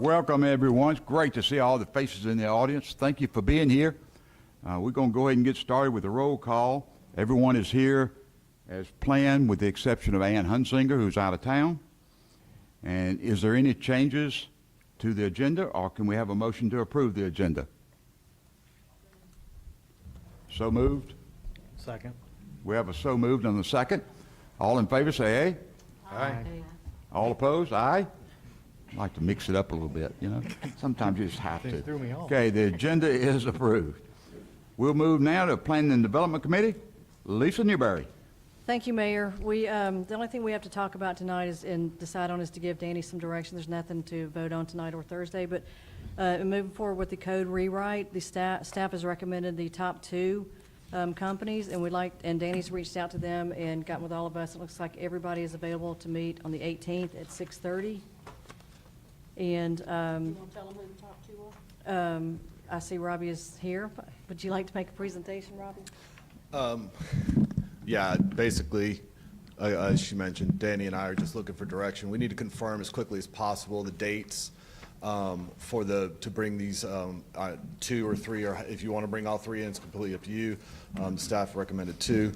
Welcome, everyone. It's great to see all the faces in the audience. Thank you for being here. We're going to go ahead and get started with the roll call. Everyone is here as planned, with the exception of Ann Hunsinger, who's out of town. And is there any changes to the agenda, or can we have a motion to approve the agenda? So moved. Second. We have a so moved and a second. All in favor say aye. Aye. All opposed? Aye. I like to mix it up a little bit, you know. Sometimes you just have They to. threw me off. Okay, the agenda is approved. We'll move now to Planning and Development Committee. Lisa Newberry. Thank you, Mayor. The only thing we have to talk about tonight is, and decide on, is to give Danny some direction. There's nothing to vote on tonight or Thursday, but moving forward with the code rewrite, the staff has recommended the top two companies, and Danny's reached out to them and gotten with all of us. It looks like everybody is available to meet on the 18th at 6:30. And You want to tell them who the top two are? I see Robbie is here. Would you like to make a presentation, Robbie? Yeah, basically, as she mentioned, Danny and I are just looking for direction. We need to confirm as quickly as possible the dates to bring these 2 or 3, or if you want to bring all 3 in, it's completely up to you. The staff recommended 2,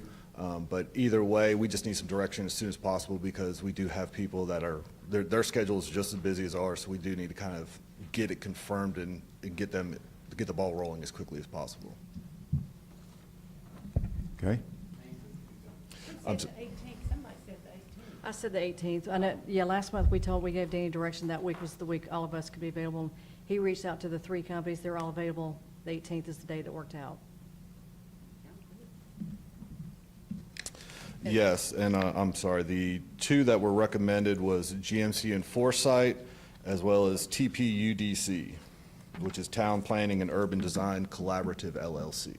but either way, we just need some direction as soon as possible, because we do have people that are, their schedule is just as busy as ours, so we do need to kind of get it confirmed and get the ball rolling as quickly as possible. Okay. I'm Said the 18th, somebody said the 18th. I said the 18th. I know, yeah, last month we gave Danny direction that week was the week all of us could be available. He reached out to the 3 companies. They're all available. The 18th is the day that worked out. Yes, and I'm sorry, the 2 that were recommended was GMC and Foresight, as well as TPUDC, which is Town Planning and Urban Design Collaborative LLC.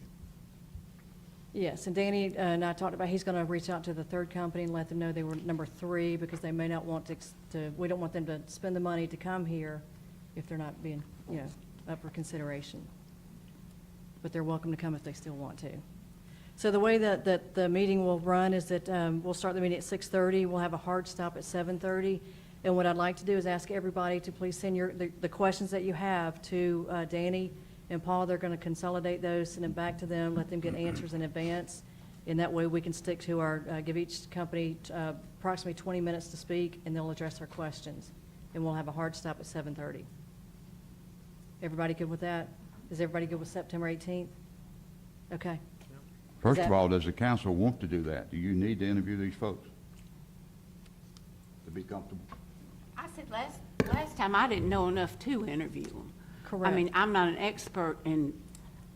Yes, and Danny and I talked about, he's going to reach out to the 3rd company and let them know they were number 3, because they may not want to, we don't want them to spend the money to come here if they're not being, up for consideration. But they're welcome to come if they still want to. So the way that the meeting will run is that we'll start the meeting at 6:30. We'll have a hard stop at 7:30. And what I'd like to do is ask everybody to please send the questions that you have to Danny and Paul. They're going to consolidate those, send them back to them, let them get answers in advance. And that way we can stick to our, give each company approximately 20 minutes to speak, and they'll address our questions. And we'll have a hard stop at 7:30. Everybody good with that? Is everybody good with September 18th? Okay. First of all, does the council want to do that? Do you need to interview these folks to be comfortable? I said last time I didn't know enough to interview them. Correct. I mean, I'm not an expert in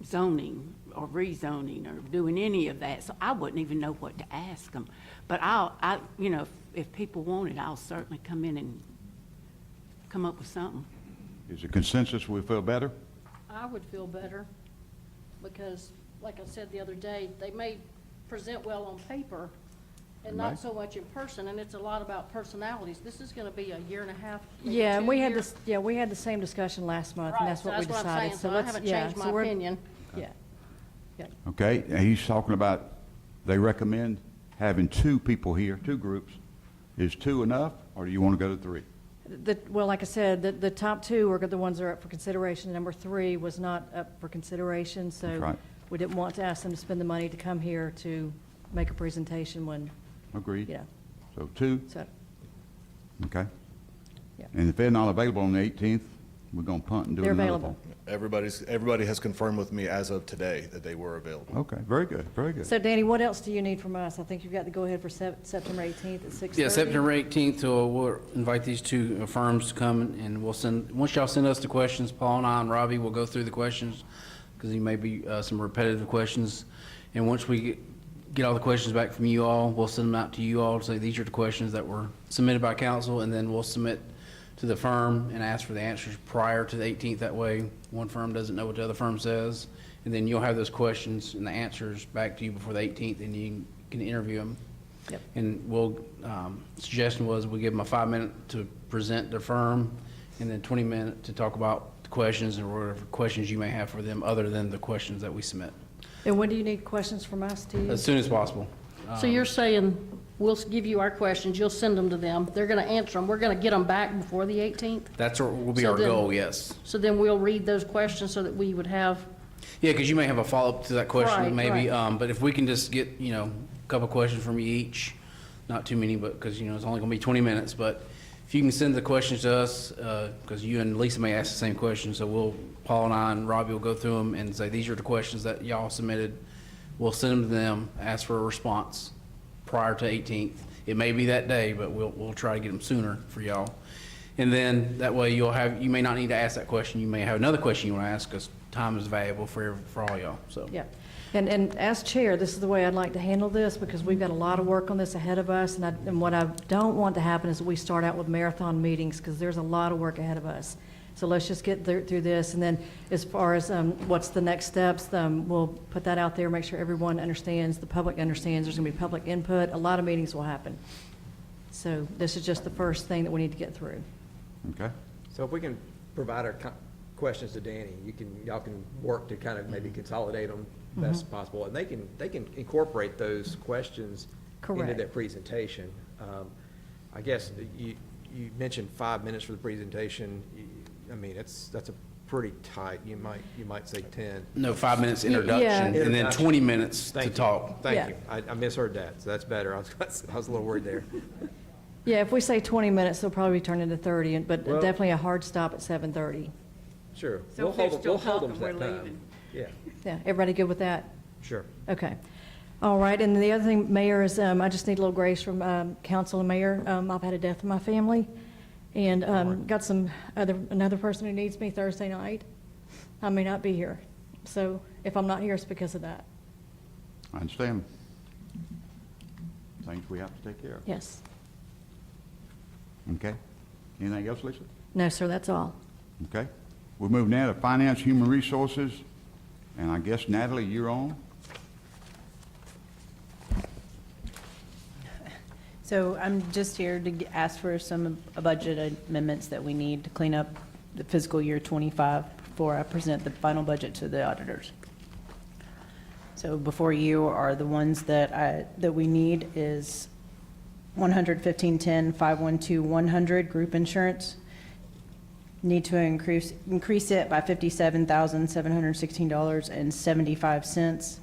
zoning or rezoning or doing any of that, so I wouldn't even know what to ask them. But if people want it, I'll certainly come in and come up with something. Is the consensus we feel better? I would feel better, because, like I said the other day, they may present well on paper and Right. not so much in person, and it's a lot about personalities. This is gonna be a year and a half, maybe Yeah, and 2 we had years. this, we had the same discussion last month, and Right, that's so what we that's what I'm decided. saying, so I let's- haven't yeah, changed so my we're- opinion. Yeah. Yeah. Okay, and he's talking about, they recommend having 2 people here, 2 groups. Is 2 enough, or do you want to go to 3? Well, like I said, the top 2 are the ones that are up for consideration. Number 3 was not up for consideration, That's so right. we didn't want to ask them to spend the money to come here to make a presentation when, Agreed? yeah, So 2, so, okay. Yeah. And if they're not available on the 18th, we're going to punt and do they're another available. Everybody has confirmed with me as of today that they were available. Okay, very good, very good. So Danny, what else do you need from us? I think you've got the go-ahead for September 18th at 6:30. Yeah, September 18th, we'll invite these 2 firms to come, and we'll send, once y'all send us the questions, Paul and I and Robbie will go through the questions, because there may be some repetitive questions. And once we get all the questions back from you all, we'll send them out to you all to say, these are the questions that were submitted by council, and then we'll submit to the firm and ask for the answers prior to the 18th. That way, one firm doesn't know what the other firm says. And then you'll have those questions and the answers back to you before the 18th, and you can interview them. Yep. And we'll, suggestion was we give them a 5-minute to present their firm, and then 20 minutes to talk about the questions or whatever questions you may have for them other than the questions that we submit. And when do you need questions from us to use? As soon as possible. So you're saying we'll give you our questions, you'll send them to them, they're gonna answer them, we're gonna get them back before the 18th. That's what will be So our then- goal, yes. So then we'll read those questions so that we would have, Yeah, because you may have a follow-up to that question, Right, maybe, right. but if we can just get, a couple questions from you each, not too many, but, because, it's only gonna be 20 minutes, but if you can send the questions to us, because you and Lisa may ask the same questions, so Paul and I and Robbie will go through them and say, these are the questions that y'all submitted. We'll send them to them, ask for a response prior to 18th. It may be that day, but we'll try to get them sooner for y'all. And then, that way you may not need to ask that question, you may have another question you want to ask, because time is valuable for all y'all, so. Yeah. And as chair, this is the way I'd like to handle this, because we've got a lot of work on this ahead of us, and what I don't want to happen is that we start out with marathon meetings, because there's a lot of work ahead of us. So let's just get through this, and then as far as what's the next steps, we'll put that out there, make sure everyone understands, the public understands, there's going to be public input, a lot of meetings will happen. So this is just the first thing that we need to get through. Okay? So if we can provide our questions to Danny, y'all can work to kind of maybe consolidate them best as possible, and they can incorporate those questions into Correct. their presentation. I guess you mentioned 5 minutes for the presentation. I mean, that's a pretty tight, you might say 10. No, 5 minutes Yeah. introduction, and then Introduction. 20 minutes to Thank you. talk. Thank Yeah. you. I misheard that, so that's better. I was a little worried there. Yeah, if we say 20 minutes, they'll probably turn into 30, but Well- definitely a hard stop at 7:30. Sure. So We'll if they're hold still them talking, to we're that time. leaving. Yeah, Yeah, everybody good with that? sure. Okay. All right, and the other thing, Mayor, is I just need a little grace from council and mayor. I've had a death in my family, and got another person who needs me Thursday night. I may not be here, so if I'm not here, it's because of that. I understand. Things we have to take care of. Yes. Okay? Anything else, Lisa? No, sir, that's all. Okay? We'll move now to Finance, Human Resources, and I guess Natalie, you're on? So I'm just here to ask for some budget amendments that we need to clean up the fiscal year '25 before I present the final budget to the auditors. So before you are the ones that we need is 11510-512-100 group insurance. Need to increase it by $57,716.75.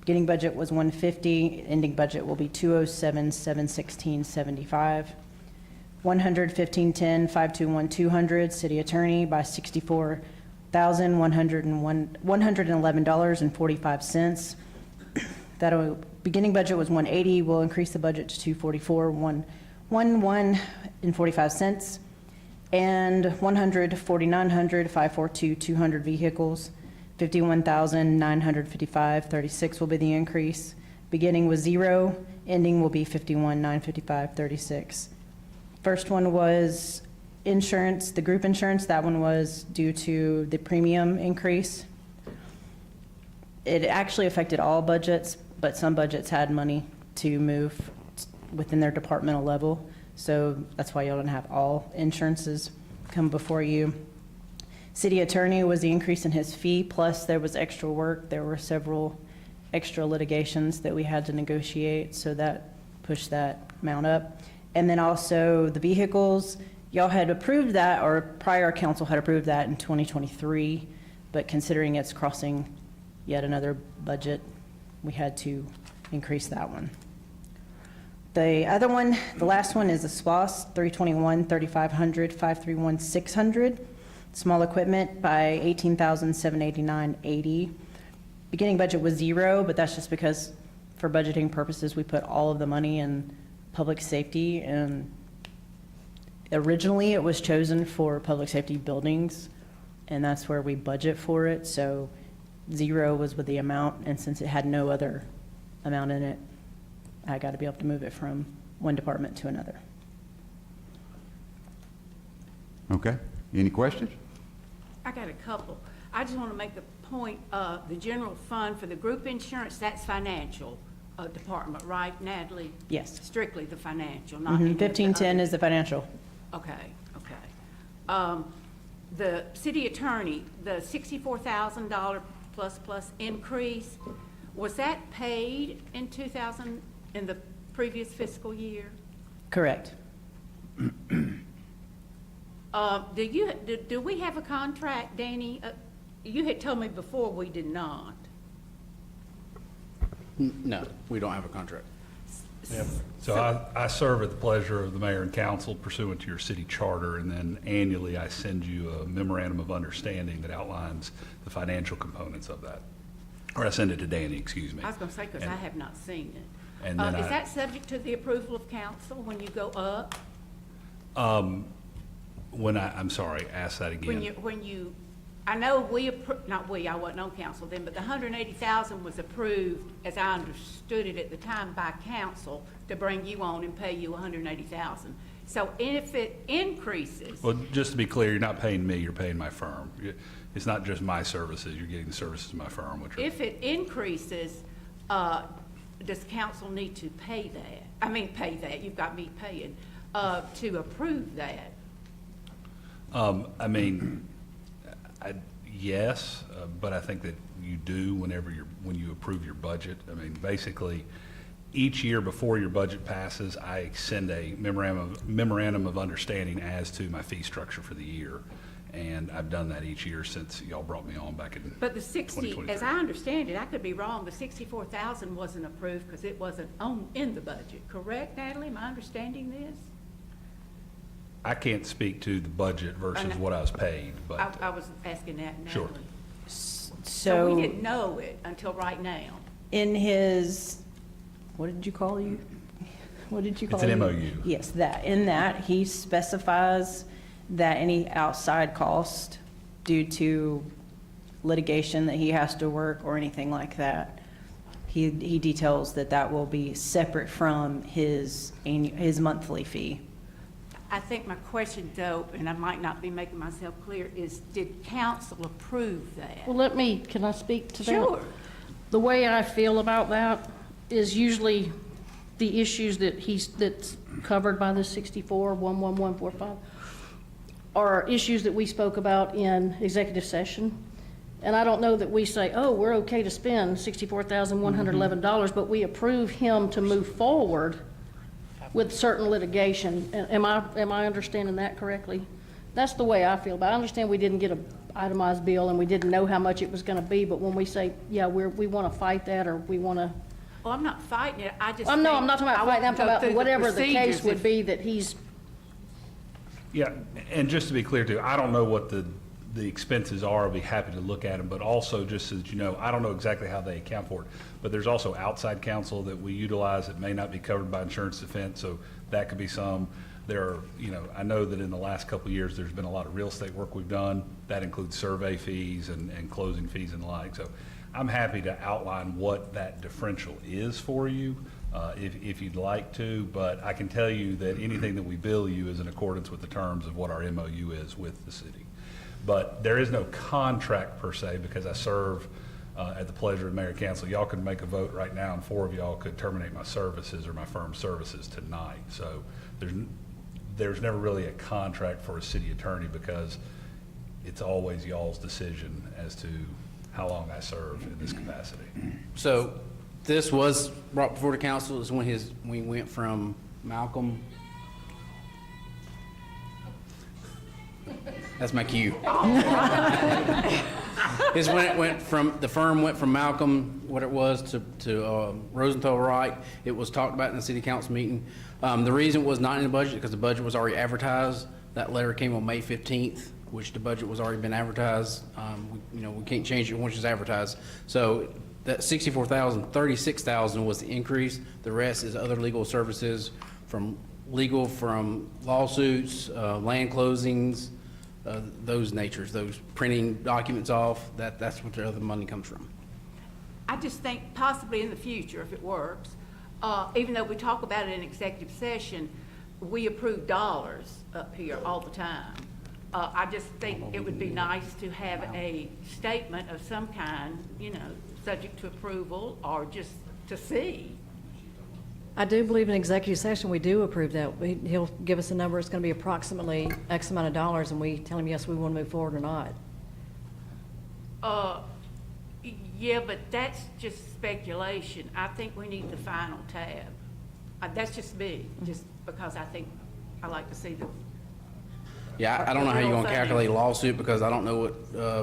Beginning budget was 150, ending budget will be 207,716.75. 11510-521-200, city attorney by $64,111.45. Beginning budget was 180, we'll increase the budget to 244,111.45. And 140,900, 542-200 vehicles, 51,955.36 will be the increase. Beginning with 0, ending will be 51,955.36. First one was insurance, the group insurance. That one was due to the premium increase. It actually affected all budgets, but some budgets had money to move within their departmental level. So that's why y'all don't have all insurances come before you. City attorney was the increase in his fee, plus there was extra work. There were several extra litigations that we had to negotiate, so that pushed that amount up. And then also the vehicles, y'all had approved that, or prior council had approved that in 2023, but considering it's crossing yet another budget, we had to increase that one. The other one, the last one is the SPOS, 321, 3,500, 531, 600. Small equipment by 18,789.80. Beginning budget was 0, but that's just because for budgeting purposes, we put all of the money in public safety, and originally it was chosen for public safety buildings, and that's where we budget for it. So 0 was with the amount, and since it had no other amount in it, I got to be able to move it from one department to another. Okay? Any questions? I got a couple. I just want to make the point, the general fund for the group insurance, that's financial department, right, Natalie? Yes. Strictly the financial, not any of the 1510 other- is the financial. Okay, okay. The city attorney, the $64,000 plus increase, was that paid in the previous fiscal year? Correct. Do we have a contract, Danny? You had told me before we did not. No, we don't have a contract. Yep. So I serve at the pleasure of the mayor and council pursuant to your city charter, and then annually I send you a memorandum of understanding that outlines the financial components of that. Or I send it to Danny, excuse me. I was gonna say, because I have not seen it. And then Is that subject to the approval of council when you go up? I'm sorry, ask that When again. you, I know not we, I wasn't on council then, but the 180,000 was approved, as I understood it at the time, by council to bring you on and pay you 180,000. So if it increases, Well, just to be clear, you're not paying me, you're paying my firm. It's not just my services, you're getting the services of my firm, which are. if it increases, does council need to pay that? I mean, pay that, you've got me paying, to approve that? I mean, yes, but I think that you do when you approve your budget. I mean, basically, each year before your budget passes, I send a memorandum of understanding as to my fee structure for the year. And I've done that each year since y'all brought me on back in But the 60, 2023. as I understand it, I could be wrong, the 64,000 wasn't approved because it wasn't in the budget, correct, Natalie? Am I understanding this? I can't speak to the budget versus know. what I was paid, but I was asking that, Sure. Natalie. So So we didn't know it until right now. in his, what did you call you? What did you call It's an you? MOU. Yes, in that, he specifies that any outside cost due to litigation that he has to work or anything like that, he details that will be separate from his monthly fee. I think my question, though, and I might not be making myself clear, is did council approve that? Well, can I speak to that? Sure. The way I feel about that is usually the issues that's covered by the 64-11145 are issues that we spoke about in executive session. And I don't know that we say, oh, we're okay to spend $64,111, but we approve him to move forward with certain litigation. Am I understanding that correctly? That's the way I feel, but I understand we didn't get an itemized bill and we didn't know how much it was gonna be, but when we say, yeah, we wanna fight that, or we wanna, Well, I'm not fighting it, I just no, I'm think not talking about I want fighting, I'm to go talking through about whatever the case procedures would if- be that he's, yeah, and just to be clear too, I don't know what the expenses are. I'll be happy to look at them, but also just so that you know, I don't know exactly how they account for it, but there's also outside counsel that we utilize that may not be covered by insurance defense, so that could be some. There are, I know that in the last couple of years, there's been a lot of real estate work we've done. That includes survey fees and closing fees and the like. So I'm happy to outline what that differential is for you, if you'd like to, but I can tell you that anything that we bill you is in accordance with the terms of what our MOU is with the city. But there is no contract per se, because I serve at the pleasure of the mayor and council. Y'all could make a vote right now, and 4 of y'all could terminate my services or my firm's services tonight. So there's never really a contract for a city attorney, because it's always y'all's decision as to how long I serve in this capacity. So this was brought before the council, is when we went from Malcolm. That's my cue. Is when it went from, the firm went from Malcolm, what it was, to Rosenthal Wright. It was talked about in the city council meeting. The reason it was not in the budget, because the budget was already advertised. That letter came on May 15th, which the budget was already been advertised. We can't change it once it's advertised. So that 64,000, 36,000 was the increase. The rest is other legal services, from lawsuits, land closings, those natures, those printing documents off, that's where the other money comes from. I just think possibly in the future, if it works, even though we talk about it in executive session, we approve dollars up here all the time. I just think it would be nice to have a statement of some kind, subject to approval, or just to see. I do believe in executive session, we do approve that. He'll give us a number, it's gonna be approximately X amount of dollars, and we tell him, yes, we wanna move forward or not. Yeah, but that's just speculation. I think we need the final tab. That's just me, just because I think, I like to see the, Yeah, I don't know how you're Real gonna thing. calculate a lawsuit, because I don't know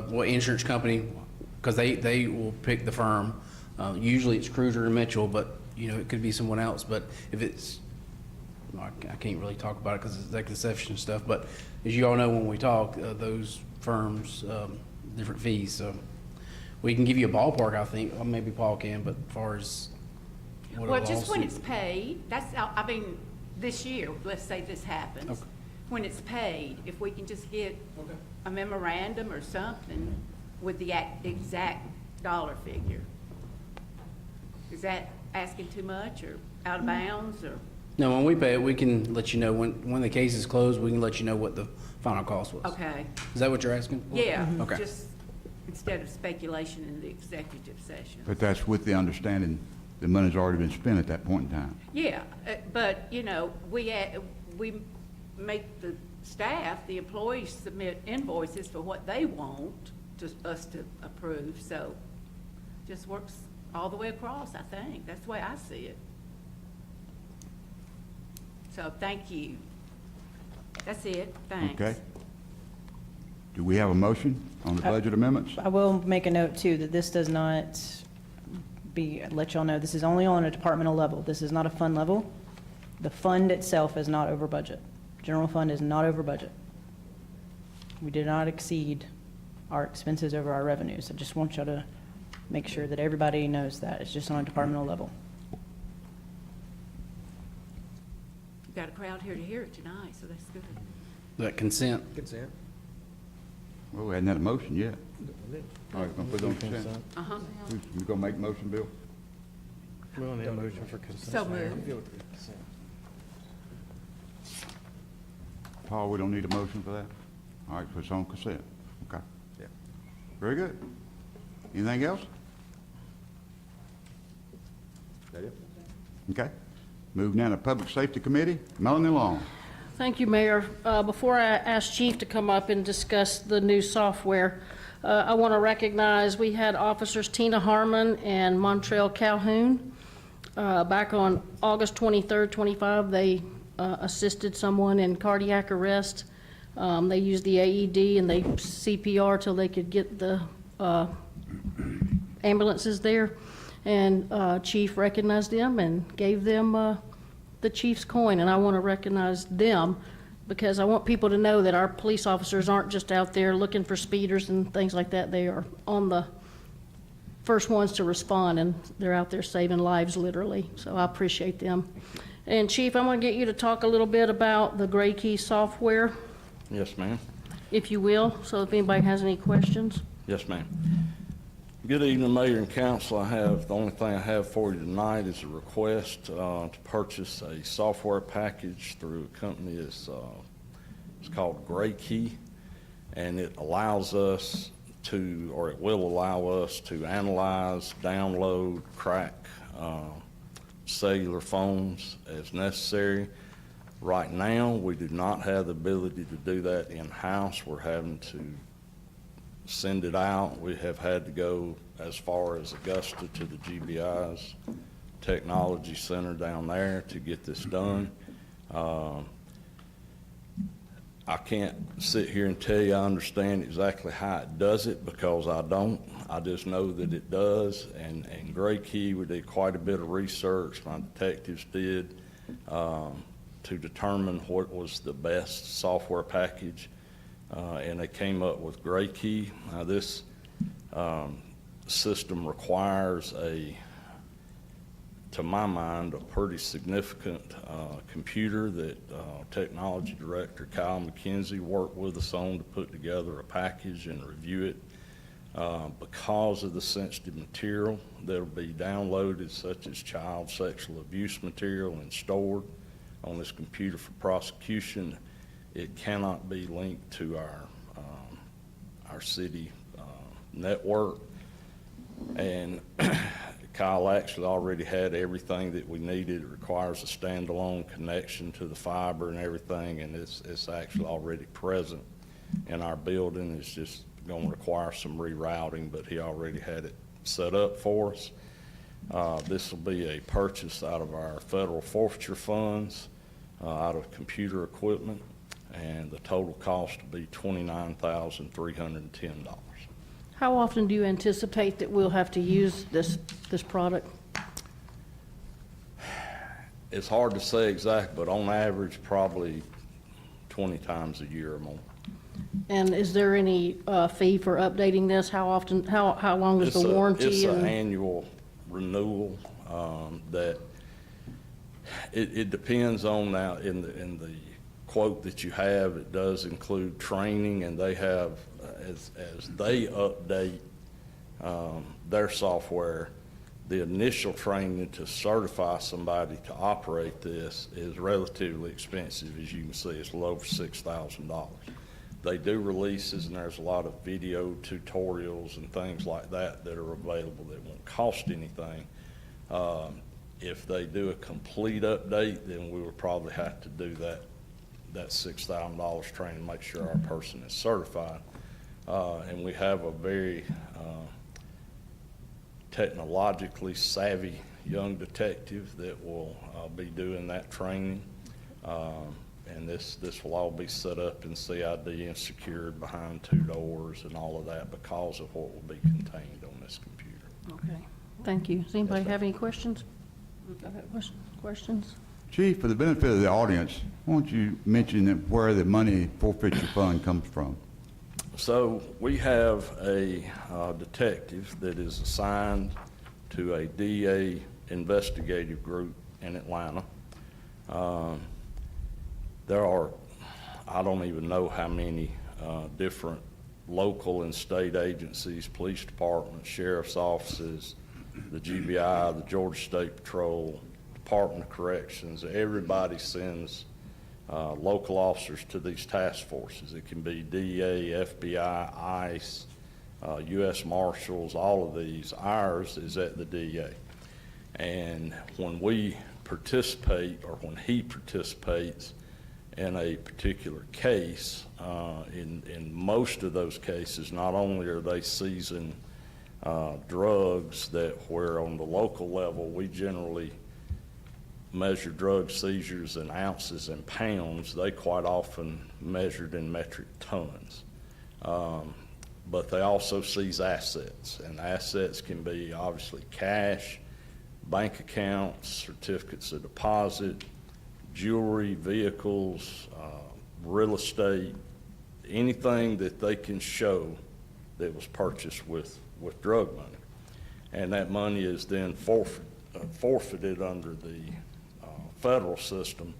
what insurance company, because they will pick the firm. Usually it's Cruiser and Mitchell, but, you know, it could be someone else, but if it's, I can't really talk about it because it's executive session stuff, but as you all know, when we talk, those firms, different fees, so we can give you a ballpark, I think, or maybe Paul can, but as far as what a well, just when lawsuit- it's paid, that's, I mean, this year, let's say this happens. Okay. When it's paid, if we can just get a memorandum or something with the exact dollar figure. Is that asking too much or out of bounds or? No, when we pay it, we can let you know, when the case is closed, we can let you know what the final cost was. Okay, Is that what you're asking? yeah, Okay. just instead of speculation in the executive session. But that's with the understanding the money's already been spent at that point in time. Yeah, but, you know, we make the staff, the employees submit invoices for what they want us to approve, so just works all the way across, I think. That's the way I see it. So, thank you. That's it, thanks. Okay. Do we have a motion on the budget amendments? I will make a note too, that this does not let y'all know, this is only on a departmental level. This is not a fund level. The fund itself is not over budget. General fund is not over budget. We did not exceed our expenses over our revenues. I just want y'all to make sure that everybody knows that. It's just on a departmental level. We've got a crowd here to hear it tonight, so that's good. That consent, Consent? Well, we hadn't had a motion yet. All right, gonna put it on consent. Uh-huh, You gonna make the motion, Bill? We don't need a motion for consent. so moved. Paul, we don't need a motion for that? All right, so it's on consent. Okay. Yeah. Very good. Anything else? That it? Okay. Moving down to Public Safety Committee, Melanie Long. Thank you, Mayor. Before I ask Chief to come up and discuss the new software, I want to recognize we had Officers Tina Harmon and Montrell Calhoun. Back on August 23rd, 25, they assisted someone in cardiac arrest. They used the AED and they CPR till they could get the ambulances there. And Chief recognized them and gave them the chief's coin, and I want to recognize them because I want people to know that our police officers aren't just out there looking for speeders and things like that. They are on the first ones to respond, and they're out there saving lives, literally. So I appreciate them. And Chief, I'm going to get you to talk a little bit about the Gray Key software, Yes, ma'am. if you will, so if anybody has any questions. Yes, ma'am. Good evening, Mayor and Council. The only thing I have for you tonight is a request to purchase a software package through a company it's called Gray Key, and it allows us to, or it will allow us to analyze, download, crack cellular phones as necessary. Right now, we do not have the ability to do that in-house. We're having to send it out. We have had to go as far as Augusta to the GBI's Technology Center down there to get this done. I can't sit here and tell you I understand exactly how it does it because I don't. I just know that it does. And Gray Key, we did quite a bit of research, my detectives did, to determine what was the best software package. And they came up with Gray Key. Now, this system requires to my mind, a pretty significant computer that Technology Director Kyle McKenzie worked with us on to put together a package and review it. Because of the sensitive material that'll be downloaded, such as child sexual abuse material and stored on this computer for prosecution, it cannot be linked to our city network. And Kyle actually already had everything that we needed. It requires a standalone connection to the fiber and everything, and it's actually already present in our building. It's just going to require some rerouting, but he already had it set up for us. This will be a purchase out of our federal forfeiture funds, out of computer equipment, and the total cost will be $29,310. How often do you anticipate that we'll have to use this product? It's hard to say exact, but on average, probably 20 times a year or more. And is there any fee for updating this? How often, how long is the warranty? It's an and- annual renewal, that, it depends on now, in the quote that you have, it does include training, and they have, as they update, their software, the initial training to certify somebody to operate this is relatively expensive. As you can see, it's a little over $6,000. They do releases, and there's a lot of video tutorials and things like that that are available that won't cost anything. If they do a complete update, then we would probably have to do that $6,000 training, make sure our person is certified. And we have a very technologically savvy young detective that will be doing that training. And this will all be set up in CID and secured behind 2 doors and all of that because of what will be contained on this computer. Okay, thank you. Does anybody have any questions? Questions? Chief, for the benefit of the audience, why don't you mention where the money forfeiture fund comes from? So we have a detective that is assigned to a DA investigative group in Atlanta. There are, I don't even know how many different local and state agencies, police departments, sheriff's offices, the GBI, the Georgia State Patrol, Department of Corrections. Everybody sends local officers to these task forces. It can be DEA, FBI, ICE, U.S. Marshals, all of these. Ours is at the DEA. And when we participate, or when he participates in a particular case, in most of those cases, not only are they seizing drugs that where on the local level we generally measure drug seizures in ounces and pounds, they quite often measured in metric tons. But they also seize assets, and assets can be obviously cash, bank accounts, certificates of deposit, jewelry, vehicles, real estate, anything that they can show that was purchased with drug money. And that money is then forfeited under the federal system.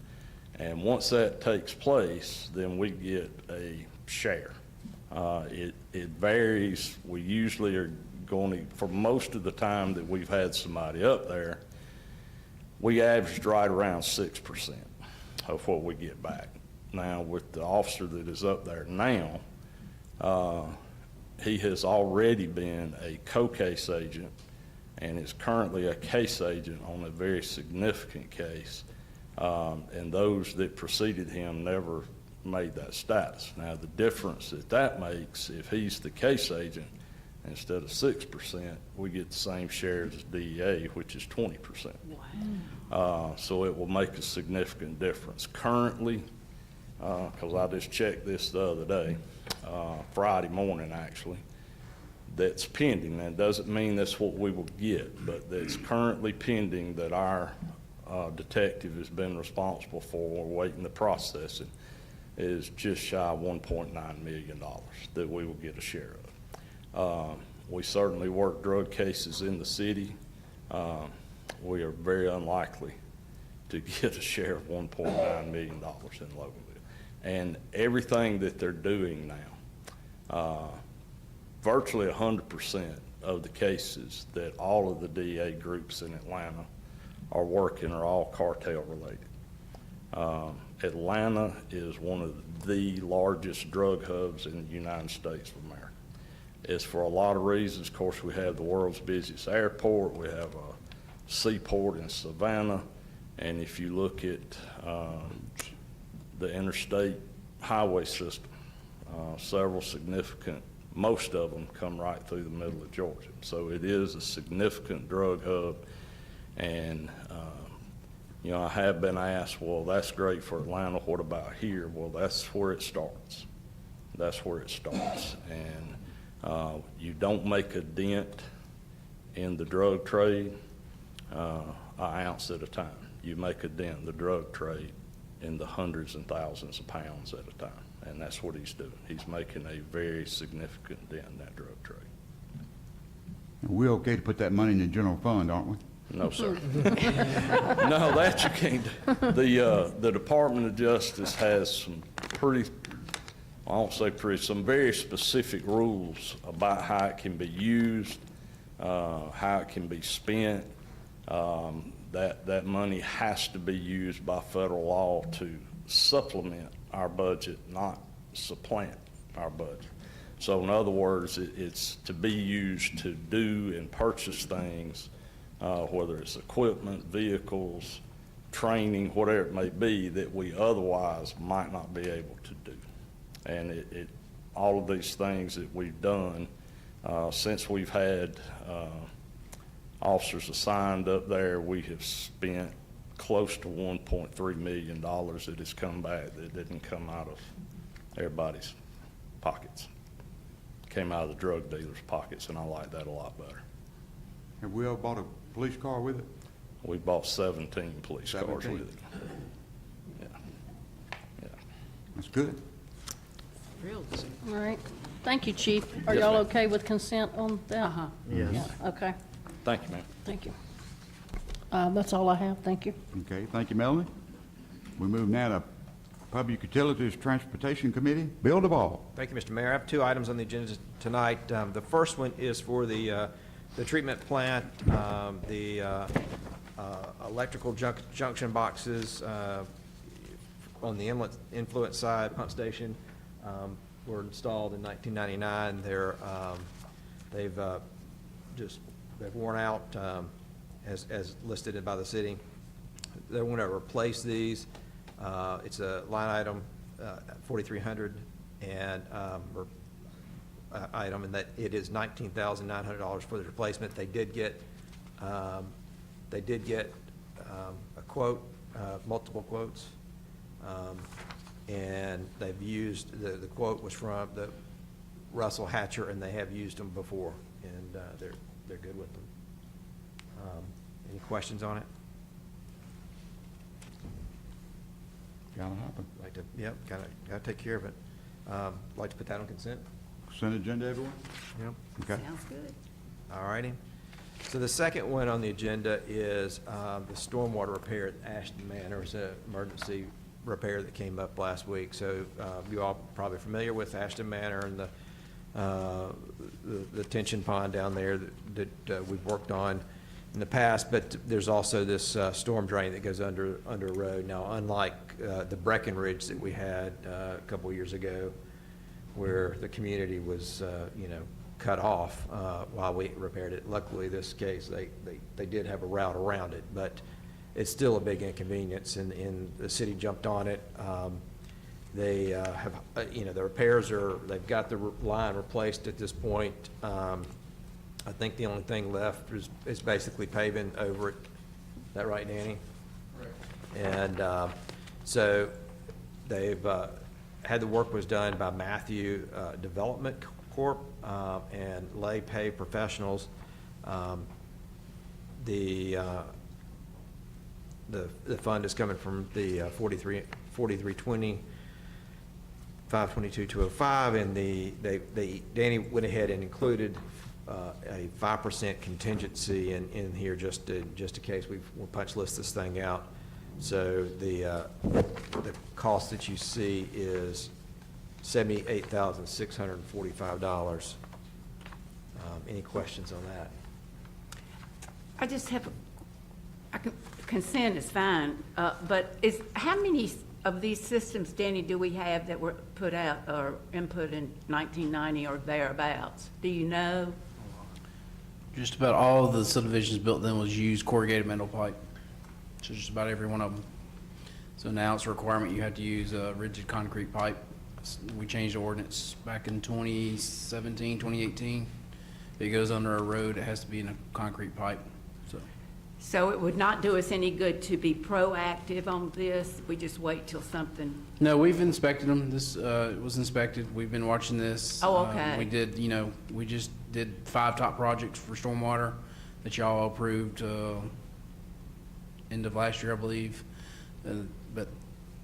And once that takes place, then we get a share. It varies. We usually are going to, for most of the time that we've had somebody up there, we averaged right around 6% of what we get back. Now, with the officer that is up there now, he has already been a co-case agent and is currently a case agent on a very significant case. And those that preceded him never made that status. Now, the difference that makes, if he's the case agent, instead of 6%, we get the same shares as DEA, which is 20%. Wow. So it will make a significant difference. Currently, because I just checked this the other day, Friday morning actually, that's pending. That doesn't mean that's what we will get, but that's currently pending that our detective has been responsible for, waiting the processing, is just shy of $1.9 million that we will get a share of. We certainly work drug cases in the city. We are very unlikely to get a share of $1.9 million in Loganville. And everything that they're doing now, virtually 100% of the cases that all of the DA groups in Atlanta are working are all cartel related. Atlanta is one of the largest drug hubs in the United States of America. It's for a lot of reasons. Of course, we have the world's busiest airport. We have a seaport in Savannah. And if you look at the interstate highway system, several significant most of them come right through the middle of Georgia. So it is a significant drug hub. And, you know, I have been asked, well, that's great for Atlanta, what about here? Well, that's where it starts. That's where it starts. And you don't make a dent in the drug trade an ounce at a time. You make a dent in the drug trade in the hundreds and thousands of pounds at a time. And that's what he's doing. He's making a very significant dent in that drug trade. We're okay to put that money in the general fund, aren't we? No, sir. No, that you can't do. The Department of Justice has some pretty, I won't say pretty, some very specific rules about how it can be used, how it can be spent. That money has to be used by federal law to supplement our budget, not supplant our budget. So in other words, it's to be used to do and purchase things, whether it's equipment, vehicles, training, whatever it may be, that we otherwise might not be able to do. And all of these things that we've done, since we've had officers assigned up there, we have spent close to $1.3 million that has come back that didn't come out of everybody's pockets. Came out of the drug dealers' pockets, and I like that a lot better. Have we ever bought a police car with it? We bought 17 police cars 17. with it. Yeah. Yeah. That's good. All right. Thank you, Chief. Are Yes, y'all ma'am. okay with consent on that? Uh-huh. Yeah, okay. Thank you, ma'am. Thank you. That's all I have. Thank you. Okay, thank you, Melanie. We move now to Public Utilities Transportation Committee. Bill Duvall. Thank you, Mr. Mayor. I have two items on the agenda tonight. The first one is for the treatment plant, the electrical junction boxes on the influence side, pump station, were installed in 1999. They've worn out as listed by the city. They want to replace these. It's a line item, 4,300, and item, and that it is $19,900 for the replacement. They did get a quote, multiple quotes, and they've used, the quote was from the Russell Hatcher, and they have used them before, and they're good with them. Any questions on it? Gotta happen. Like to, yep, gotta take care of it. Like to put that on consent? Consent agenda, everyone? Yep. Okay. Sounds good. All righty. So the second one on the agenda is the stormwater repair at Ashton Manor. It's an emergency repair that came up last week. So you all probably familiar with Ashton Manor and the tension pond down there that we've worked on in the past, but there's also this storm drain that goes under a road. Now, unlike the Breckenridge that we had a couple of years ago, where the community was, cut off while we repaired it. Luckily, this case, they did have a route around it, but it's still a big inconvenience, and the city jumped on it. They have, the repairs they've got the line replaced at this point. I think the only thing left is basically paving over it. Is that right, Danny? Right. And so they've had the work was done by Matthew Development Corp. And Lay Pay Professionals. The fund is coming from the 4320, 522-205, and Danny went ahead and included a 5% contingency in here just in case we'll punch list this thing out. So the cost that you see is $78,645. Any questions on that? I just have, consent is fine, but how many of these systems, Danny, do we have that were put out or input in 1990 or thereabouts? Do you know? Just about all of the subdivisions built then was used corrugated metal pipe. So just about every one of them. So now it's a requirement you have to use rigid concrete pipe We changed the ordinance back in 2017, 2018. If it goes under a road, it has to be in a concrete pipe, so. So it would not do us any good to be proactive on this? We just wait till something, No, we've inspected them. This, was inspected. We've been watching this. Oh, okay. We did, we just did 5 top projects for stormwater that y'all approved, end of last year, I believe. But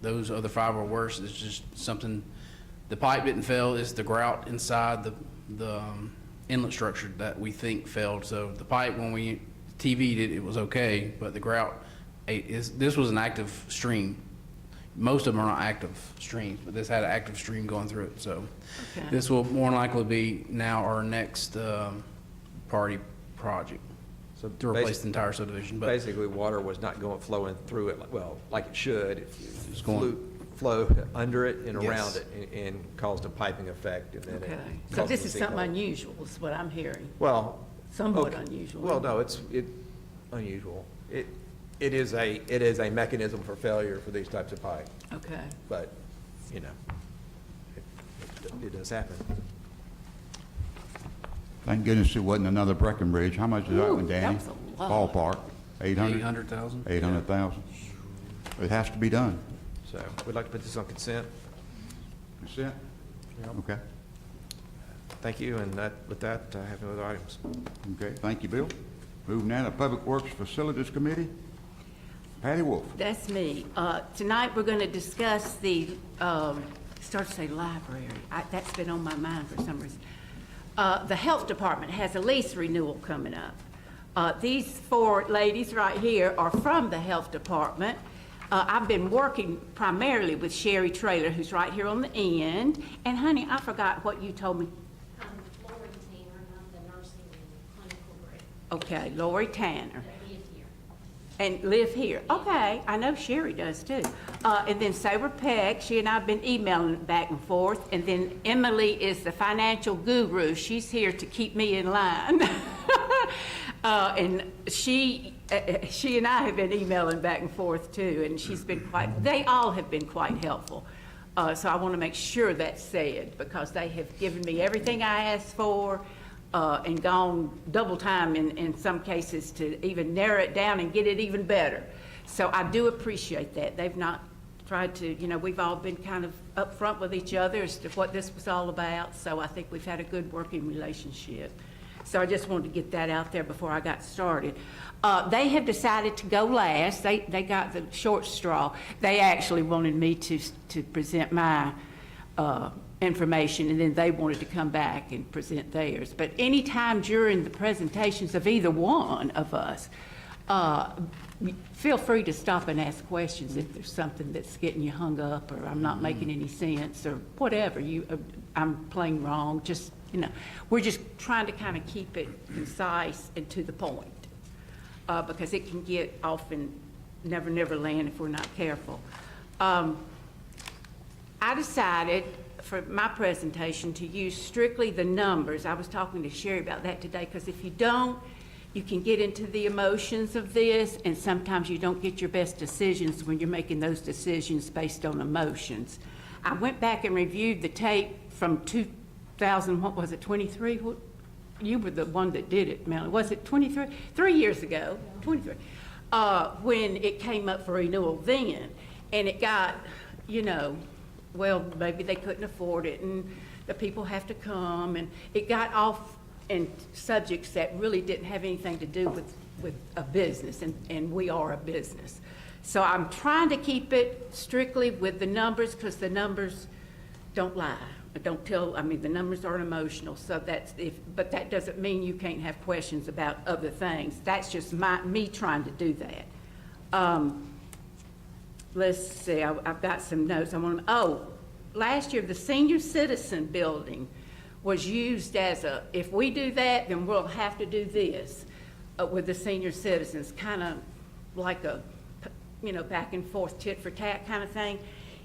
those other 5 were worse. It's just something, the pipe didn't fail. It's the grout inside the inlet structure that we think failed. So the pipe, when we TV'd it, it was okay, but the grout, this was an active stream. Most of them are not active streams, but this had an active stream going through it, so. Okay. This will more than likely be now our next party project So to replace the entire subdivision, but Basically, water was not flowing through it, like it should. It It's going- flowed under it and Yes. around it and caused a piping effect, and then it okay. So caused this a is something sinkhole. unusual, is what I'm hearing. Well. Somewhat okay. unusual. Well, no, it's unusual. It is a mechanism for failure for these types of pipe, Okay. but, it does happen. Thank goodness it wasn't another Breckenridge. How much is that Ooh, one, Danny? that was a lot. Ballpark, 800? 800,000. 800,000. It has to be done. So we'd like to put this on consent. Consent? Okay. Thank you, and with that, I have no other items. Okay, thank you, Bill. Moving now to Public Works Facilities Committee. Patty Wolf. That's me. Tonight, we're going to discuss the, start to say library. That's been on my mind for some reason. The Health Department has a lease renewal coming up. These 4 ladies right here are from the Health Department. I've been working primarily with Sherry Traylor, who's right here on the end. And honey, I forgot what you told me. Lori Tanner, I'm the nursing and clinical director Okay, Lori Tanner. that live here. And live here. Okay, I know Sherry does too. And then Sarah Peck, she and I have been emailing back and forth. And then Emily is the financial guru. She's here to keep me in line. And she and I have been emailing back and forth too. And she's been they all have been quite helpful. So I want to make sure that's said because they have given me everything I asked for. And gone double time in some cases to even narrow it down and get it even better. So I do appreciate that. They've not tried to, we've all been kind of upfront with each other as to what this was all about. So I think we've had a good working relationship. So I just wanted to get that out there before I got started. They have decided to go last. They got the short straw. They actually wanted me to present my information, and then they wanted to come back and present theirs. But anytime during the presentations of either one of us, feel free to stop and ask questions if there's something that's getting you hung up, or I'm not making any sense, or whatever. I'm playing wrong. Just, we're just trying to kind of keep it concise and to the point, because it can get off in never land if we're not careful. I decided for my presentation to use strictly the numbers. I was talking to Sherry about that today, because if you don't, you can get into the emotions of this, and sometimes you don't get your best decisions when you're making those decisions based on emotions. I went back and reviewed the tape from 2000, what was it, 23? You were the one that did it, Melanie. Was it 23? 3 years ago, 23, when it came up for renewal then. And it got, well, maybe they couldn't afford it, and the people have to come, and it got off in subjects that really didn't have anything to do with a business, and we are a business. So I'm trying to keep it strictly with the numbers, because the numbers don't lie. The numbers aren't emotional, so but that doesn't mean you can't have questions about other things. That's just me trying to do that. Let's see, I've got some notes. Last year, the senior citizen building was used as if we do that, then we'll have to do this with the senior citizens, kind of like a, back and forth tit for tat kind of thing.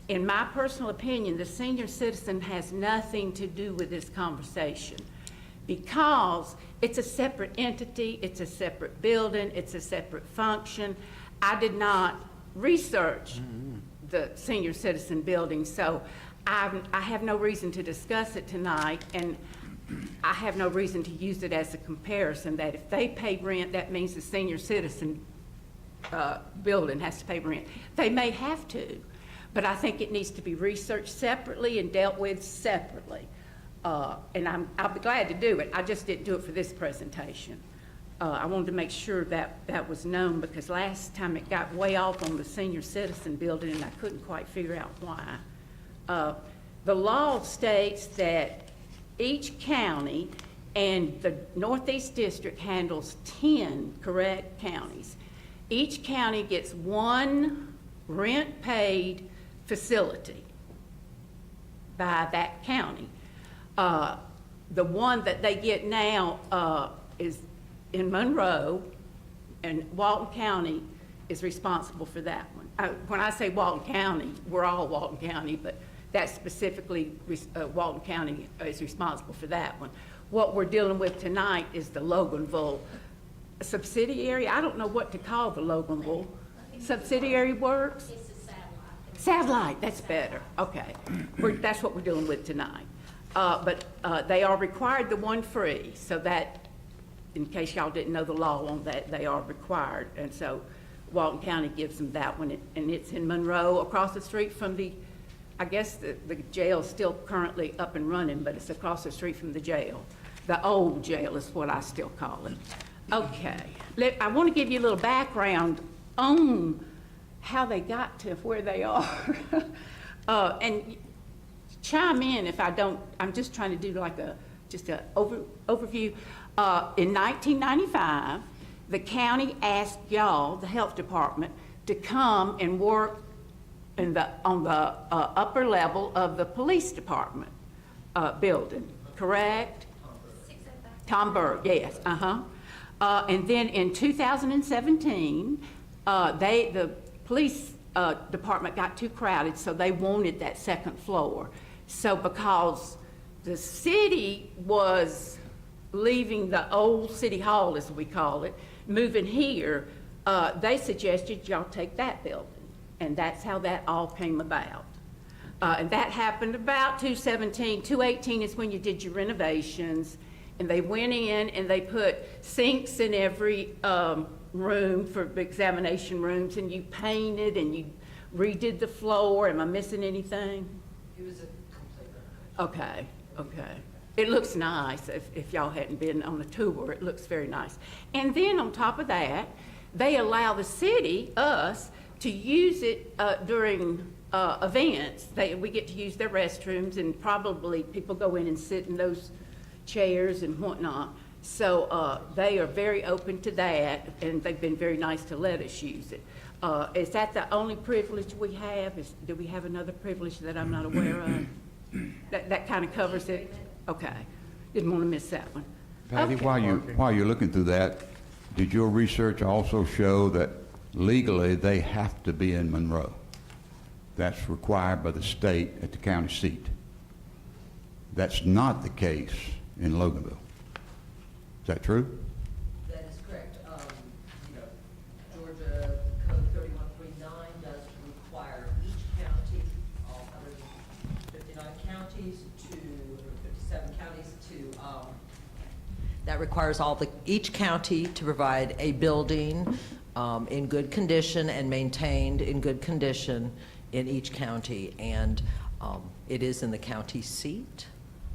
In my personal opinion, the senior citizen has nothing to do with this conversation, because it's a separate entity, it's a separate building, it's a separate function. I did not research the senior citizen building, so I have no reason to discuss it tonight, and I have no reason to use it as a comparison, that if they pay rent, that means the senior citizen building has to pay rent. They may have to, but I think it needs to be researched separately and dealt with separately. And I'll be glad to do it. I just didn't do it for this presentation. I wanted to make sure that that was known, because last time it got way off on the senior citizen building, and I couldn't quite figure out why. The law states that each county, and the Northeast District handles 10 correct counties. Each county gets one rent-paid facility by that county. The one that they get now is in Monroe, and Walton County is responsible for that one. When I say Walton County, we're all Walton County, but that specifically, Walton County is responsible for that one. What we're dealing with tonight is the Loganville subsidiary. I don't know what to call the Loganville. Subsidiary works? It's a satellite. Satellite, that's better, okay. That's what we're dealing with tonight. But they are required the one free, so that, in case y'all didn't know the law on that, they are required. And so Walton County gives them that one, and it's in Monroe, across the street from the, I guess the jail's still currently up and running, but it's across the street from the jail. The old jail is what I still call it. Okay, I want to give you a little background on how they got to where they are. And chime in if I don't, I'm just trying to do like just an overview. In 1995, the county asked y'all, the health department, to come and work on the upper level of the police department building, correct? Tom Berg, yes, and then in 2017, the police department got too crowded, so they wanted that second floor. So because the city was leaving the old city hall, as we call it, moving here, they suggested y'all take that building. And that's how that all came about. And that happened about 2017. 2018 is when you did your renovations. And they went in and they put sinks in every room for examination rooms. And you painted and you redid the floor. Am I missing anything? It was a complete renovation. Okay. It looks nice. If y'all hadn't been on a tour, it looks very nice. And then on top of that, they allow the city, us, to use it during events. We get to use their restrooms, and probably people go in and sit in those chairs and whatnot. So they are very open to that, and they've been very nice to let us use it. Is that the only privilege we have? Do we have another privilege that I'm not aware of? That kind of covers it? Okay. Didn't want to miss that one. Patty, Okay. while you're looking through that, did your research also show that legally they have to be in Monroe? That's required by the state at the county seat. That's not the case in Loganville. Is that true? That is correct. Georgia Code 3139 does require each county, all 159 counties to, or 57 counties to, that requires each county to provide a building in good condition and maintained in good condition in each county. And it is in the county seat.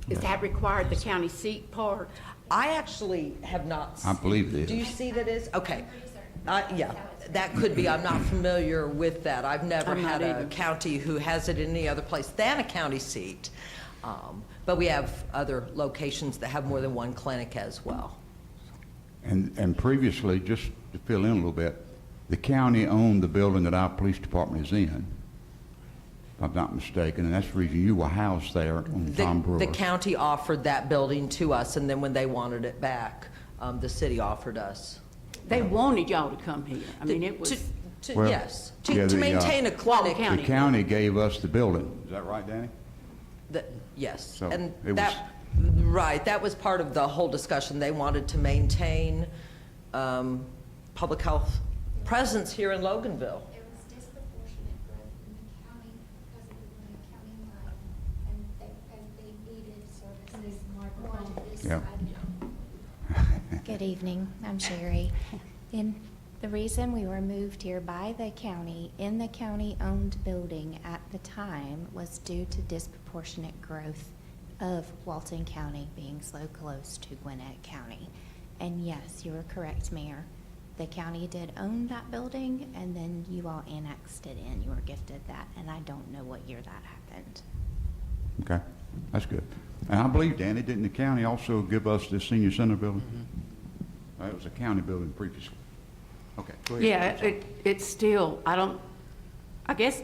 Is that required, the county seat part? I actually have not. I believe it is. Do you see that is? Okay. Yeah, that could be. I'm not familiar with that. I've never I'm not had a either. county who has it in any other place than a county seat. But we have other locations that have more than one clinic as well. And previously, just to fill in a little bit, the county owned the building that our police department is in, if I'm not mistaken, and that's the reason you were housed there on Tom Brewer. The county offered that building to us, and then when they wanted it back, the city offered us. They wanted y'all to come here. I mean, it was, Well, Yes, yeah, to the, maintain a Walton clinic. County. The county gave us the building. Is that right, Danny? Yes, So and it was- that, right, that was part of the whole discussion. They wanted to maintain public health presence here in Loganville. There was disproportionate growth in the county because of the county-wide Yeah. Good evening, I'm Sherry. And the reason we were moved here by the county, in the county-owned building at the time, was due to disproportionate growth of Walton County being so close to Gwinnett County. And yes, you were correct, Mayor. The county did own that building, and then you all annexed it in. You were gifted that, and I don't know what year that happened. Okay, that's good. And I believe, Danny, didn't the county also give us this senior center building? It was a county building previously. Okay, go ahead. Yeah, it's still, I guess,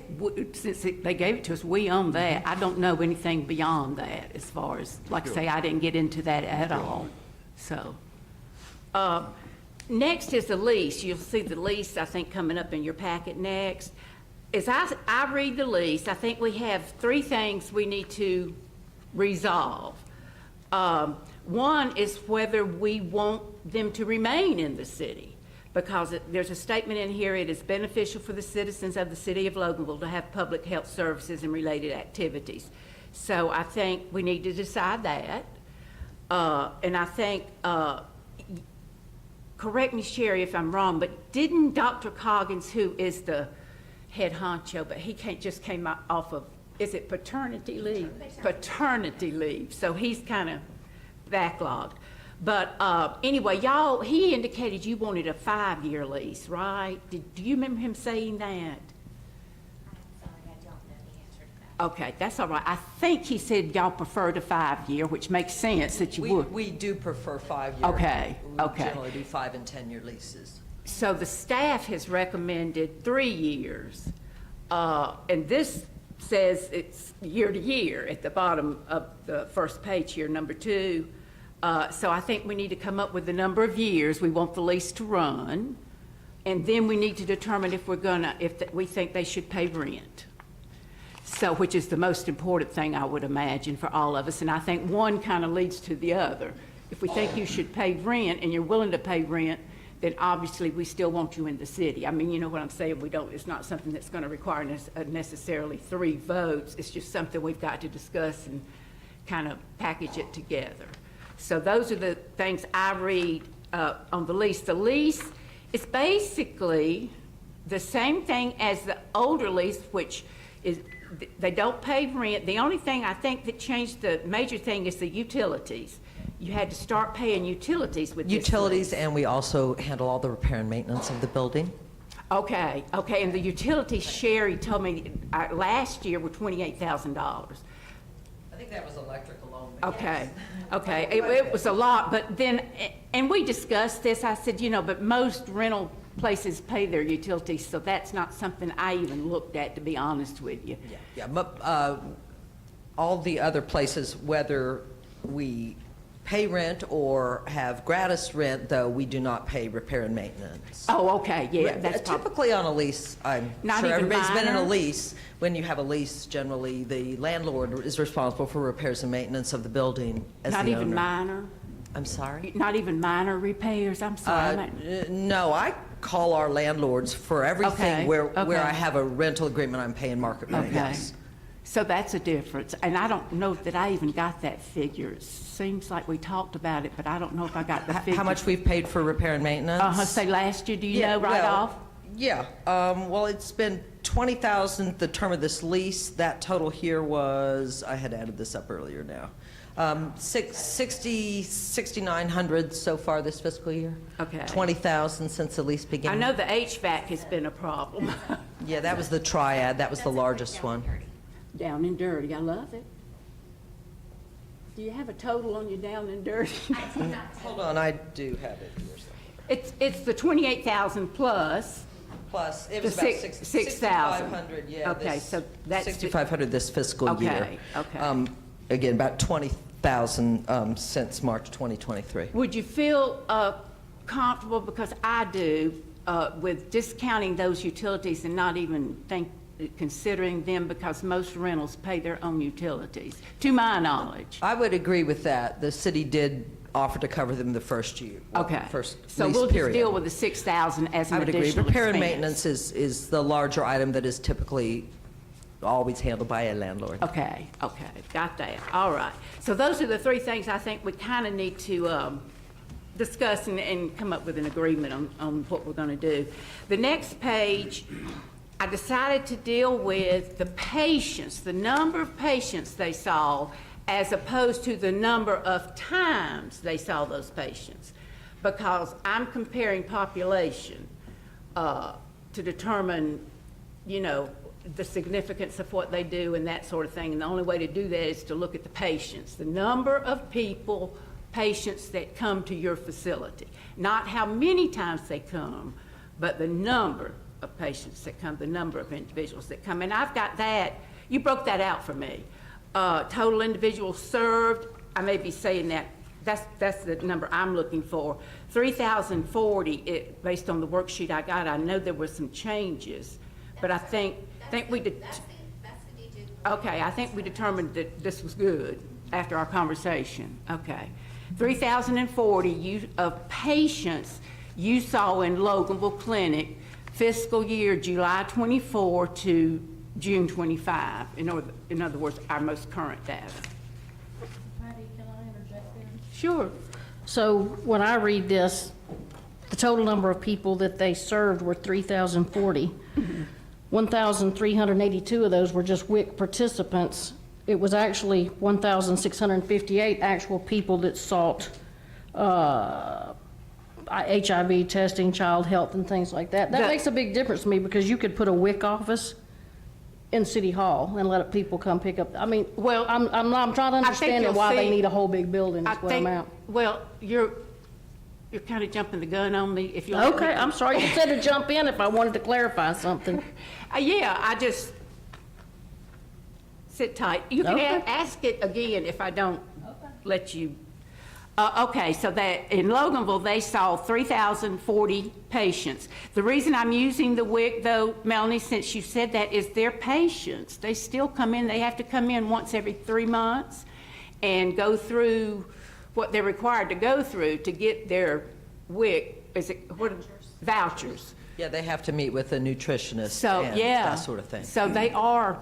since they gave it to us, we own that. I don't know anything beyond that as far as, like I say, I didn't get into that at all, so. Next is the lease. You'll see the lease, I think, coming up in your packet next. As I read the lease, I think we have three things we need to resolve. One is whether we want them to remain in the city, because there's a statement in here, it is beneficial for the citizens of the city of Loganville to have public health services and related activities. So I think we need to decide that. And I think, correct me, Sherry, if I'm wrong, but didn't Dr. Coggins, who is the head honcho, but he just came off of, is it paternity leave? Paternity leave. So he's kind of backlogged. But anyway, he indicated you wanted a 5-year lease, right? Do you remember him saying that? I'm sorry, I don't know the answer to that. Okay, that's all right. I think he said y'all preferred a 5-year, which makes sense that you would. We do prefer 5-year. Okay, okay. We generally do 5- and 10-year leases. So the staff has recommended 3 years, and this says it's year to year at the bottom of the first page here, number 2. So I think we need to come up with the number of years we want the lease to run, and then we need to determine if we think they should pay rent. So, which is the most important thing, I would imagine, for all of us, and I think one kind of leads to the other. If we think you should pay rent and you're willing to pay rent, then obviously we still want you in the city. I mean, you know what I'm saying? It's not something that's going to require necessarily 3 votes. It's just something we've got to discuss and kind of package it together. So those are the things I read on the lease. The lease is basically the same thing as the older lease, which is they don't pay rent. The only thing I think that changed, the major thing, is the utilities. You had to start paying utilities with this Utilities, lease. and we also handle all the repair and maintenance of the building. Okay, and the utilities, Sherry told me last year were $28,000. I think that was electric alone. Okay. It was a lot, but then, and we discussed this, I said, but most rental places pay their utilities, so that's not something I even looked at, to be honest with you. Yeah, all the other places, whether we pay rent or have gratis rent, though, we do not pay repair and maintenance. Oh, okay, yeah, that's probably, Typically on a lease, I'm Not sure even everybody's been in a minor? lease. When you have a lease, generally, the landlord is responsible for repairs and maintenance of the building as the not owner. even minor, I'm sorry? not even minor repairs, I'm sorry. No, I call our landlords for everything Okay, where okay. I have a rental agreement, I'm paying market rate, Okay. yes. So that's a difference, and I don't know that I even got that figure. It seems like we talked about it, but I don't know if I got the figure. How much we've paid for repair and maintenance? Say last year, do you know right well, off? Yeah, well, it's been $20,000 the term of this lease. That total here was, I had added this up earlier now, 6,900 so far this fiscal year. Okay. 20,000 since the lease began. I know the HVAC has been a problem. Yeah, that was the triad. That was the largest one. Down and dirty, I love it. Do you have a total on your down and dirty? Hold on, I do have it here. It's the 28,000 plus. Plus, it The was about 6,000. 6,500, yeah. Okay, this- so that's the- 6,500 this fiscal year. Okay. Again, about 20,000 since March 2023. Would you feel comfortable, because I do, with discounting those utilities and not even considering them, because most rentals pay their own utilities, to my knowledge? I would agree with that. The city did offer to cover them the first year. Okay. First So lease we'll just period. deal with the 6,000 as I an would agree. additional Repair and expense. maintenance is the larger item that is typically always handled by a landlord. Okay, got that, all right. So those are the three things I think we kind of need to discuss and come up with an agreement on what we're gonna do. The next page, I decided to deal with the patients, the number of patients they saw, as opposed to the number of times they saw those patients. Because I'm comparing population to determine, you know, the significance of what they do and that sort of thing. And the only way to do that is to look at the patients, the number of people, patients that come to your facility. Not how many times they come, but the number of patients that come, the number of individuals that come. And I've got that, you broke that out for me. Total individuals served, I may be saying that, that's the number I'm looking for. 3,040, based on the worksheet I got, I know there were some changes, but I think we did. That's the digit. Okay, I think we determined that this was good after our conversation. Okay. 3,040 of patients you saw in Loganville Clinic fiscal year July 24 to June 25. In other words, our most current data. Patty, can I interject there? Sure. So when I read this, the total number of people that they served were 3,040. 1,382 of those were just WIC participants. It was actually 1,658 actual people that sought HIV testing, child health, and things like that. That makes a big difference to me, because you could put a WIC office in City Hall and let people come pick up. I mean, well, I'm trying to understand you'll why they see- need a whole big building, is what I'm at. Well, you're kind of jumping the gun on me if you let me- Okay, I'm sorry. You said to jump in if I wanted to clarify something. Yeah, I just sit tight. You can Okay. ask it again if I don't let you. Okay, so that in Loganville, they saw 3,040 patients. The reason I'm using the WIC, though, Melanie, since you said that, is their patients. They still come in, they have to come in once every 3 months and go through what they're required to go through to get their WIC, vouchers. Yeah, they have to meet with a nutritionist So, and yeah. that sort of thing. So they are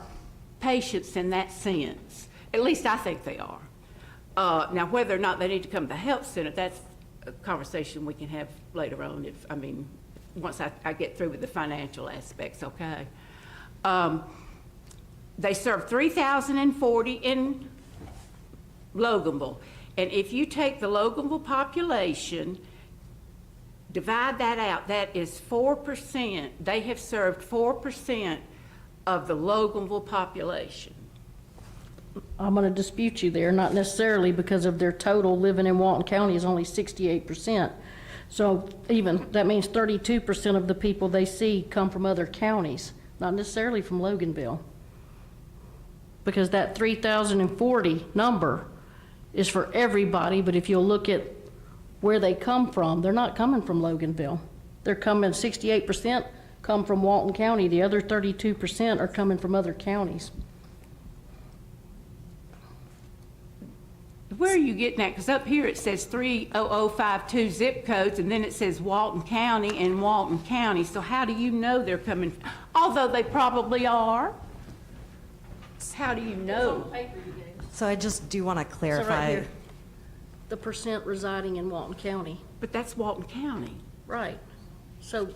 patients in that sense. At least I think they are. Now, whether or not they need to come to the health center, that's a conversation we can have later on once I get through with the financial aspects, okay? They serve 3,040 in Loganville. And if you take the Loganville population, divide that out, that is 4%. They have served 4% of the Loganville population. I'm going to dispute you there, not necessarily, because of their total living in Walton County is only 68%. So that means 32% of the people they see come from other counties, not necessarily from Loganville. Because that 3,040 number is for everybody, but if you'll look at where they come from, they're not coming from Loganville. They're coming, 68% come from Walton County. The other 32% are coming from other counties. Where are you getting at? Because up here it says 30052 zip codes, and then it says Walton County and Walton County. So how do you know they're coming? Although they probably are. How do you know? So I just do want to So right clarify. here, the percent residing in Walton County. But that's Walton County. Right. So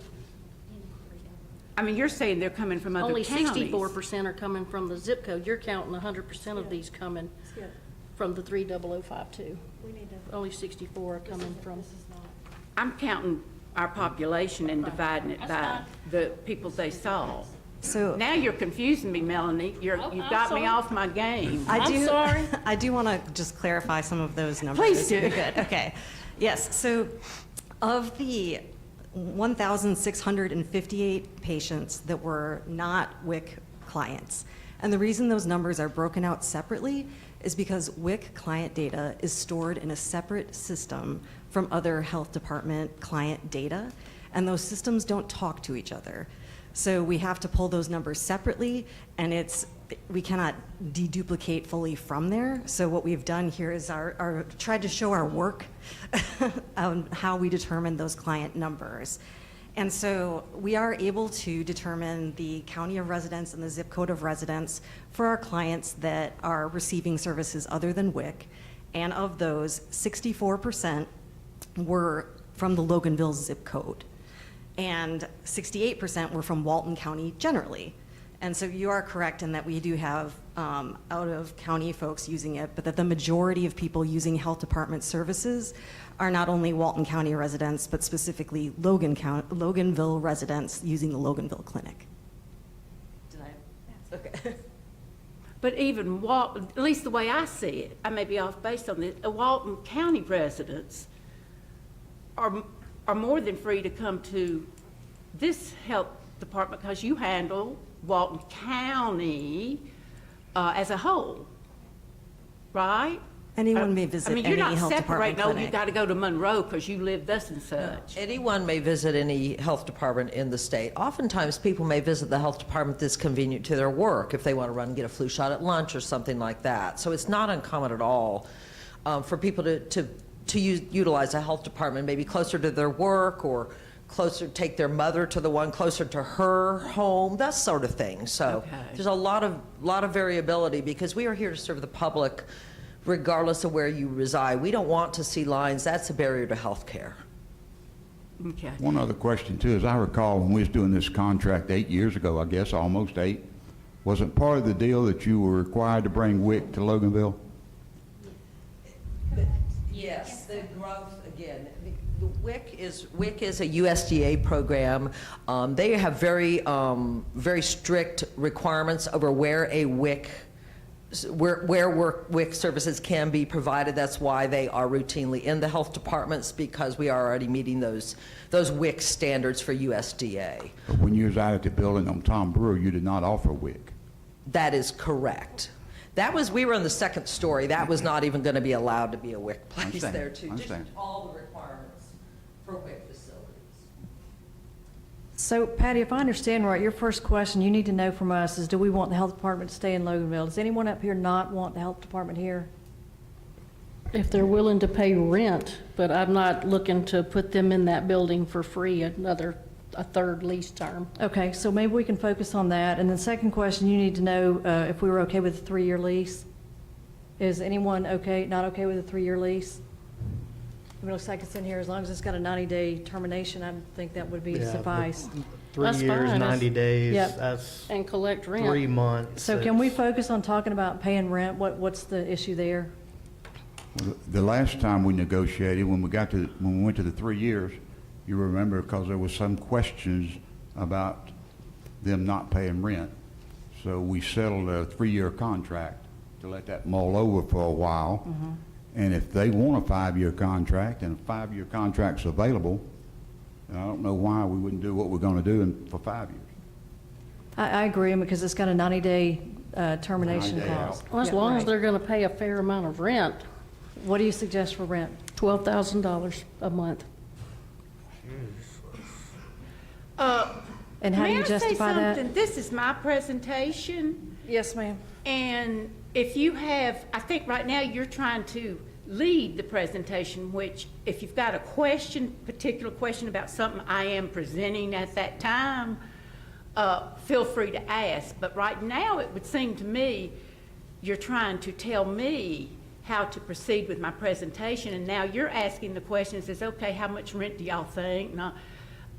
I mean, you're saying they're coming from other only counties. 64% are coming from the zip code. You're counting 100% of these coming from the 30052. Only 64 are coming from. I'm counting our population and dividing it by the people they saw. So Now you're confusing me, Melanie. You've I'm got me sorry. off my game. I'm sorry. I do want to just clarify some of those numbers. Please do. Good, okay. Yes, so of the 1,658 patients that were not WIC clients, and the reason those numbers are broken out separately is because WIC client data is stored in a separate system from other health department client data, and those systems don't talk to each other. So we have to pull those numbers separately, and we cannot deduplicate fully from there. So what we've done here is tried to show our work on how we determine those client numbers. And so we are able to determine the county of residence and the zip code of residence for our clients that are receiving services other than WIC. And of those, 64% were from the Loganville zip code. And 68% were from Walton County generally. And so you are correct in that we do have out-of-county folks using it, but that the majority of people using health department services are not only Walton County residents, but specifically Loganville residents using the Loganville Clinic. Did I? Okay. But even Walton, at least the way I see it, I may be off based on this, Walton County residents are more than free to come to this health department because you handle Walton County as a whole, right? Anyone may visit any health department you're not separating, oh, you clinic. got to go to Monroe because you live thus and such. Anyone may visit any health department in the state. Oftentimes, people may visit the health department that's convenient to their work if they want to run and get a flu shot at lunch or something like that. So it's not uncommon at all for people to utilize a health department maybe closer to their work or closer, take their mother to the one closer to her home, that sort of thing. So Okay. there's a lot of variability because we are here to serve the public regardless of where you reside. We don't want to see lines. That's a barrier to health care. Okay. One other question too, as I recall, when we was doing this contract 8 years ago, I guess, almost 8, wasn't part of the deal that you were required to bring WIC to Loganville? Yes, the growth, again, the WIC is a USDA program. They have very strict requirements over where a WIC WIC services can be provided. That's why they are routinely in the health departments, because we are already meeting those WIC standards for USDA. But when you was out at the building on Tom Brewer, you did not offer WIC. That is correct. We were on the second story. That was not even going to be allowed to be a WIC place Understand, there too. Just understand. all the requirements for WIC facilities. So Patty, if I understand right, your first question you need to know from us is, do we want the health department to stay in Loganville? Does anyone up here not want the health department here? If they're willing to pay rent, but I'm not looking to put them in that building for free a third lease term. Okay, so maybe we can focus on that. And the second question, you need to know if we were okay with a 3-year lease. Is anyone not okay with a 3-year lease? It looks like it's in here, as long as it's got a 90-day termination, I think that would be suffice. 3 That's years, fine. 90 days, Yep. that's And collect rent. 3 months. So can we It's- focus on talking about paying rent? What's the issue there? Well, the last time we negotiated, when we went to the 3 years, you remember, because there was some questions about them not paying rent. So we settled a 3-year contract to let that mull over for a while. And if they want a 5-year contract and a 5-year contract's available, then I don't know why we wouldn't do what we're going to do for 5 years. I agree, because it's got a 90-day termination 90-day clause. Well, as Yeah, long as right. they're gonna pay a fair amount of rent, What do you suggest for rent? $12,000 a month. And how do you justify May I that? say something? This is my presentation, Yes, ma'am. and if you have, I think right now you're trying to lead the presentation, which if you've got a particular question about something I am presenting at that time, feel free to ask. But right now, it would seem to me, you're trying to tell me how to proceed with my presentation, and now you're asking the question, says, okay, how much rent do y'all think? No,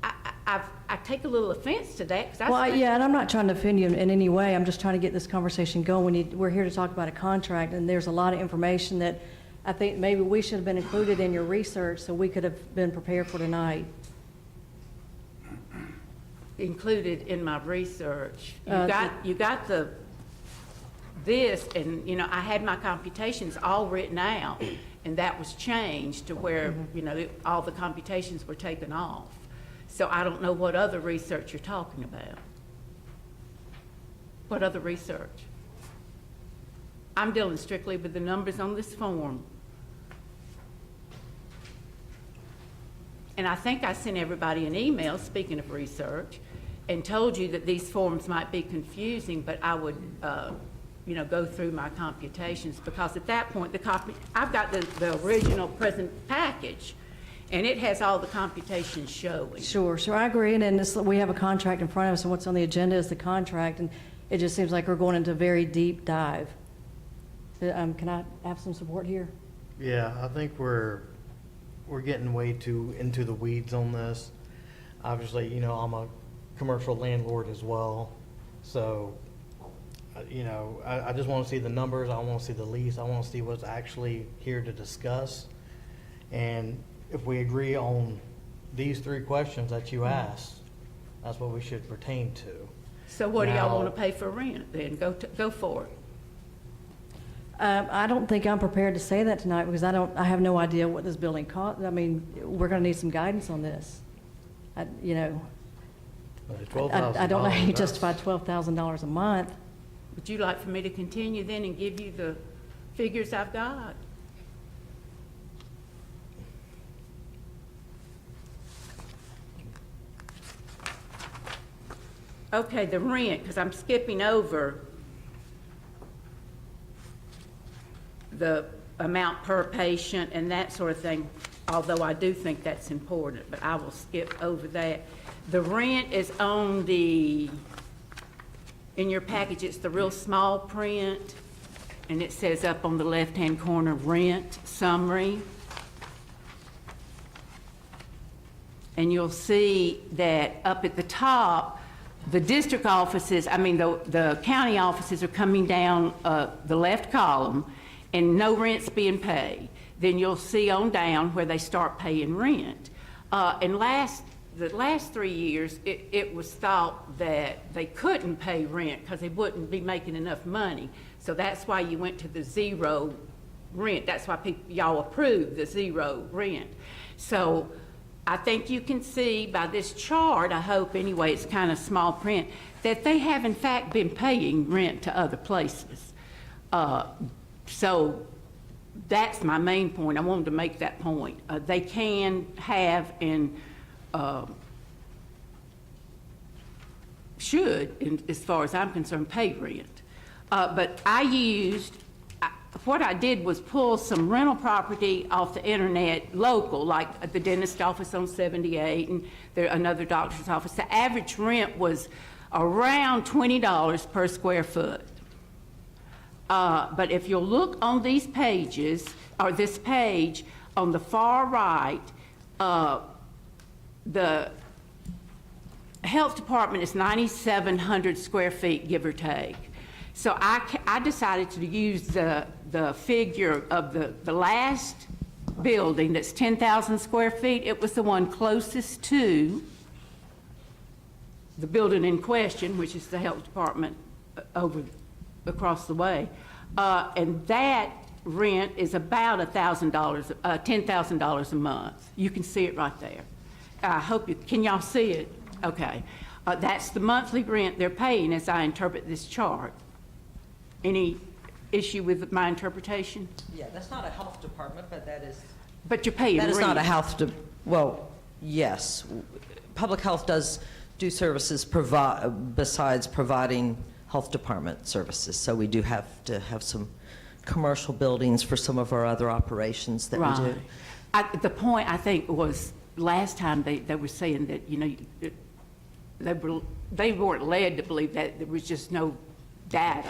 I take a little offense to that, because Well, yeah, and I'm not trying to offend you in any way. I'm just trying to get this conversation going. We're here to talk about a contract, and there's a lot of information that I think maybe we should have been included in your research, so we could have been prepared for tonight. included in my research. Uh, You got this, and, I had my computations all written out, and that was changed to where, all the computations were taken off. So I don't know what other research you're talking about. What other research? I'm dealing strictly with the numbers on this form. And I think I sent everybody an email, speaking of research, and told you that these forms might be confusing, but I would, go through my computations, because at that point, I've got the original present package, And it has all the computations showing. Sure, I agree, and then we have a contract in front of us, and what's on the agenda is the contract, and it just seems like we're going into a very deep dive. Can I have some support here? Yeah, I think we're getting way too into the weeds on this. Obviously, you know, I'm a commercial landlord as well, so, you know, I just want to see the numbers, I want to see the lease, I want to see what's actually here to discuss. And if we agree on these 3 questions that you asked, that's what we should pertain to. So what do y'all Now- want to pay for rent then? Go for it. I don't think I'm prepared to say that tonight, because I have no idea what this building cost. I mean, we're gonna need some guidance on this. You know, I don't know how you justify $12,000 a month. Would you like for me to continue then and give you the figures I've got? Okay, the rent, because I'm skipping over the amount per patient and that sort of thing, although I do think that's important, but I will skip over that. The rent is on the, in your package, it's the real small print, and it says up on the left-hand corner, rent summary. And you'll see that up at the top, the district offices, the county offices are coming down the left column, and no rent's being paid. Then you'll see on down where they start paying rent. And the last 3 years, it was thought that they couldn't pay rent because they wouldn't be making enough money. So that's why you went to the zero rent. That's why y'all approved the zero rent. So I think you can see by this chart, I hope anyway, it's kind of small print, that they have in fact been paying rent to other places. So that's my main point. I wanted to make that point. They can have and should, as far as I'm concerned, pay rent. But what I did was pull some rental property off the internet local, like the dentist office on 78 and another doctor's office. The average rent was around $20 per square foot. But if you'll look on these pages, or this page, on the far right, the health department is 9,700 square feet, give or take. So I decided to use the figure of the last building that's 10,000 square feet. It was the one closest to the building in question, which is the health department across the way. And that rent is about $10,000 a month. You can see it right there. I hope can y'all see it? Okay. That's the monthly rent they're paying as I interpret this chart. Any issue with my interpretation? Yeah, that's not a health department, but that is. But you're paying rent. That is not a well, yes. Public health does do services besides providing health department services. So we do have to have some commercial buildings for some of our other operations that we do. The point, I think, was last time they were saying that, you know, they weren't led to believe that there was just no data.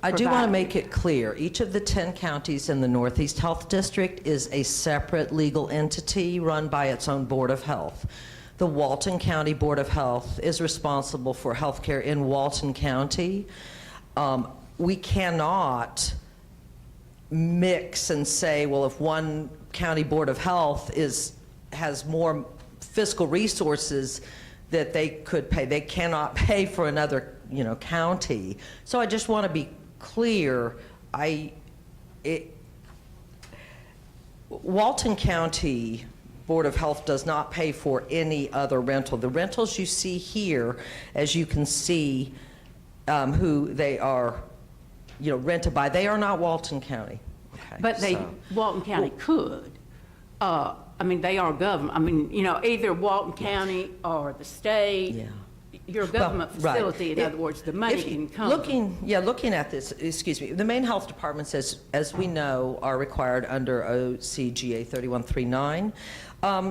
I do want to make it clear, each of the 10 counties in the Northeast Health District is a separate legal entity run by its own Board of Health. The Walton County Board of Health is responsible for healthcare in Walton County. We cannot mix and say, well, if one county Board of Health has more fiscal resources that they could pay, they cannot pay for another, county. So I just want to be clear. Walton County Board of Health does not pay for any other rental. The rentals you see here, as you can see, who they are, rented by, they are not Walton County. Okay, But Walton County could. They are government. Either Walton County or the state. Yeah. you're a government Well, right. facility, in If- other words, the money if can come. Looking at this, excuse me, the Maine Health Departments, as we know, are required under OCGA 3139.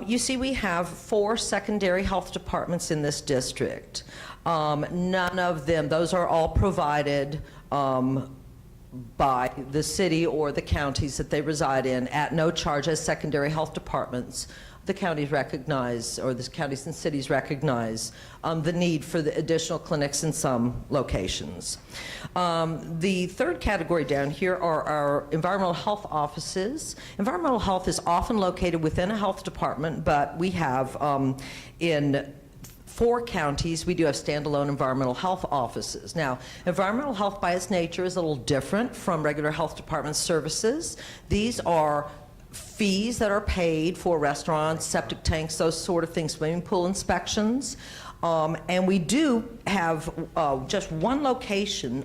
You see, we have 4 secondary health departments in this district. None of them, those are all provided by the city or the counties that they reside in at no charge as secondary health departments. The counties recognize, or the counties and cities recognize, the need for the additional clinics in some locations. The third category down here are our environmental health offices. Environmental health is often located within a health department, but we have in 4 counties, we do have standalone environmental health offices. Now, environmental health by its nature is a little different from regular health department services. These are fees that are paid for restaurants, septic tanks, those sort of things, swimming pool inspections. And we do have just 2 locations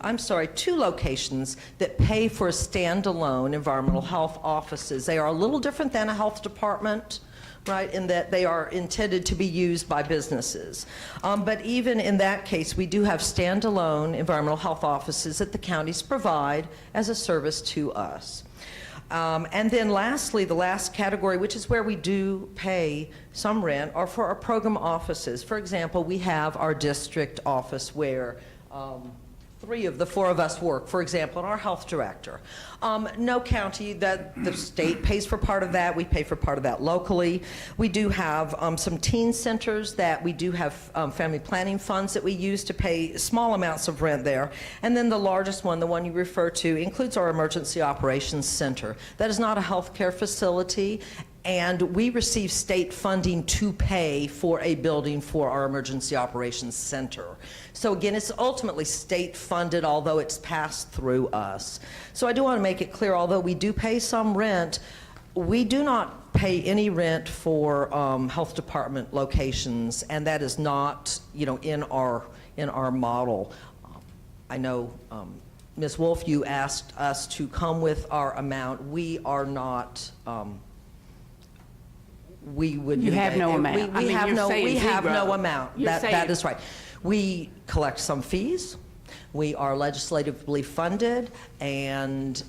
that pay for standalone environmental health offices. They are a little different than a health department, right, in that they are intended to be used by businesses. But even in that case, we do have standalone environmental health offices that the counties provide as a service to us. And then lastly, the last category, which is where we do pay some rent, are for our program offices. For example, we have our district office where 3 of the 4 of us work, for example, and our health director. No county, that the state pays for part of that. We pay for part of that locally. We do have some teen centers that we do have family planning funds that we use to pay small amounts of rent there. And then the largest one, the one you refer to, includes our emergency operations center. That is not a healthcare facility, and we receive state funding to pay for a building for our emergency operations center. So again, it's ultimately state funded, although it's passed through us. So I do want to make it clear, although we do pay some rent, we do not pay any rent for health department locations, and that is not, in our model. I know, Ms. Wolf, you asked us to come with our amount. We are not. We would. You have no amount. We have you're no. saying We have zero. no amount. You're That saying- is right. We collect some fees. We are legislatively funded, and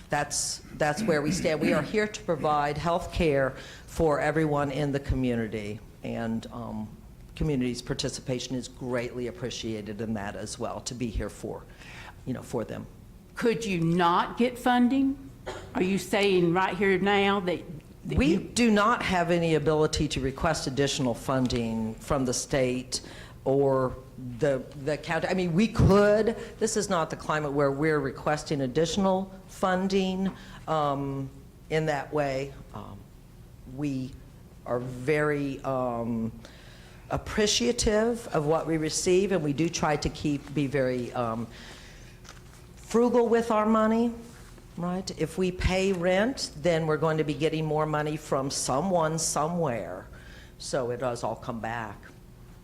that's where we stand. We are here to provide health care for everyone in the community, and community's participation is greatly appreciated in that as well, to be here for them. Could you not get funding? Are you saying right here now that We do not have any ability to request additional funding from the state or the county. I mean, we could. This is not the climate where we're requesting additional funding in that way. We are very appreciative of what we receive, and we do try to be very frugal with our money. Right? If we pay rent, then we're going to be getting more money from someone somewhere. So it does all come back.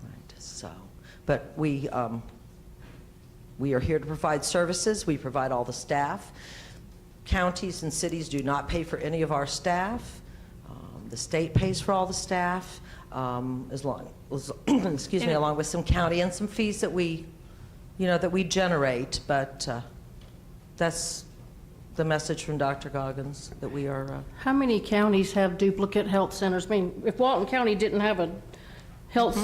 Right? So, but we are here to provide services. We provide all the staff. Counties and cities do not pay for any of our staff. The state pays for all the staff, along with some county and some fees that we generate. But that's the message from Dr. Goggins, that we are. How many counties have duplicate health centers? I mean, if Walton County didn't have a health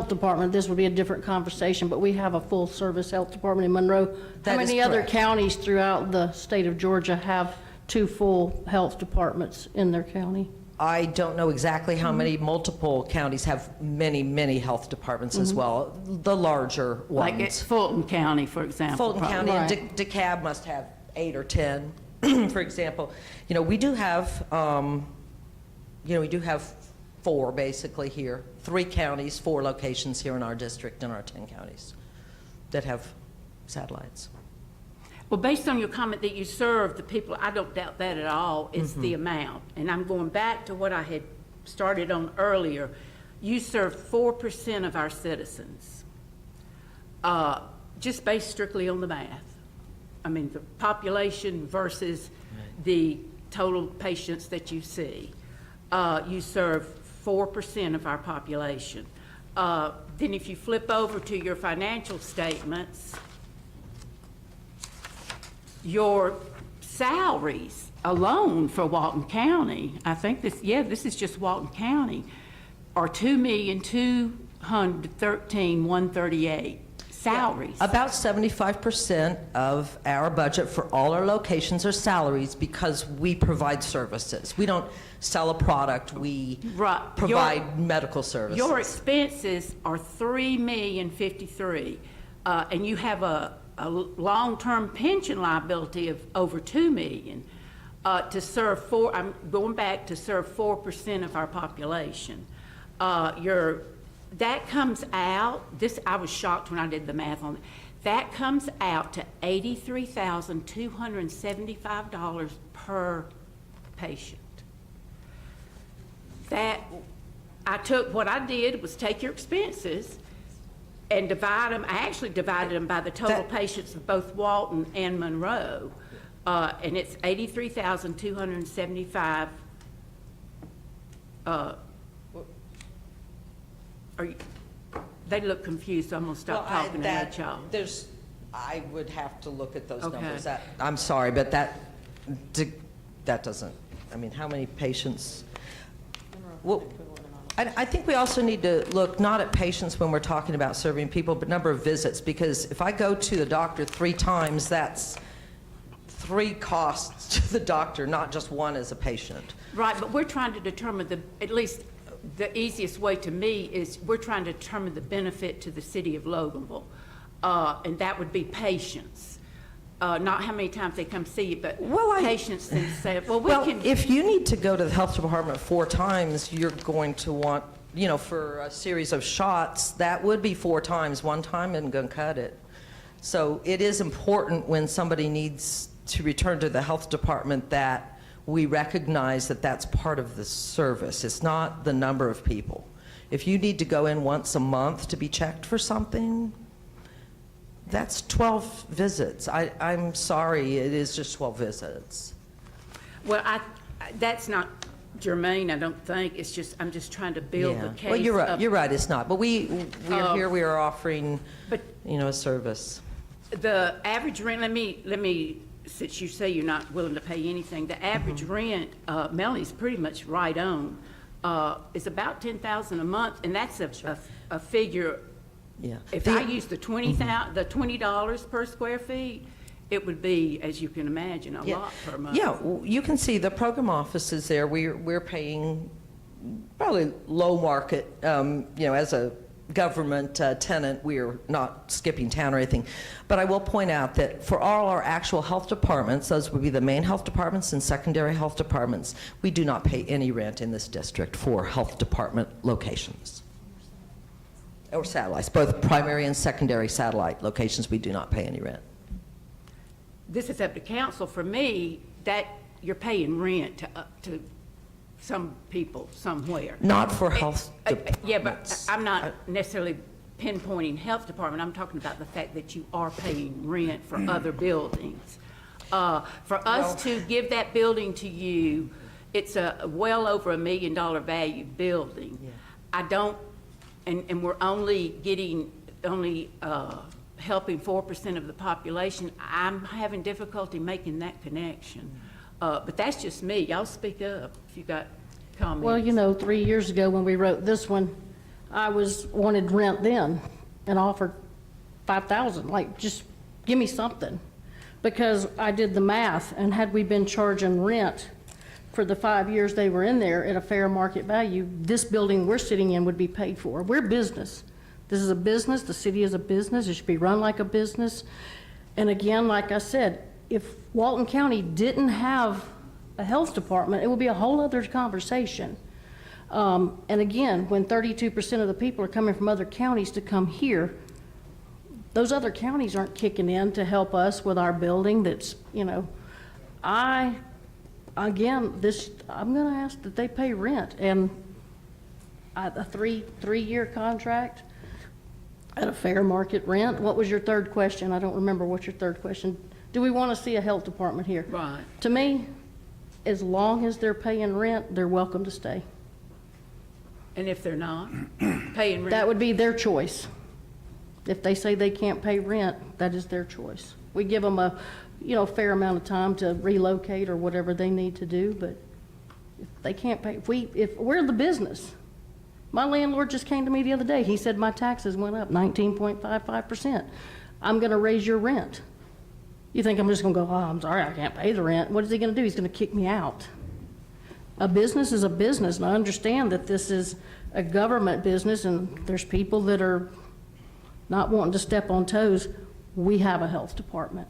department, this would be a different conversation, but we have a full-service health department in Monroe. That How is many other correct. counties throughout the state of Georgia have 2 full health departments in their county? I don't know exactly how many. Multiple counties have many, many health departments as well, the larger ones. like it's Fulton County, for example? Fulton probably. County and DeKalb must have 8 or 10, for example. We do have, we do have 4 basically here, 3 counties, 4 locations here in our district, in our 10 counties that have satellites. Well, based on your comment that you serve the people, I don't doubt that at all. It's the amount. And I'm going back to what I had started on earlier. You serve 4% of our citizens, just based strictly on the math. I mean, the population versus the total patients that you see. You serve 4% of our population. Then if you flip over to your financial statements, your salaries alone for Walton County, I think this is just Walton County, are $2,213,138 salaries. About 75% of our budget for all our locations are salaries because we provide services. We don't sell a product, we Right. provide medical services. Your expenses are $3,053,000, and you have a long-term pension liability of over $2 million to serve I'm going back to serve 4% of our population. That comes out, I was shocked when I did the math on it. That comes out to $83,275 per patient. What I did was take your expenses and divide them, I actually divided them by the total patients of both Walton and Monroe, and it's 83,275. They look confused, so I'm gonna stop talking and let y'all. I would have to look at those Okay. numbers. I'm sorry, but that doesn't, I mean, how many patients? Well, I think we also need to look not at patients when we're talking about serving people, but number of visits, because if I go to the doctor 3 times, that's 3 costs to the doctor, not just one as a patient. Right, but we're trying to determine at least the easiest way to me is we're trying to determine the benefit to the city of Loganville. And that would be patients. Not how many times they come see you, but patients themselves. Well, if you need to go to the health department 4 times, you're going to want, for a series of shots, that would be 4 times. 1 time isn't going to cut it. So it is important when somebody needs to return to the health department that we recognize that that's part of the service. It's not the number of people. If you need to go in once a month to be checked for something, that's 12 visits. I'm sorry, it is just 12 visits. Well, that's not germane, I don't think. It's just, I'm just trying to build the case. Well, you're right. of- You're right. It's not. But we are here. We are offering, a service. The average rent, let me, since you say you're not willing to pay anything, the average rent, Melanie's pretty much right on, is about $10,000 a month, and that's a figure. Yeah. If I use the $20 per square feet, it would be, as you can imagine, a lot per month. Yeah, you can see the program offices there. We're paying probably low market. As a government tenant, we're not skipping town or anything. But I will point out that for all our actual health departments, those would be the main health departments and secondary health departments, we do not pay any rent in this district for health department locations. Or satellites, both primary and secondary satellite locations, we do not pay any rent. This is up to council. For me, that you're paying rent to some people somewhere. Not for health Yeah, but I'm not necessarily pinpointing health department. I'm talking about the fact that you are paying rent for other buildings. For us to give that building to you, it's a well over $1 million value building. Yeah. I don't, and we're only helping 4% of the population. I'm having difficulty making that connection. But that's just me. Y'all speak up if you got comments. Well, 3 years ago when we wrote this one, I wanted rent then and offered $5,000, like, just give me something. Because I did the math, and had we been charging rent for the 5 years they were in there at a fair market value, this building we're sitting in would be paid for. We're business. This is a business, the city is a business, it should be run like a business. And again, like I said, if Walton County didn't have a health department, it would be a whole other conversation. And again, when 32% of the people are coming from other counties to come here, those other counties aren't kicking in to help us with our building that's, I'm gonna ask that they pay rent, and a three-year contract at a fair market rent. What was your third question? I don't remember what your third question. Do we want to see a health department here? Right. To me, as long as they're paying rent, they're welcome to stay. And if they're not paying rent? That would be their choice. If they say they can't pay rent, that is their choice. We give them a, fair amount of time to relocate or whatever they need to do, but if they can't pay, if we're the business. My landlord just came to me the other day. He said my taxes went up 19.55%. I'm gonna raise your rent. You think I'm just gonna go, oh, I'm sorry, I can't pay the rent. What is he gonna do? He's gonna kick me out. A business is a business, and I understand that this is a government business and there's people that are not wanting to step on toes. We have a health department.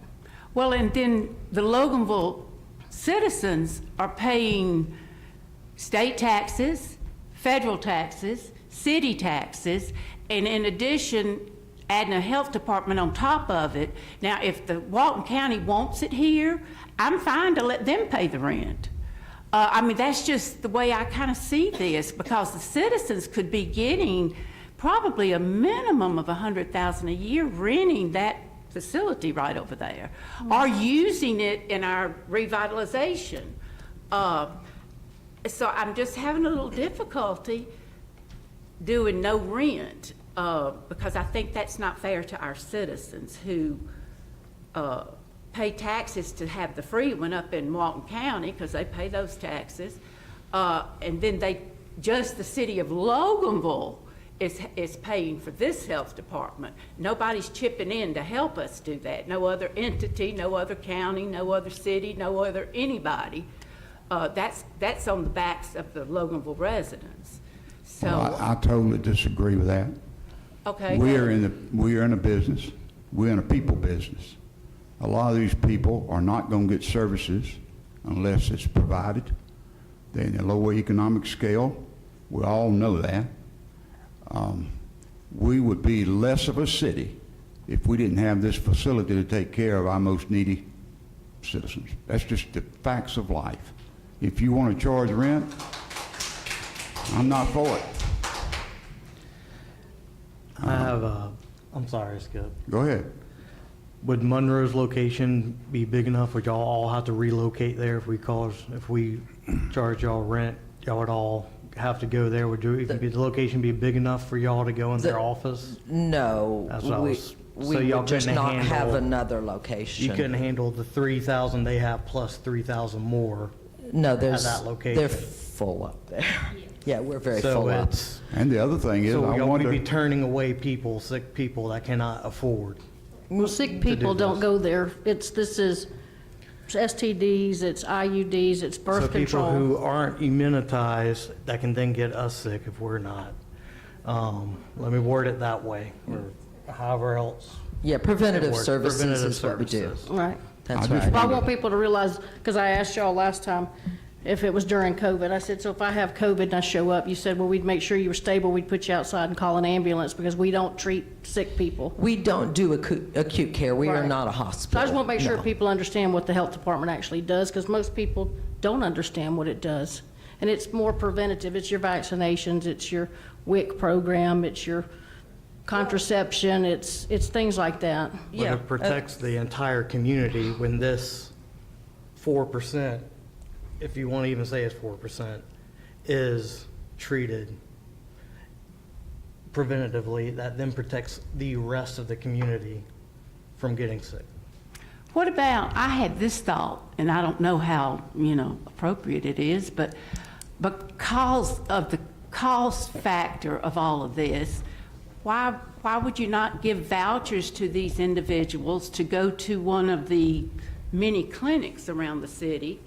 Well, and then the Loganville citizens are paying state taxes, federal taxes, city taxes, and in addition, adding a health department on top of it. Now, if the Walton County wants it here, I'm fine to let them pay the rent. That's just the way I kind of see this, because the citizens could be getting probably a minimum of $100,000 a year renting that facility right over there, or using it in our revitalization. So I'm just having a little difficulty doing no rent, because I think that's not fair to our citizens who pay taxes to have the free one up in Walton County, because they pay those taxes, and then the city of Loganville is paying for this health department. Nobody's chipping in to help us do that. No other entity, no other county, no other city, no other anybody. That's on the backs of the Loganville residents. So, Well, I totally disagree with that. okay. We are in a business. We're in a people business. A lot of these people are not going to get services unless it's provided. They're in a lower economic scale. We all know that. We would be less of a city if we didn't have this facility to take care of our most needy citizens. That's just the facts of life. If you want to charge rent, I'm not for it. I have I'm sorry, Skip. Go ahead. Would Monroe's location be big enough? Would y'all all have to relocate there if we charge y'all rent? Y'all would all have to go there? Would the location be big enough for y'all to go in their office? No, That's what I was- so we y'all would just couldn't not have handle- another location. You couldn't handle the 3,000 they have plus 3,000 more. No, there's, that location. they're full up there. Yeah, we're very So full up. it's, And the other thing is, so I y'all would wonder, be turning away people, sick people that cannot afford. Well, sick do people don't this. go there. This is STDs, it's IUDs, it's birth So people control. who aren't immunized, that can then get us sick if we're not. Let me word it that way, or however else. Yeah, preventative It works. services Preventative is what we do. services. Right. That's I just right. Well, I want people to realize, because I asked y'all last time if it was during COVID. I said, so if I have COVID and I show up, you said, well, we'd make sure you were stable, we'd put you outside and call an ambulance, because we don't treat sick people. We don't do acute care. We are Right. not a So hospital. I just want to make sure No. people understand what the health department actually does, because most people don't understand what it does. And it's more preventative. It's your vaccinations, it's your WIC program, it's your contraception, it's things like that. But Yeah, it protects the entire community when this 4%, if you want to even say it's 4%, is treated preventatively, that then protects the rest of the community from getting sick. What about, I had this thought, and I don't know how, appropriate it is, but because of the cost factor of all of this, why would you not give vouchers to these individuals to go to one of the many clinics around the city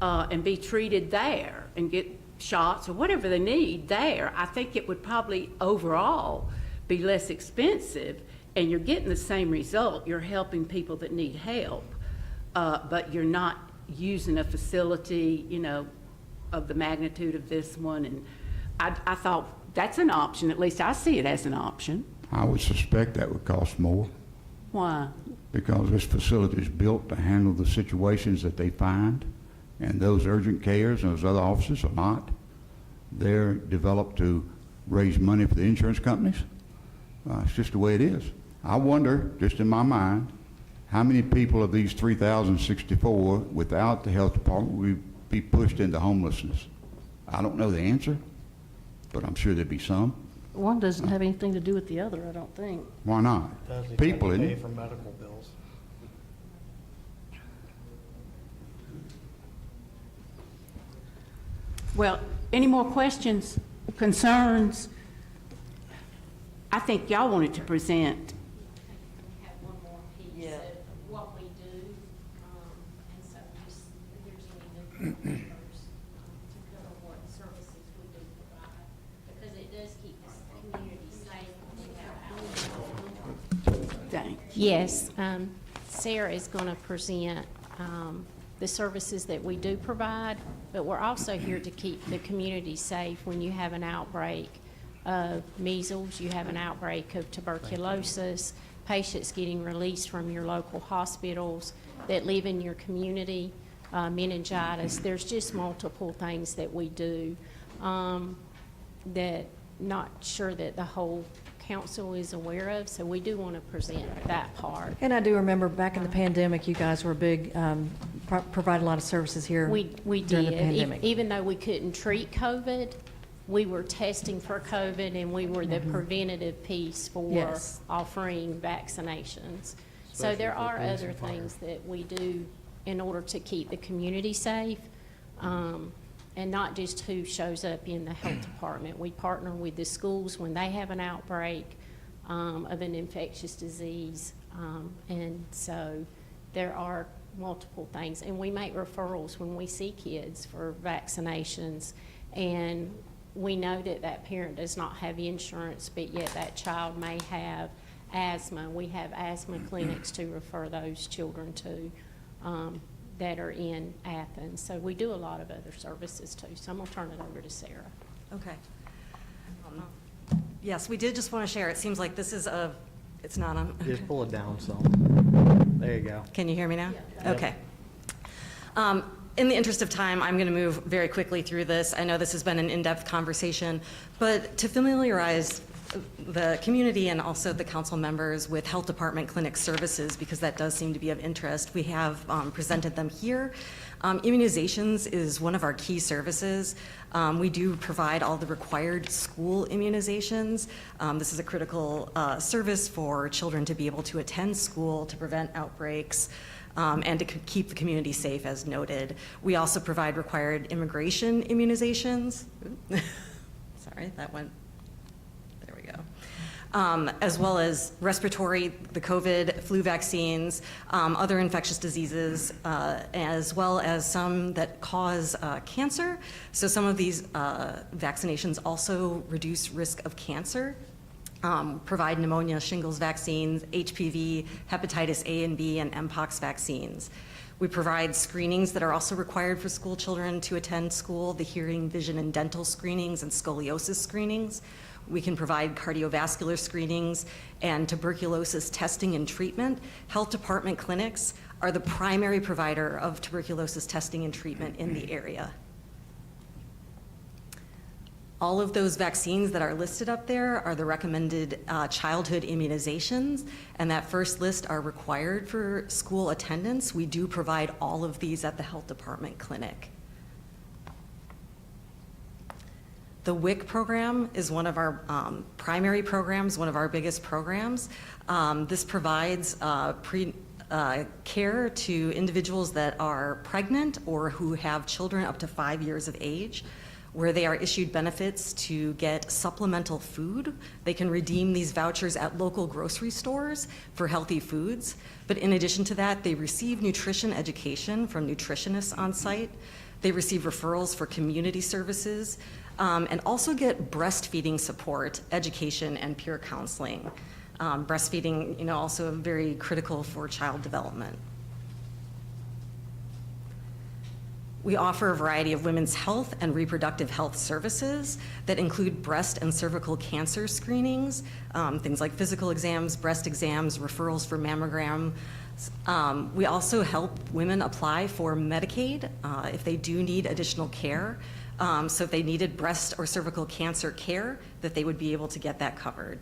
and be treated there and get shots or whatever they need there? I think it would probably overall be less expensive, and you're getting the same result. You're helping people that need help, but you're not using a facility, of the magnitude of this one. And I thought that's an option. At least I see it as an option. I would suspect that would cost more, Why? because this facility is built to handle the situations that they find, and those urgent cares and those other offices are not. They're developed to raise money for the insurance companies. It's just the way it is. I wonder, just in my mind, how many people of these 3,064 without the health department would be pushed into homelessness? I don't know the answer. but I'm sure there'd be some. One doesn't have anything to do with the other, I don't think. Why not? Does he People, gotta isn't pay it? for medical bills? Well, any more questions, concerns? I think y'all wanted to present. Have one more piece of what we do, and so just, if there's any new numbers, to cover what services we do provide, because it does keep this community safe when we have outbreaks. Thank Yes, Sarah is going to present the services that we do provide, but we're also here to keep the community safe when you have an outbreak of measles, you have an outbreak of tuberculosis, patients getting released from your local hospitals that live in your community, meningitis. There's just multiple things that we do that not sure that the whole council is aware of, so we do want to present that part. And I do remember back in the pandemic, you guys were big, provided a lot of services here We during the did, pandemic. even though we couldn't treat COVID, we were testing for COVID, and we were the preventative piece for Yes. offering vaccinations. So Especially there for are police other and fire. things that we do in order to keep the community safe, and not just who shows up in the health department. We partner with the schools when they have an outbreak of an infectious disease, and so there are multiple things. And we make referrals when we see kids for vaccinations, and we know that that parent does not have insurance, but yet that child may have asthma. We have asthma clinics to refer those children to that are in Athens. So we do a lot of other services too. So I'm going to turn it over to Sarah. Okay. Yes, we did just want to share. It seems like this is it's not on. Just pull it down some. There you go. Can you hear me now? Okay. In the interest of time, I'm going to move very quickly through this. I know this has been an in-depth conversation, but to familiarize the community and also the council members with health department clinic services, because that does seem to be of interest, we have presented them here. Immunizations is one of our key services. We do provide all the required school immunizations. This is a critical service for children to be able to attend school to prevent outbreaks. And to keep the community safe, as noted. We also provide required immigration immunizations. Sorry, that went, there we go. As well as respiratory, the COVID, flu vaccines, other infectious diseases, as well as some that cause cancer. So some of these vaccinations also reduce risk of cancer. Provide pneumonia, shingles vaccines, HPV, hepatitis A and B, and Mpox vaccines. We provide screenings that are also required for school children to attend school, the hearing, vision, and dental screenings and scoliosis screenings. We can provide cardiovascular screenings and tuberculosis testing and treatment. Health department clinics are the primary provider of tuberculosis testing and treatment in the area. All of those vaccines that are listed up there are the recommended childhood immunizations, and that first list are required for school attendance. We do provide all of these at the health department clinic. The WIC program is one of our primary programs, one of our biggest programs. This provides care to individuals that are pregnant or who have children up to 5 years of age, where they are issued benefits to get supplemental food. They can redeem these vouchers at local grocery stores for healthy foods. But in addition to that, they receive nutrition education from nutritionists on site. They receive referrals for community services, and also get breastfeeding support, education, and peer counseling. Breastfeeding, also very critical for child development. We offer a variety of women's health and reproductive health services that include breast and cervical cancer screenings, things like physical exams, breast exams, referrals for mammogram. We also help women apply for Medicaid if they do need additional care. So if they needed breast or cervical cancer care, that they would be able to get that covered.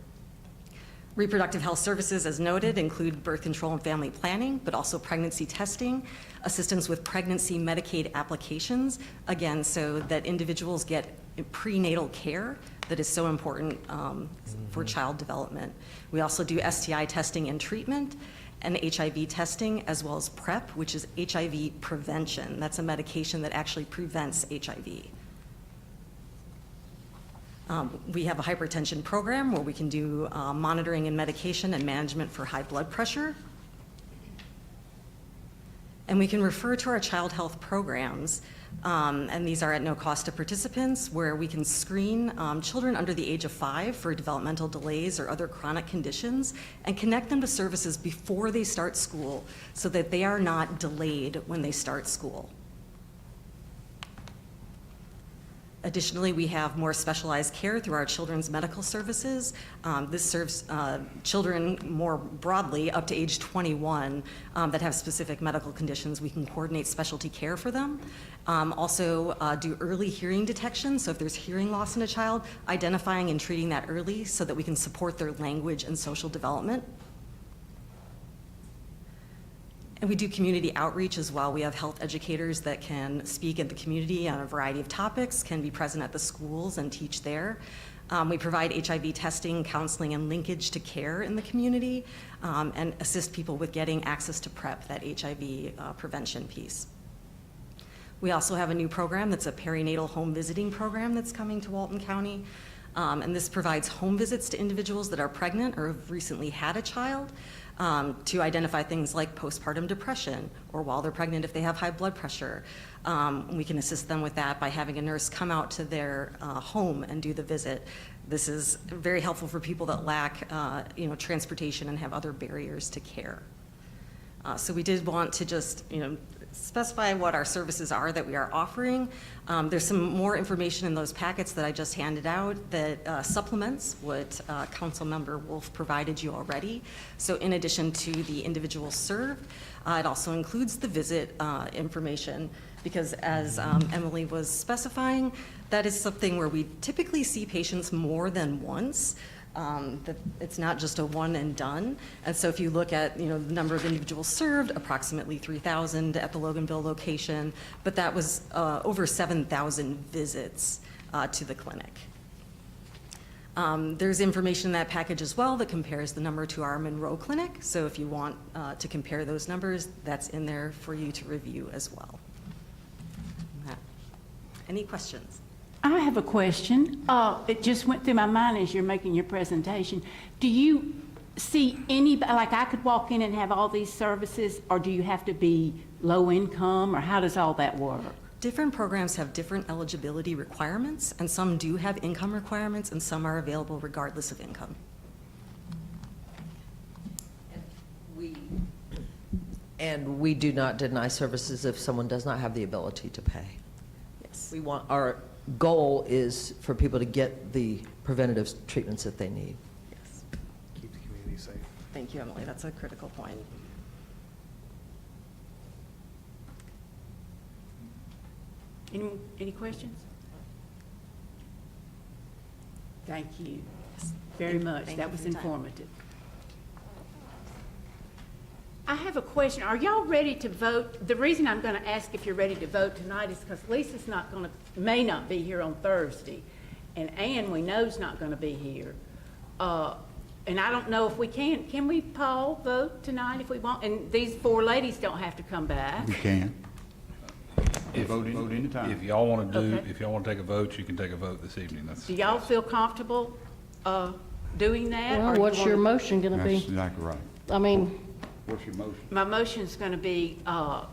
Reproductive health services, as noted, include birth control and family planning, but also pregnancy testing, assistance with pregnancy Medicaid applications, again, so that individuals get prenatal care that is so important for child development. We also do STI testing and treatment, and HIV testing, as well as PrEP, which is HIV prevention. That's a medication that actually prevents HIV. We have a hypertension program where we can do monitoring and medication and management for high blood pressure. And we can refer to our child health programs, and these are at no cost to participants, where we can screen children under the age of 5 for developmental delays or other chronic conditions and connect them to services before they start school so that they are not delayed when they start school. Additionally, we have more specialized care through our children's medical services. This serves children more broadly up to age 21 that have specific medical conditions. We can coordinate specialty care for them. Also do early hearing detection. So if there's hearing loss in a child, identifying and treating that early so that we can support their language and social development. And we do community outreach as well. We have health educators that can speak in the community on a variety of topics, can be present at the schools and teach there. We provide HIV testing, counseling, and linkage to care in the community, and assist people with getting access to PrEP, that HIV prevention piece. We also have a new program that's a perinatal home visiting program that's coming to Walton County. And this provides home visits to individuals that are pregnant or have recently had a child, to identify things like postpartum depression, or while they're pregnant if they have high blood pressure. We can assist them with that by having a nurse come out to their home and do the visit. This is very helpful for people that lack transportation and have other barriers to care. So we did want to just specify what our services are that we are offering. There's some more information in those packets that I just handed out that supplements what Councilmember Wolf provided you already. So in addition to the individual served, it also includes the visit information, because as Emily was specifying, that is something where we typically see patients more than once. That it's not just a one and done. And so if you look at the number of individuals served, approximately 3,000 at the Loganville location, but that was over 7,000 visits to the clinic. There's information in that package as well that compares the number to our Monroe clinic. So if you want to compare those numbers, that's in there for you to review as well. Any questions? I have a question. It just went through my mind as you're making your presentation. Do you see any, like I could walk in and have all these services, or do you have to be low income, or how does all that work? Different programs have different eligibility requirements, and some do have income requirements, and some are available regardless of income. And we do not deny services if someone does not have the ability to pay. Yes. We want, our goal is for people to get the preventative treatments that they need. Yes. Keep the community safe. Thank you, Emily. That's a critical point. Any questions? Thank you very much. Thank That you was for your time. informative. I have a question. Are y'all ready to vote? The reason I'm going to ask if you're ready to vote tonight is because Lisa's may not be here on Thursday, and Ann, we know, is not going to be here. And I don't know if we can we, Paul, vote tonight if we want? And these four ladies don't have to come back. We can. If- Vote anytime. If y'all want to Okay. if y'all want to take a vote, you can take a vote this evening. Do y'all feel comfortable doing that? or Well, do you what's your wanna- motion gonna That's be? exactly right. I mean, What's your motion? My motion's going to be, I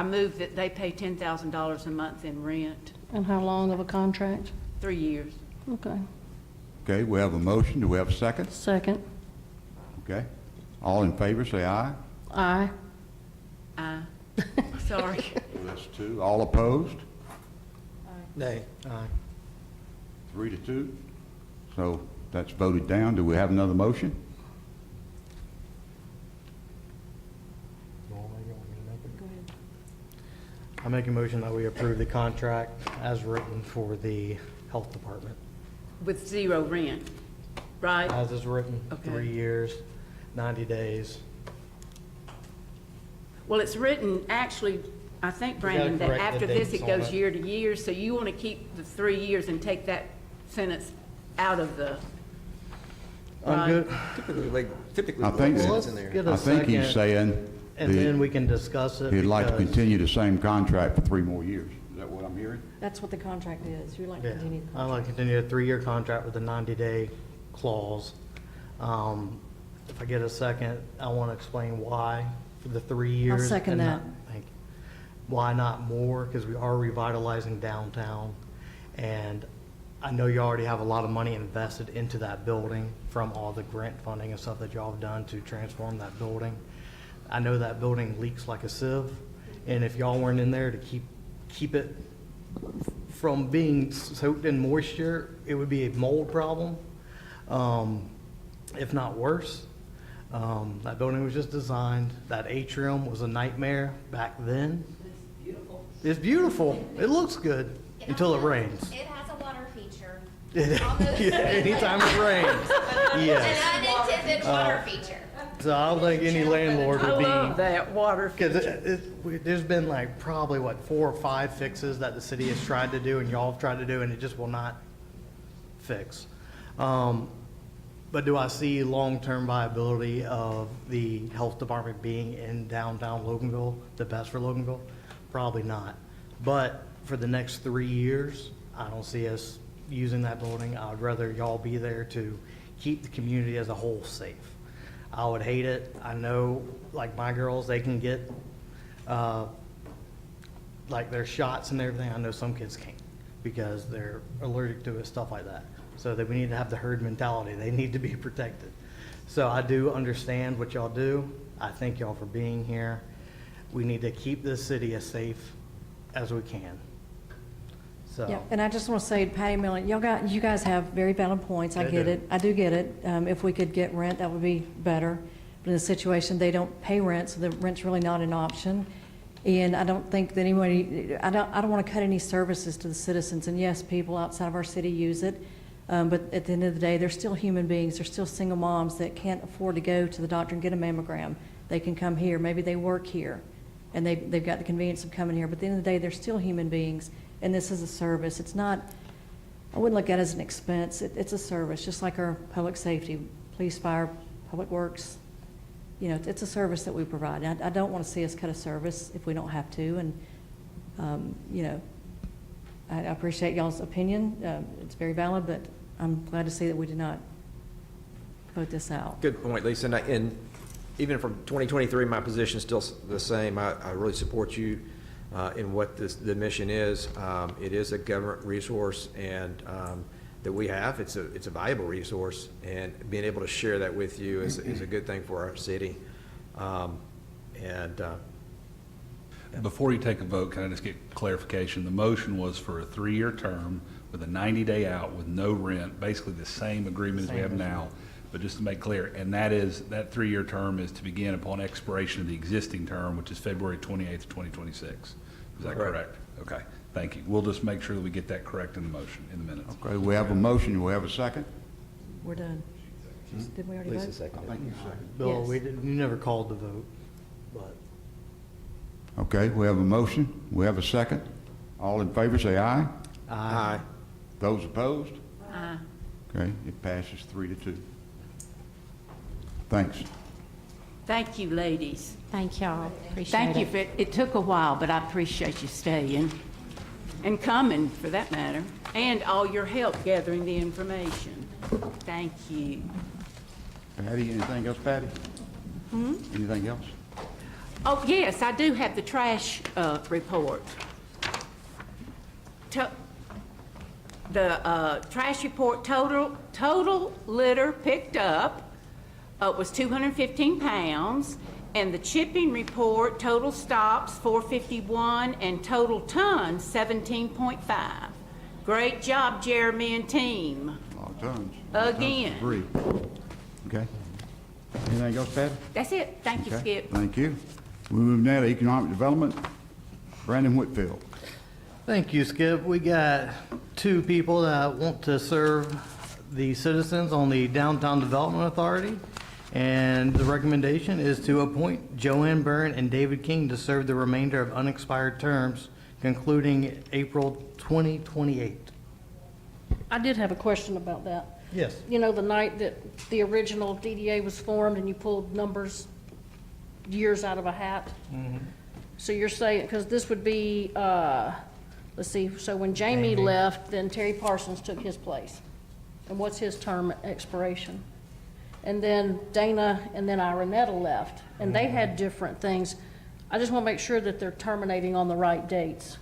move that they pay $10,000 a month in rent, and how long of a contract? 3 years. Okay, Okay, we have a motion. Do we have a second? second. Okay. All in favor, say aye. Aye. Sorry. That's two. All opposed? Nay. Aye. 3-2. So that's voted down. Do we have another motion? You want me to make it? Go ahead. I make a motion that we approve the contract as written for the health department. With 0 rent, right? As is written, Okay. 3 years, 90 days. Well, it's written, actually, I think, gotta Brandon, that correct the after this, dates it on goes it. year to year, so you want to keep the 3 years and take that sentence out of the, I'm good. Typically, I think, Well, what's let's in there. get a I think he's second, saying and then that we can discuss it. he'd like to because- continue the same contract for 3 more years. Is that what I'm hearing? That's what the contract is. You'd like to Yeah, continue the I'd contract. like to continue a 3-year contract with a 90-day clause. If I get a second, I want to explain why for the 3 years. second and that. not- Thank you. Why not more? Because we are revitalizing downtown, and I know you already have a lot of money invested into that building from all the grant funding and stuff that y'all have done to transform that building. I know that building leaks like a sieve, and if y'all weren't in there to keep it from being soaked in moisture, it would be a mold problem, if not worse. That building was just designed, that atrium was a nightmare back then. It's beautiful. It's beautiful, it looks good until it rains. It has a water feature. Yeah, anytime it rains, yes. Unintended water feature. So I don't think any landlord I would be. love that water Because feature. there's been like probably, 4 or 5 fixes that the city has tried to do and y'all have tried to do, and it just will not fix. But do I see long-term viability of the health department being in downtown Loganville, the best for Loganville? Probably not. But for the next 3 years, I don't see us using that building. I would rather y'all be there to keep the community as a whole safe. I would hate it. I know, like my girls, they can get, like their shots and everything. I know some kids can't because they're allergic to it, stuff like that. So that we need to have the herd mentality. They need to be protected. So I do understand what y'all do. I thank y'all for being here. We need to keep this city as safe as we can. So. Yeah, and I just want to say, Patty Millen, you guys have very valid points. I They get do. it. I do get it. If we could get rent, that would be better. But in this situation, they don't pay rent, so the rent's really not an option. And I don't think that anybody, I don't want to cut any services to the citizens. And yes, people outside of our city use it. But at the end of the day, they're still human beings. They're still single moms that can't afford to go to the doctor and get a mammogram. They can come here. Maybe they work here, and they've got the convenience of coming here. But at the end of the day, they're still human beings, and this is a service. It's not, I wouldn't look at it as an expense. It's a service, just like our public safety, police, fire, public works. You know, it's a service that we provide. I don't want to see us cut a service if we don't have to. And, you know, I appreciate y'all's opinion. It's very valid, but I'm glad to see that we did not vote this out. Good point, Lisa. And even from 2023, my position is still the same. I really support you in what the mission is. It is a government resource and that we have. It's a valuable resource, and being able to share that with you is a good thing for our city. Before you take a vote, can I just get clarification? The motion was for a 3-year term with a 90-day out with no rent, basically the same agreement as we have now. But just to make clear, and that 3-year term is to begin upon expiration of the existing term, which is February 28th, 2026. Is that correct? Okay, thank you. We'll just make sure that we get that correct in the motion, in the minutes. Okay, we have a motion. We have a second? We're done. Did we already Lisa vote? seconded. Thank you, second. Bill, Yes. you never called the vote, but. Okay, we have a motion. We have a second. All in favor, say aye. Aye. Those opposed? Aye. Okay, it passes 3-2. Thanks. Thank you, ladies. Thank y'all. Appreciate Thank you it. for, it took a while, but I appreciate you staying and coming, for that matter, and all your help gathering the information. Thank you. Patty, anything else, Patty? Anything else? Oh, yes, I do have the trash report. The trash report, total litter picked up was 215 pounds, and the chipping report, total stops 451, and total tons 17.5. Great job, Jeremy and team. A lot of tons. A lot of tons to Again. agree. Okay. Anything else, Patty? That's it. Thank you, Okay, Skip. thank you. We move now to economic development. Brandon Whitfield. Thank you, Skip. We got 2 people that want to serve the citizens on the Downtown Development Authority. And the recommendation is to appoint Joanne Byrne and David King to serve the remainder of unexpired terms concluding April 2028. I did have a question about that. Yes. You know, the night that the original DDA was formed and you pulled numbers years out of a hat? So you're saying, because this would be, let's see, so when Jamie left, then Terry Parsons took his place. And what's his term expiration? And then Dana and then Ironetta left, and they had different things. I just want to make sure that they're terminating on the right dates.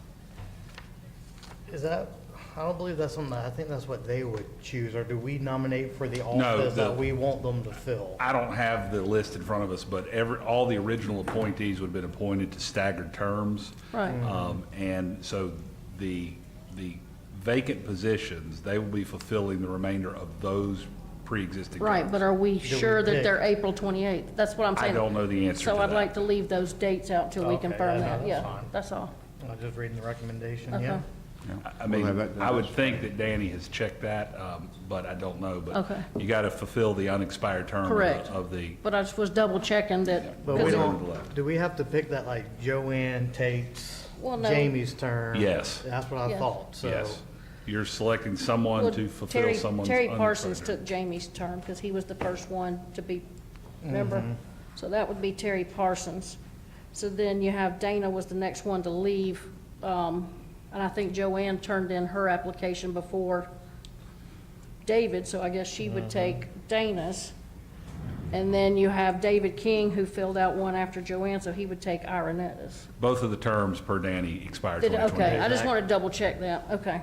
Is that, I don't believe that's something, I think that's what they would choose, or do we nominate for the office that we want them to fill? I don't have the list in front of us, but all the original appointees would have been appointed to staggered terms. Right. And so the vacant positions, they will be fulfilling the remainder of those pre-existing terms. Right, but are we sure that pick? they're April 28th? That's what I'm I saying. don't know the answer So to I'd that. like to leave those dates out till we Okay, confirm that's that. Yeah, fine. that's all. I'm just reading the recommendation, Okay. yeah. I We'll mean, have that- I would think that Danny has checked that, but I don't know. But Okay. you got to fulfill the unexpired term Correct. of the. But I just was double checking that. But we because it- don't, do we have to pick that like Joanne takes Well, no. Jamie's term? Yes. That's what I Yeah. thought, so. Yes, you're selecting someone Well, to fulfill someone's Terry unexpired Parsons term. took Jamie's term because he was the first one to be, remember? So that would be Terry Parsons. So then you have Dana was the next one to leave. And I think Joanne turned in her application before David, so I guess she would take Dana's. And then you have David King, who filled out one after Joanne, so he would take Irenetta's. Both of the terms per Danny expire Okay, 2028. I just want to double check that, okay.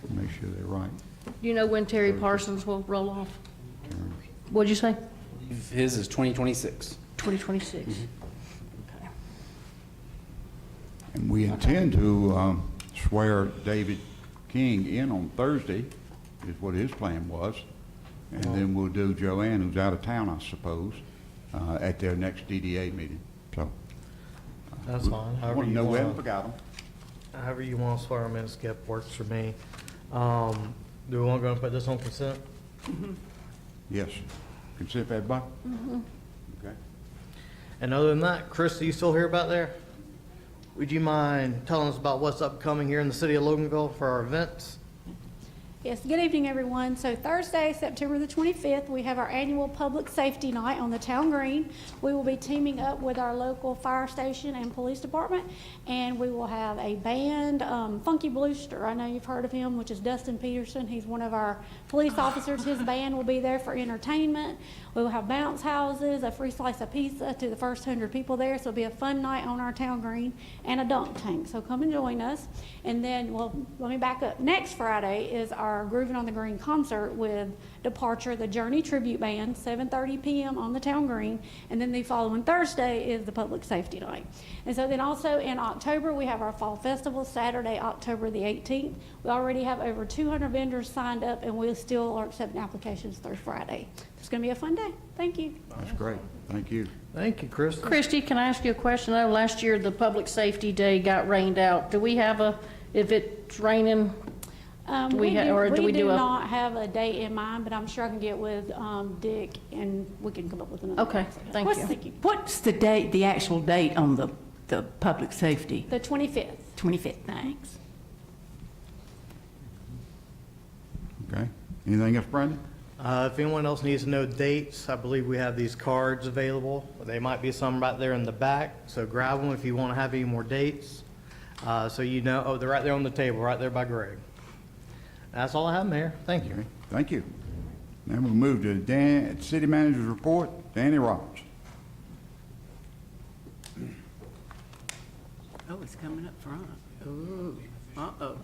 Make sure they're right. Do you know when Terry Parsons will roll off? What'd you say? His is 2026. 2026? Okay. And we intend to swear David King in on Thursday, is what his plan was. And then we'll do Joanne, who's out of town, I suppose, at their next DDA meeting. So. That's fine, I however want to you know we haven't want, forgot them. however you want to swear them in, Skip, works for me. Do we want to go and put this on consent? Yes. Consent, everybody? Okay. And other than that, Chris, are you still here about there? Would you mind telling us about what's upcoming here in the city of Loganville for our events? Yes, good evening, everyone. So Thursday, September the 25th, we have our annual Public Safety Night on the Town Green. We will be teaming up with our local fire station and police department, and we will have a band, Funky Bluester. I know you've heard of him, which is Dustin Peterson. He's one of our police officers. His band will be there for entertainment. We will have bounce houses, a free slice of pizza to the first 100 people there. So it'll be a fun night on our Town Green, and a dunk tank. So come and join us. And then, well, let me back up. Next Friday is our Groovin' on the Green concert with Departure, the Journey Tribute Band, 7:30 p.m. on the Town Green. And then the following Thursday is the Public Safety Night. And so then also in October, we have our Fall Festival, Saturday, October the 18th. We already have over 200 vendors signed up, and we still are accepting applications through Friday. It's going to be a fun day. Thank you. That's great. Thank you. Thank you, Chris. Christie, can I ask you a question? I know last year the Public Safety Day got rained out. Do we have if it's raining, We do do not have a date in mind, but I'm sure I can get with Dick, and we can come up with another. Okay, date. thank you. What's the date, the actual date on the public safety? The 25th. 25th, thanks. Okay. Anything else, Brandon? If anyone else needs to know dates, I believe we have these cards available. They might be some right there in the back, so grab them if you want to have any more dates. So you know, oh, they're right there on the table, right there by Greg. That's all I have, Mayor. Thank you. Okay. Thank you. Now we'll move to City Manager's Report. Danny Roberts. Oh, it's coming up front. Ooh, uh-oh.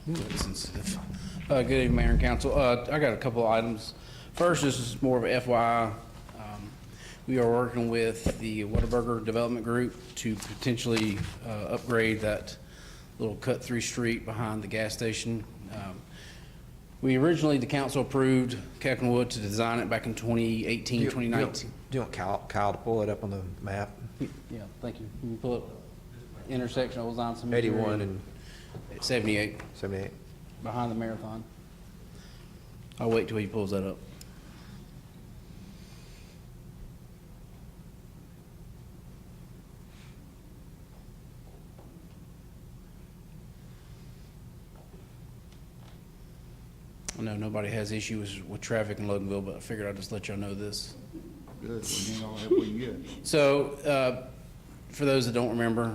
That's sensitive. Good evening, Mayor and Council. I got a couple of items. First, this is more of a FYI. We are working with the Whataburger Development Group to potentially upgrade that little cut-through street behind the gas station. We originally, the council approved Kevin to design it back in 2018, 2019. Do you want Kyle to pull it up on the map? Yeah, thank you. Can you pull up intersection of Ozone Cemetery? 81 and 78, 78? behind the marathon. I'll wait till he pulls that up. I know nobody has issues with traffic in Loganville, but I figured I'd just let y'all know this. Good, we need all the help we can get. So, for those that don't remember,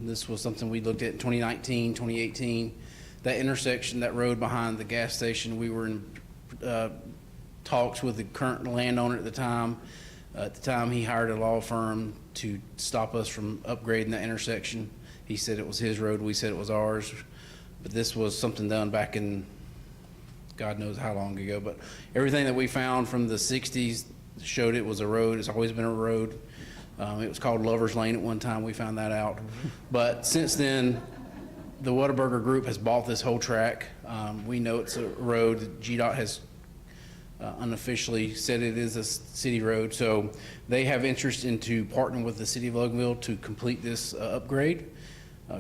this was something we looked at in 2019, 2018. That intersection, that road behind the gas station, we were in talks with the current landowner at the time. At the time, he hired a law firm to stop us from upgrading that intersection. He said it was his road, we said it was ours. But this was something done back in God knows how long ago. But everything that we found from the 60s showed it was a road. It's always been a road. It was called Lover's Lane at one time. We found that out. But since then, the Whataburger Group has bought this whole track. We know it's a road. GDOT has unofficially said it is a city road. So they have interest into partnering with the city of Loganville to complete this upgrade.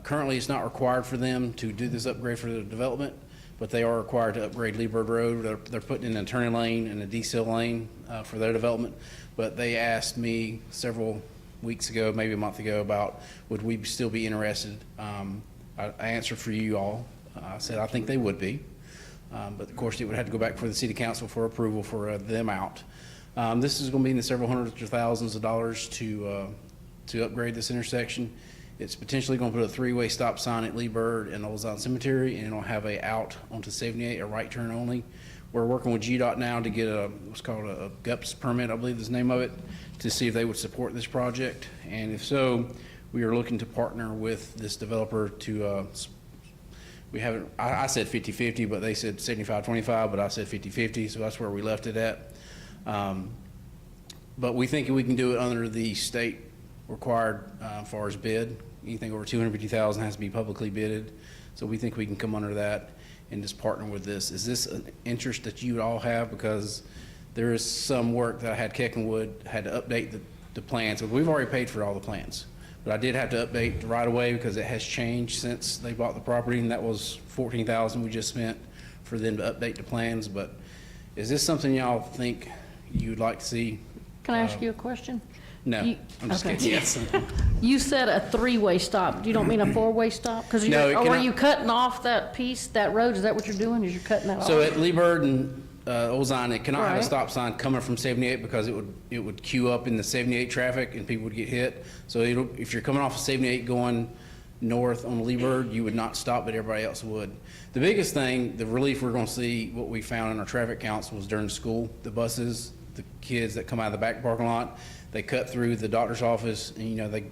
Currently, it's not required for them to do this upgrade for the development, but they are required to upgrade Lee Bird Road. They're putting in a turning lane and a decel lane for their development. But they asked me several weeks ago, maybe a month ago, about would we still be interested. I answered for you all. I said I think they would be. But of course, it would have to go back for the city council for approval for them out. This is going to be in the several hundreds of thousands of dollars to upgrade this intersection. It's potentially going to put a three-way stop sign at Lee Bird and Old Zion Cemetery, and it'll have a out onto 78, a right turn only. We're working with GDOT now to get what's called a GUPS permit, I believe is the name of it, to see if they would support this project. And if so, we are looking to partner with this developer to, we haven't, I said 50-50, but they said 75-25, but I said 50-50, so that's where we left it at. But we think we can do it under the state required as far as bid. Anything over $250,000 has to be publicly bidded. So we think we can come under that and just partner with this. Is this an interest that you all have? Because there is some work that I had Keckenwood had to update the plans. We've already paid for all the plans, but I did have to update the right of way because it has changed since they bought the property, and that was $14,000 we just spent for them to update the plans. But is this something y'all think you'd like to see? Can I ask you a question? No, I'm just okay. kidding. Yes. You said a three-way stop. You don't mean a four-way stop? Because No, it are cannot- you cutting off that piece, that road? Is that what you're doing? Is you're cutting that off? So at Lee Bird and Old Zion, it cannot have a Right. stop sign coming from 78 because it would queue up in the 78 traffic and people would get hit. So if you're coming off of 78 going north on Lee Bird, you would not stop, but everybody else would. The biggest thing, the relief we're going to see, what we found in our traffic counts was during school, the buses, the kids that come out of the back parking lot, they cut through the doctor's office, and they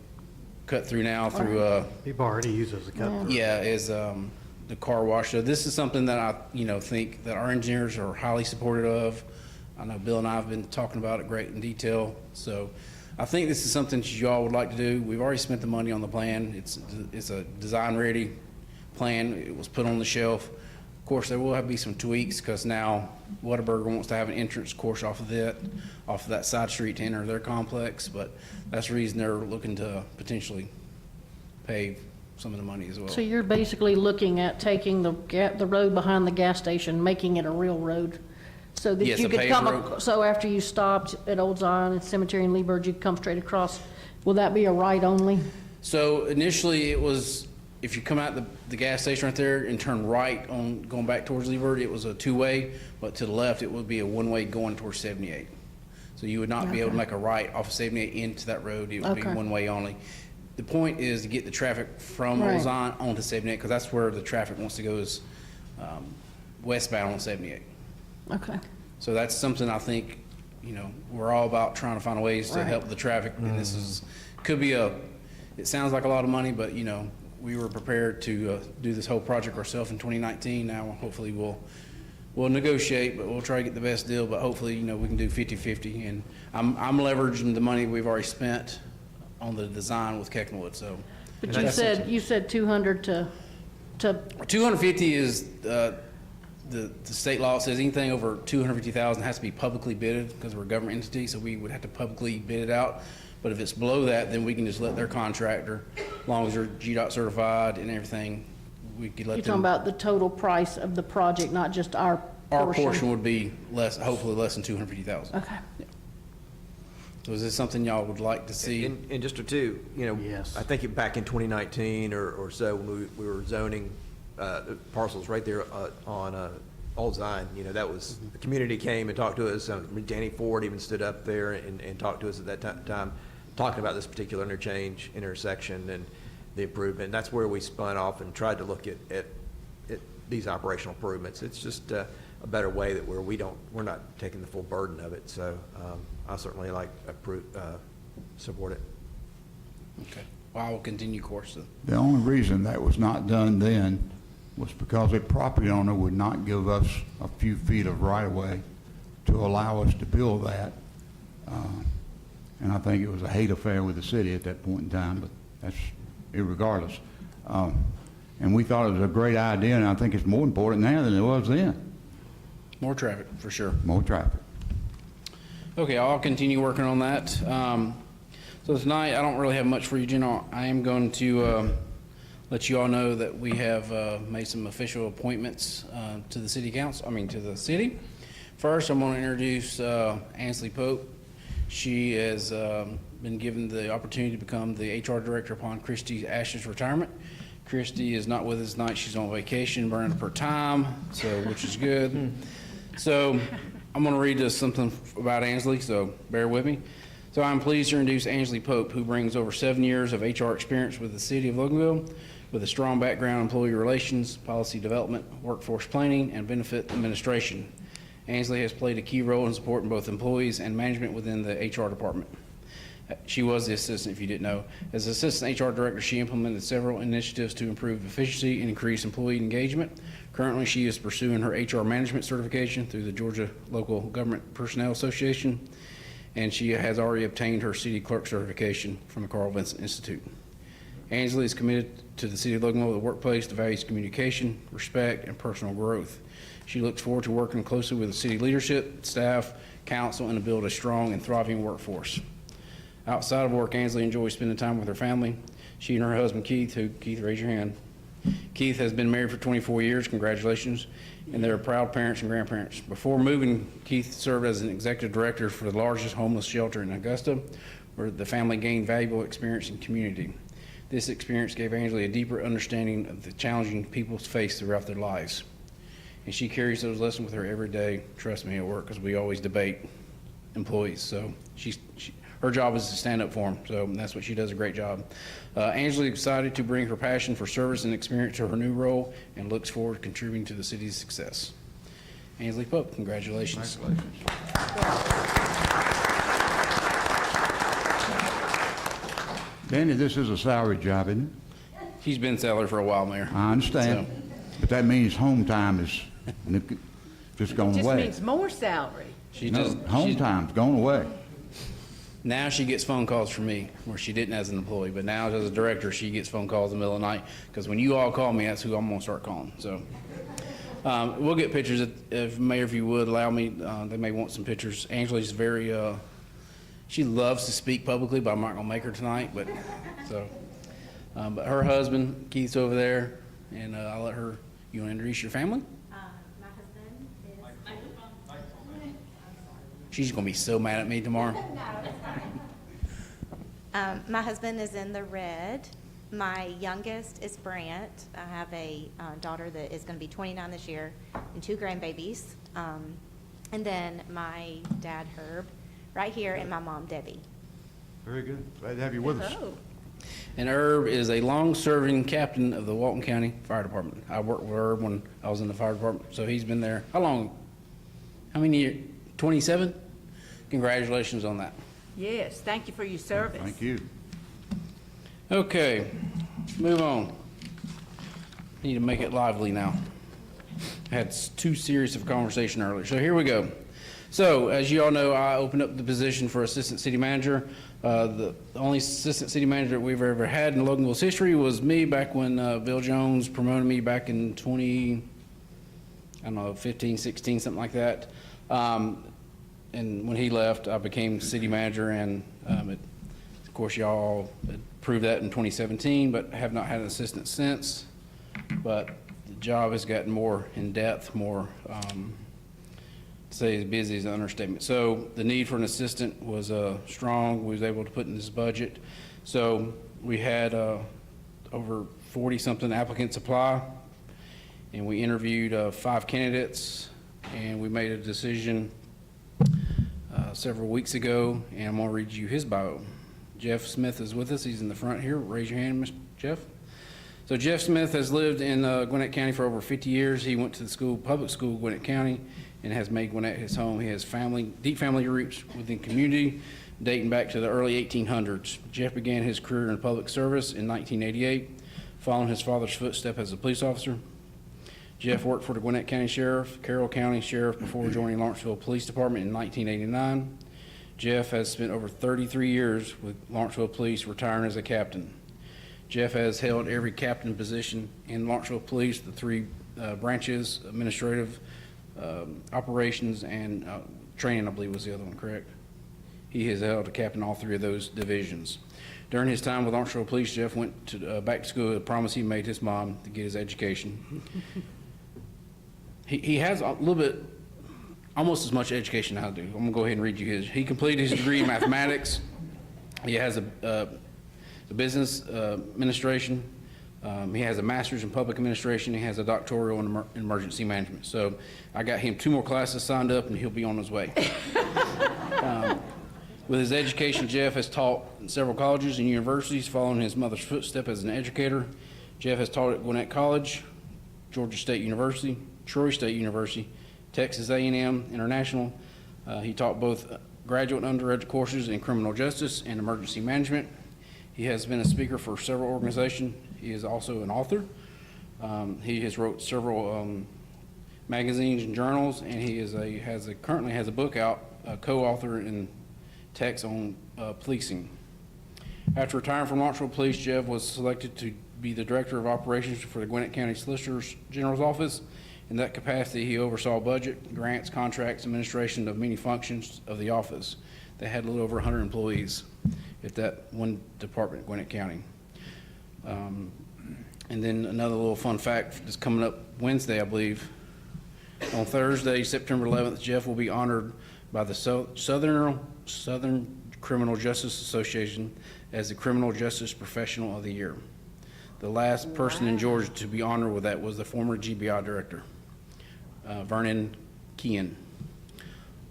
cut through now through People already use those as a cut through. the car wash. So this is something that I think that our engineers are highly supportive of. I know Bill and I have been talking about it great in detail. So I think this is something that you all would like to do. We've already spent the money on the plan. It's a design ready plan. It was put on the shelf. Of course, there will have to be some tweaks because now Whataburger wants to have an entrance course off of that side street to enter their complex. But that's the reason they're looking to potentially pave some of the money as well. So you're basically looking at taking the road behind the gas station, making it a real road? So that Yes, you a could paved come, road. so after you stopped at Old Zion and Cemetery and Lee Bird, you could come straight across? Will that be a right only? So initially, it was, if you come out the gas station right there and turn right on going back towards Lee Bird, it was a two-way, but to the left, it would be a one-way going towards 78. So you would not be able to make a right off of 78 into that road. It would be Okay. one-way only. The point is to get the traffic from Right. Old Zion onto 78, because that's where the traffic wants to go, is westbound on 78. Okay. So that's something I think, we're all about trying to find ways to Right. help the traffic. And this could be it sounds like a lot of money, but, we were prepared to do this whole project ourselves in 2019. Now, hopefully, we'll negotiate, but we'll try to get the best deal. But hopefully, we can do 50-50. And I'm leveraging the money we've already spent on the design with Keckenwood, so. But you said 200 to 250 is, the state law says anything over 250,000 has to be publicly bidded because we're a government entity, so we would have to publicly bid it out. But if it's below that, then we can just let their contractor, as long as they're GDOT certified and everything, we could let You're them. talking about the total price of the project, not just our portion? Our portion would be less, hopefully less than 250,000. Okay. So is this something y'all would like to see? In District 2, you know, Yes. I think back in 2019 or so, when we were zoning the parcels right there on Old Zion, you know, that was, the community came and talked to us. Danny Ford even stood up there and talked to us at that time, talking about this particular intersection and the improvement. That's where we spun off and tried to look at these operational improvements. It's just a better way that we're not taking the full burden of it. So I certainly support it. Okay. Well, I will continue course then. The only reason that was not done then was because a property owner would not give us a few feet of right-of-way to allow us to build that. And I think it was a hate affair with the city at that point in time, but that's irregardless. And we thought it was a great idea, and I think it's more important now than it was then. More traffic, for sure. More traffic. Okay, I'll continue working on that. So tonight, I don't really have much for you, Jen. I am going to let you all know that we have made some official appointments to the city council, to the city. First, I'm going to introduce Ansley Pope. She has been given the opportunity to become the HR director upon Christy Ash's retirement. Christy is not with us tonight. She's on vacation, burning up her time, which is good. So I'm going to read us something about Ansley, so bear with me. So I'm pleased to introduce Ansley Pope, who brings over 7 years of HR experience with the city of Loganville, with a strong background in employee relations, policy development, workforce planning, and benefit administration. Ansley has played a key role in supporting both employees and management within the HR department. She was the assistant, if you didn't know. As assistant HR director, she implemented several initiatives to improve efficiency and increase employee engagement. Currently, she is pursuing her HR management certification through the Georgia Local Government Personnel Association, and she has already obtained her city clerk certification from the Carl Vinson Institute. Ansley is committed to the city of Loganville, the workplace, that values communication, respect, and personal growth. She looks forward to working closely with the city leadership, staff, council, and to build a strong and thriving workforce. Outside of work, Ansley enjoys spending time with her family. She and her husband, Keith, Keith, raise your hand. Keith has been married for 24 years, congratulations, and they're proud parents and grandparents. Before moving, Keith served as an executive director for the largest homeless shelter in Augusta, where the family gained valuable experience in community. This experience gave Ansley a deeper understanding of the challenging people face throughout their lives. And she carries those lessons with her every day, trust me, at work, because we always debate employees. So her job is to stand up for them, so that's what she does, a great job. Ansley is excited to bring her passion for service and experience to her new role and looks forward to contributing to the city's success. Ansley Pope, congratulations. Danny, this is a salary job, isn't it? She's been salary for a while, Mayor. I understand, but that means home time is just going Just away. means more salary. Home time's going away. Now she gets phone calls from me, where she didn't as an employee, but now as a director, she gets phone calls in the middle of the night, because when you all call me, that's who I'm gonna start calling, so. We'll get pictures, if Mayor, if you would allow me, they may want some pictures. Angela's very, she loves to speak publicly, but I'm not gonna make her tonight, but, so. But her husband, Keith's over there, and I'll let her, you wanna introduce your family? My husband is. She's gonna be so mad at me tomorrow. My husband is in the red. My youngest is Brant. I have a daughter that is going to be 29 this year and 2 grandbabies. And then my dad, Herb, right here, and my mom, Debbie. Very good. Glad to have you with us. And Herb is a long-serving captain of the Walton County Fire Department. I worked with Herb when I was in the fire department, so he's been there. How long? How many years? 27? Congratulations on that. Yes, thank you for your service. Thank you. Okay, move on. Need to make it lively now. I had too serious of a conversation earlier, so here we go. So, as you all know, I opened up the position for Assistant City Manager. The only Assistant City Manager that we've ever had in Loganville's history was me back when Bill Jones promoted me back in 15, 16, something like that. And when he left, I became City Manager, and of course, y'all approved that in 2017, but have not had an assistant since. but the job has gotten more in-depth, more, to say as busy as an understatement. So the need for an assistant was strong. We was able to put in this budget. So we had over 40-something applicants apply, and we interviewed 5 candidates, and we made a decision several weeks ago, and I'm going to read you his bio. Jeff Smith is with us. He's in the front here. Raise your hand, Mr. Jeff. So Jeff Smith has lived in Gwinnett County for over 50 years. He went to the school, public school, Gwinnett County, and has made Gwinnett his home. He has deep family roots within community, dating back to the early 1800s. Jeff began his career in public service in 1988, following his father's footsteps as a police officer. Jeff worked for the Gwinnett County Sheriff, Carroll County Sheriff before joining Lawrenceville Police Department in 1989. Jeff has spent over 33 years with Lawrenceville Police, retiring as a captain. Jeff has held every captain position in Lawrenceville Police, the 3 branches, administrative, operations, and training, I believe was the other one, correct? He has held a captain in all 3 of those divisions. During his time with Lawrenceville Police, Jeff went to back to school with a promise he made his mom to get his education. He has a little bit, almost as much education as I do. I'm going to go ahead and read you his. He completed his degree in mathematics. He has a business administration. He has a master's in public administration. He has a doctoral in emergency management. So I got him 2 more classes signed up, and he'll be on his way. With his education, Jeff has taught in several colleges and universities, following his mother's footsteps as an educator. Jeff has taught at Gwinnett College, Georgia State University, Troy State University, Texas A&M International. He taught both graduate and undergraduate courses in criminal justice and emergency management. He has been a speaker for several organizations. He is also an author. He has wrote several magazines and journals, and he is currently has a book out, a co-author in text on policing. After retiring from Lawrenceville Police, Jeff was selected to be the Director of Operations for the Gwinnett County Solicitor General's Office. In that capacity, he oversaw budget, grants, contracts, administration of many functions of the office. They had a little over 100 employees at that one department, Gwinnett County. And then another little fun fact that's coming up Wednesday, I believe. On Thursday, September 11th, Jeff will be honored by the Southern Criminal Justice Association as the Criminal Justice Professional of the Year. The last person in Georgia to be honored with that was the former GBI director, Vernon Kean.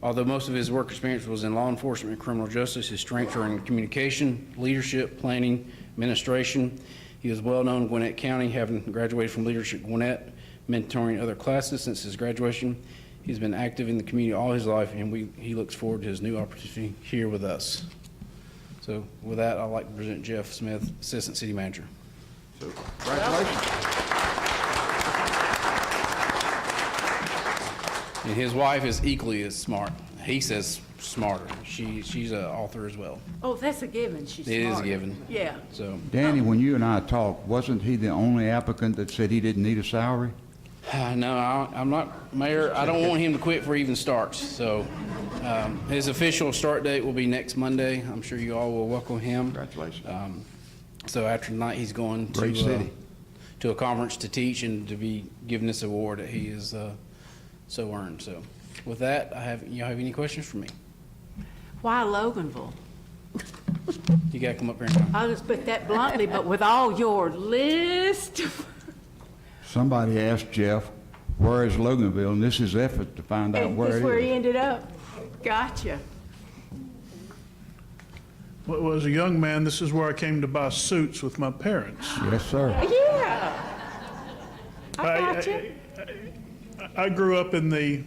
Although most of his work experience was in law enforcement and criminal justice, his strengths are in communication, leadership, planning, administration. He is well known in Gwinnett County, having graduated from Leadership Gwinnett, mentoring other classes since his graduation. He's been active in the community all his life, and he looks forward to his new opportunity here with us. So with that, I'd like to present Jeff Smith, Assistant City Manager. So, congratulations. And his wife is equally as smart. He says smarter. She's an author as well. Oh, that's a given. She's smart. It is a given. Yeah. So, Danny, when you and I talked, wasn't he the only applicant that said he didn't need a salary? no, I'm not, Mayor, I don't want him to quit before he even starts. So his official start date will be next Monday. I'm sure you all will welcome him. Congratulations. So after tonight, he's going Great city. To a conference to teach and to be given this award that he is so earned. So with that, y'all have any questions for me? Why Loganville? You gotta come up here and I'll just put that bluntly, but with all your list. Somebody asked Jeff, where is Loganville? And this is effort to find out And where that's it where he is. ended up. Gotcha. Well, as a young man, this is where I came to buy suits with my parents. Yes, sir. Yeah. I gotcha. I grew up in the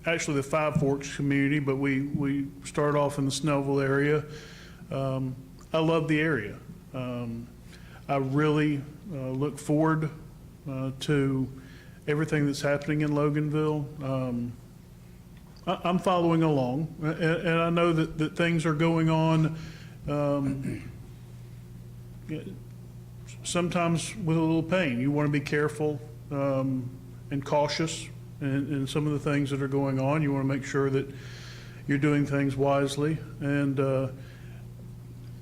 actually the Five Forks community, but we started off in the Snellville area. I love the area. I really look forward to everything that's happening in Loganville. I'm following along, and I know that things are going on sometimes with a little pain. You want to be careful and cautious in some of the things that are going on. You want to make sure that you're doing things wisely. And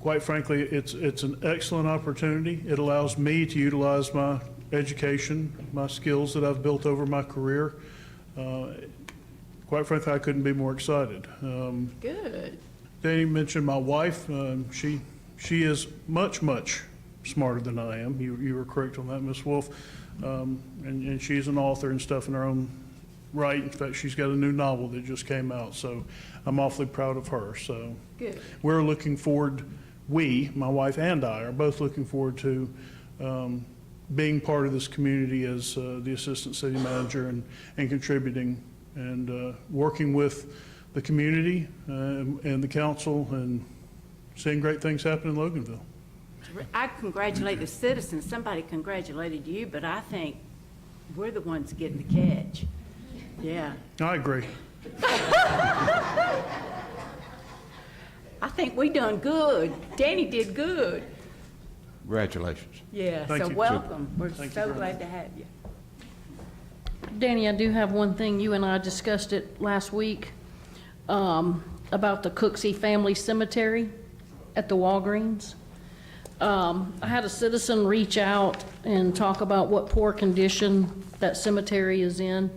quite frankly, it's an excellent opportunity. It allows me to utilize my education, my skills that I've built over my career. Quite frankly, I couldn't be more excited. Good. Danny mentioned my wife. She is much, much smarter than I am. You were correct on that, Ms. Wolf. And she's an author and stuff in her own right. In fact, she's got a new novel that just came out, so I'm awfully proud of her. So Good. we're looking forward, my wife and I, are both looking forward to being part of this community as the assistant city manager and contributing and working with the community and the council and seeing great things happen in Loganville. I congratulate the citizens. Somebody congratulated you, but I think we're the ones getting the catch. Yeah. I agree. I think we done good. Danny did good. Congratulations. Yeah, Thank so you. welcome. We're Thank you so very glad much. to have you. Danny, I do have one thing. You and I discussed it last week about the Cooksey Family Cemetery at the Walgreens. I had a citizen reach out and talk about what poor condition that cemetery is in.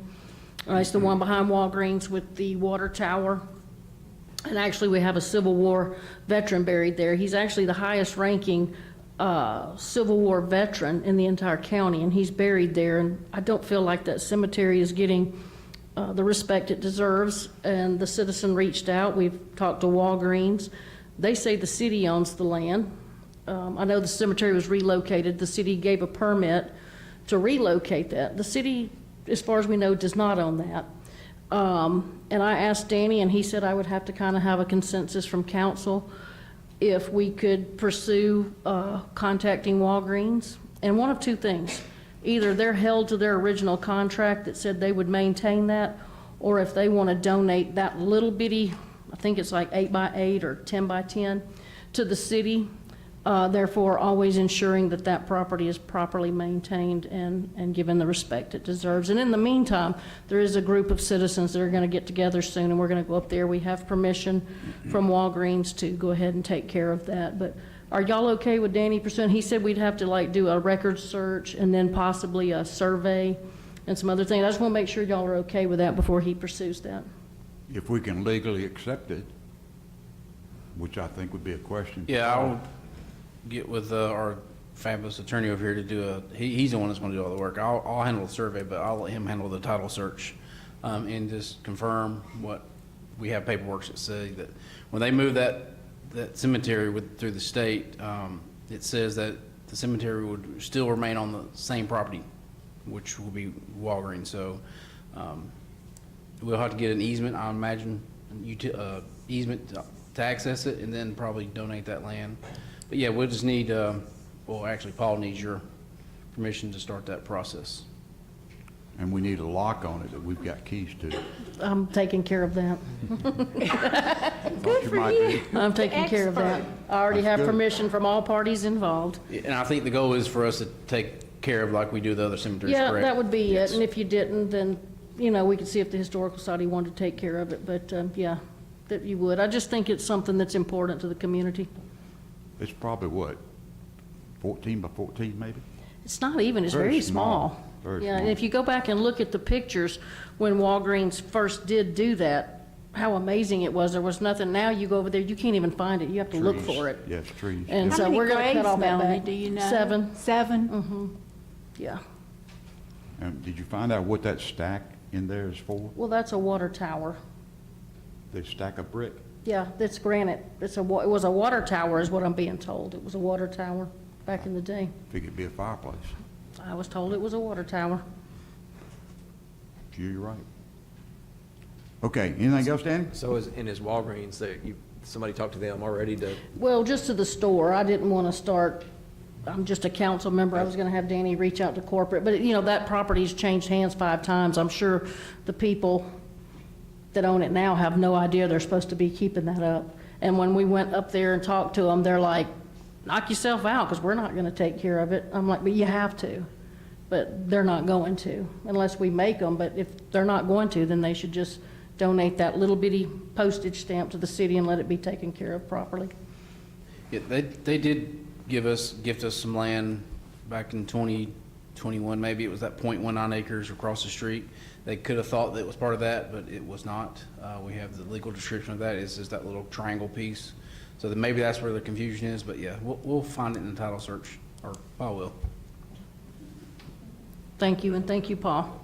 It's the one behind Walgreens with the water tower. And actually, we have a Civil War veteran buried there. He's actually the highest ranking Civil War veteran in the entire county, and he's buried there. And I don't feel like that cemetery is getting the respect it deserves. And the citizen reached out. We've talked to Walgreens. They say the city owns the land. I know the cemetery was relocated. The city gave a permit to relocate that. The city, as far as we know, does not own that. And I asked Danny, and he said I would have to kind of have a consensus from council if we could pursue contacting Walgreens. And one of two things: either they're held to their original contract that said they would maintain that, or if they want to donate that little bitty, I think it's like 8 by 8 or 10 by 10, to the city. Therefore, always ensuring that that property is properly maintained and given the respect it deserves. And in the meantime, there is a group of citizens that are going to get together soon, and we're going to go up there. We have permission from Walgreens to go ahead and take care of that. But are y'all okay with Danny pursuing? He said we'd have to like do a record search and then possibly a survey and some other things. I just want to make sure y'all are okay with that before he pursues that. If we can legally accept it, which I think would be a question. Yeah, I'll get with our fabulous attorney over here to do he's the one that's going to do all the work. I'll handle the survey, but I'll let him handle the title search and just confirm what we have paperwork that say that when they move that cemetery through the state, it says that the cemetery would still remain on the same property, which will be Walgreens. So we'll have to get an easement, I imagine, easement to access it, and then probably donate that land. But yeah, we'll just need, well, actually, Paul needs your permission to start that process. And we need a lock on it that we've got keys to. I'm taking care of that. Thought you might be. I'm taking care of that. I already That's have good. permission from all parties involved. And I think the goal is for us to take care of like we do the other cemeteries, Yeah, correct? that would be it. Yes. And if you didn't, then, we could see if the Historical Society wanted to take care of it. But, yeah, that you would. I just think it's something that's important to the community. It's probably what, 14 by 14 maybe? It's not even, it's Very very small. small. Very Yeah, and small. if you go back and look at the pictures, when Walgreens first did do that, how amazing it was. There was nothing. Now you go over there, you can't even find it. You have to look Trees. for it. Yes, trees. And How so many we're gonna cut graves, all that Melanie, back. do you know? 7. 7? Yeah. Did you find out what that stack in there is for? Well, that's a water tower. The stack of brick? Yeah, that's granite. It was a water tower is what I'm being told. It was a water tower back in the day. Figured it'd be a fireplace. I was told it was a water tower. You're right. Okay, anything else, Danny? So in his Walgreens, somebody talked to them already to, Well, just to the store. I didn't want to start, I'm just a council member. I was going to have Danny reach out to corporate. But, that property's changed hands 5 times. I'm sure the people that own it now have no idea they're supposed to be keeping that up. And when we went up there and talked to them, they're like, knock yourself out because we're not going to take care of it. I'm like, but you have to. But they're not going to unless we make them. But if they're not going to, then they should just donate that little bitty postage stamp to the city and let it be taken care of properly. Yeah, they did gift us some land back in 2021, maybe. It was that .19 acres across the street. They could have thought that it was part of that, but it was not. We have the legal description of that. It's just that little triangle piece. So then maybe that's where the confusion is, but yeah, we'll find it in the title search, or Paul will. Thank you, and thank you, Paul.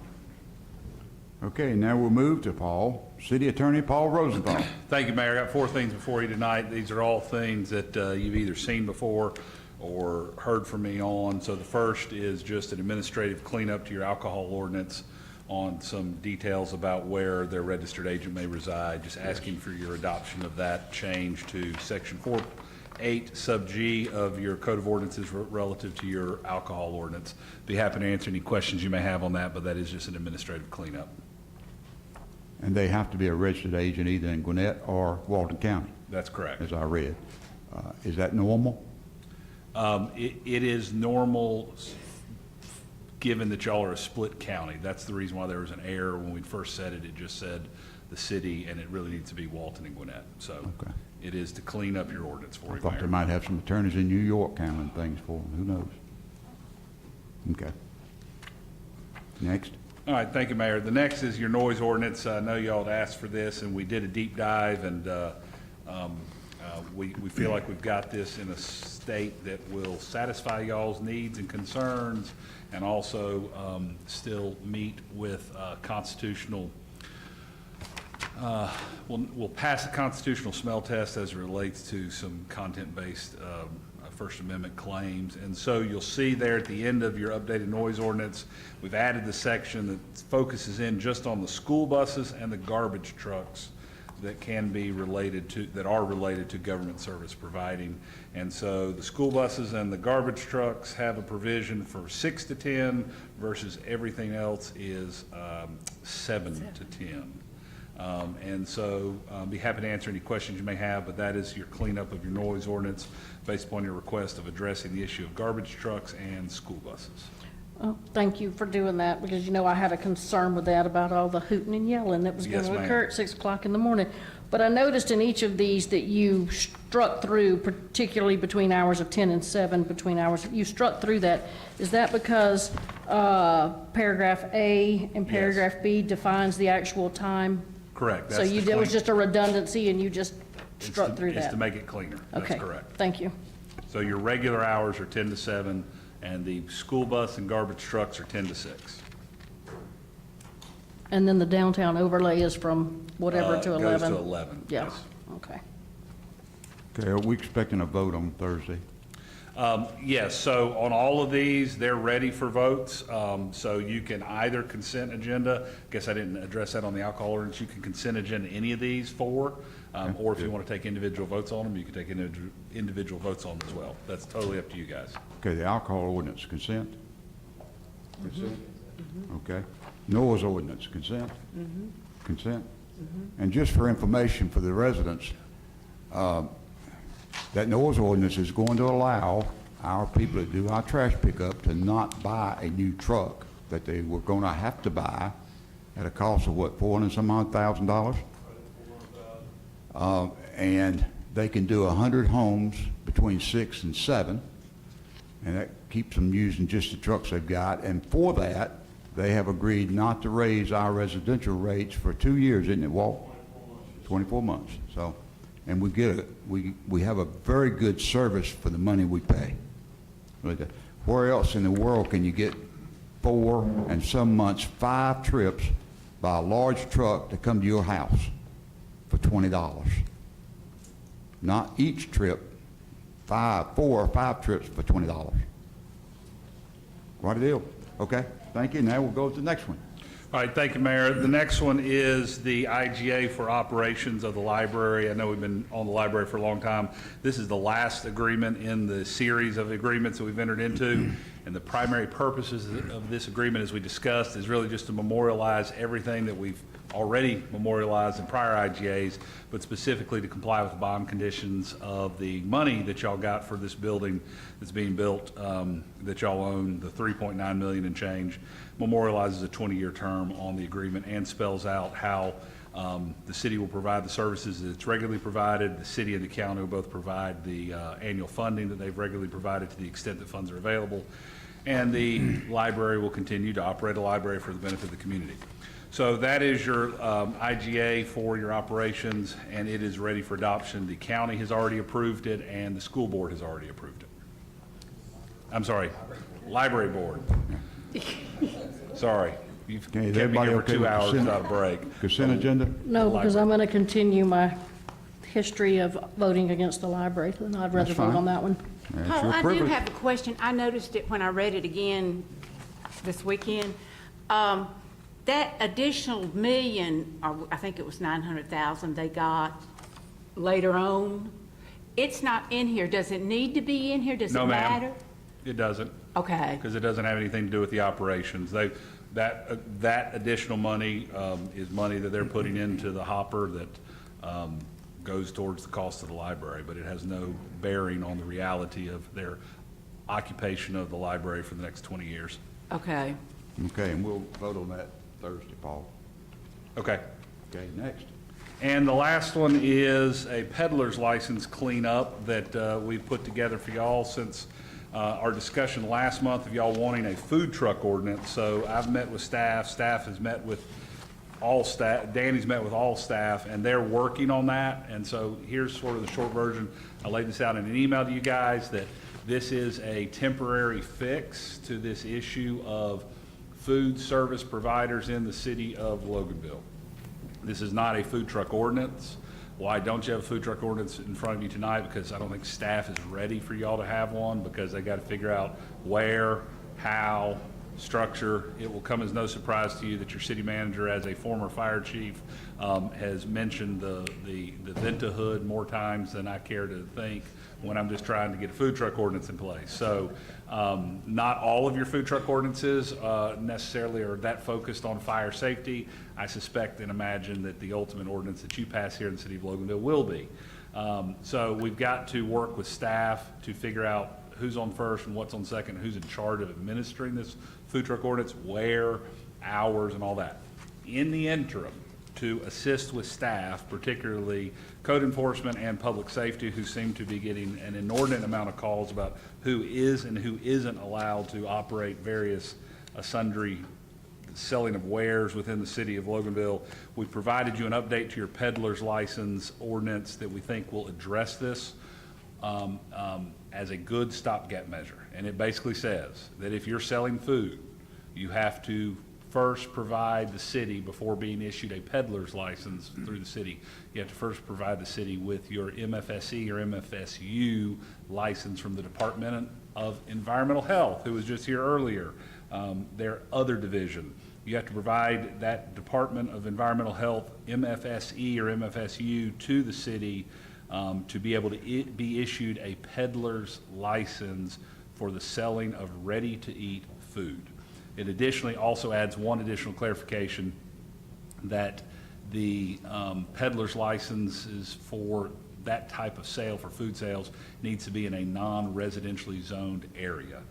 Okay, now we'll move to Paul, City Attorney Paul Rosenthal. Thank you, Mayor. I got 4 things before you tonight. These are all things that you've either seen before or heard from me on. So the first is just an administrative cleanup to your alcohol ordinance on some details about where their registered agent may reside, just asking for your adoption of that change to section 4.8 sub G of your code of ordinances relative to your alcohol ordinance. Be happy to answer any questions you may have on that, but that is just an administrative cleanup. And they have to be a registered agent either in Gwinnett or Walton County, That's correct. as I read. Is that normal? It is normal, given that y'all are a split county. That's the reason why there was an error when we first said it. It just said the city, and it really needs to be Walton and Gwinnett. So Okay. it is to clean up your ordinance for I you, thought they Mayor. might have some attorneys in New York handling things for them. Who knows? Okay. Next. All right, thank you, Mayor. The next is your noise ordinance. I know y'all had asked for this, and we did a deep dive, and we feel like we've got this in a state that will satisfy y'all's needs and concerns, and also still meet with constitutional, we'll pass a constitutional smell test as it relates to some content-based First Amendment claims. And so you'll see there at the end of your updated noise ordinance, we've added the section that focuses in just on the school buses and the garbage trucks that can be related to, that are related to government service providing. And so the school buses and the garbage trucks have a provision for 6 to 10 versus everything else is 7 to 10. And so be happy to answer any questions you may have, but that is your cleanup of your noise ordinance based upon your request of addressing the issue of garbage trucks and school buses. Well, thank you for doing that, because, you know, I had a concern with that about all the hooting and yelling that was going Yes, to ma'am. occur at 6 o'clock in the morning. But I noticed in each of these that you struck through, particularly between hours of 10 and 7, between hours, you struck through that. Is that because paragraph A and paragraph B defines the actual time? Correct. So That's you, the it was clean- just a redundancy and you just it's struck to- through It's that? to make it cleaner. That's Okay, correct. thank you. So your regular hours are 10 to 7, and the school bus and garbage trucks are 10 to 6. And then the downtown overlay is from whatever to 11? Goes to 11, Yeah, yes. okay. Okay, are we expecting a vote on Thursday? Yes, so on all of these, they're ready for votes. So you can either consent agenda, guess I didn't address that on the alcohol ordinance, you can consent agenda any of these four, or if you want to take individual votes on them, you can take individual votes on them as well. That's totally up to you guys. Okay, the alcohol ordinance, consent? Consent. Okay. Noah's ordinance, consent? Consent? And just for information for the residents, that Noah's ordinance is going to allow our people that do our trash pickup to not buy a new truck that they were going to have to buy at a cost of what, $400,000? And they can do 100 homes between 6 and 7, and that keeps them using just the trucks they've got. And for that, they have agreed not to raise our residential rates for 2 years, isn't it, Walt? 24 months. So, and we have a very good service for the money we pay. Where else in the world can you get 4 and some months 5 trips by a large truck to come to your house for $20? Not each trip, 4 or 5 trips for $20. What a deal. Okay, thank you. Now we'll go to the next one. All right, thank you, Mayor. The next one is the IGA for operations of the library. I know we've been on the library for a long time. This is the last agreement in the series of agreements that we've entered into. And the primary purposes of this agreement, as we discussed, is really just to memorialize everything that we've already memorialized in prior IGAs, but specifically to comply with the bond conditions of the money that y'all got for this building that's being built, that y'all own, the $3.9 million and change, memorializes a 20-year term on the agreement and spells out how The city will provide the services that it's regularly provided. The city and the county will both provide the annual funding that they've regularly provided to the extent that funds are available. And the library will continue to operate a library for the benefit of the community. So that is your IGA for your operations, and it is ready for adoption. The county has already approved it, and the school board has already approved it. I'm sorry, library board. Sorry, you've Okay, is kept me everybody here for okay 2 with hours consent- without a break. Consent agenda? No, because I'm going to continue my history of voting against the library, and I'd rather That's vote fine. on that one. That's Paul, your I do privilege. have a question. I noticed it when I read it again this weekend. That additional million, or I think it was 900,000 they got later on, it's not in here. Does it need to be in here? Does it No, matter? ma'am, it doesn't. Okay. Because it doesn't have anything to do with the operations. That additional money is money that they're putting into the hopper that goes towards the cost of the library, but it has no bearing on the reality of their occupation of the library for the next 20 years. Okay. Okay, and we'll vote on that Thursday, Paul. Okay. Okay, next. And the last one is a peddler's license cleanup that we put together for y'all since our discussion last month of y'all wanting a food truck ordinance. So I've met with staff, staff has met with all staff, Danny's met with all staff, and they're working on that. And so here's sort of the short version. I laid this out in an email to you guys that this is a temporary fix to this issue of food service providers in the city of Loganville. This is not a food truck ordinance. Why don't you have a food truck ordinance in front of you tonight? Because I don't think staff is ready for y'all to have one, because they got to figure out where, how, structure. It will come as no surprise to you that your city manager, as a former fire chief, has mentioned the Ventahood more times than I care to think when I'm just trying to get a food truck ordinance in place. So not all of your food truck ordinances necessarily are that focused on fire safety. I suspect and imagine that the ultimate ordinance that you pass here in the city of Loganville will be. So we've got to work with staff to figure out who's on first and what's on second, who's in charge of administering this food truck ordinance, where, hours, and all that. In the interim, to assist with staff, particularly code enforcement and public safety, who seem to be getting an inordinate amount of calls about who is and who isn't allowed to operate various sundry selling of wares within the city of Loganville. We provided you an update to your peddler's license ordinance that we think will address this as a good stopgap measure. And it basically says that if you're selling food, you have to first provide the city, before being issued a peddler's license through the city, you have to first provide the city with your MFSE or MFSU license from the Department of Environmental Health, who was just here earlier, their other division. You have to provide that Department of Environmental Health MFSE or MFSU to the city to be able to be issued a peddler's license for the selling of ready-to-eat food. It additionally also adds one additional clarification that the peddler's licenses for that type of sale, for food sales, needs to be in a non-residentially zoned area.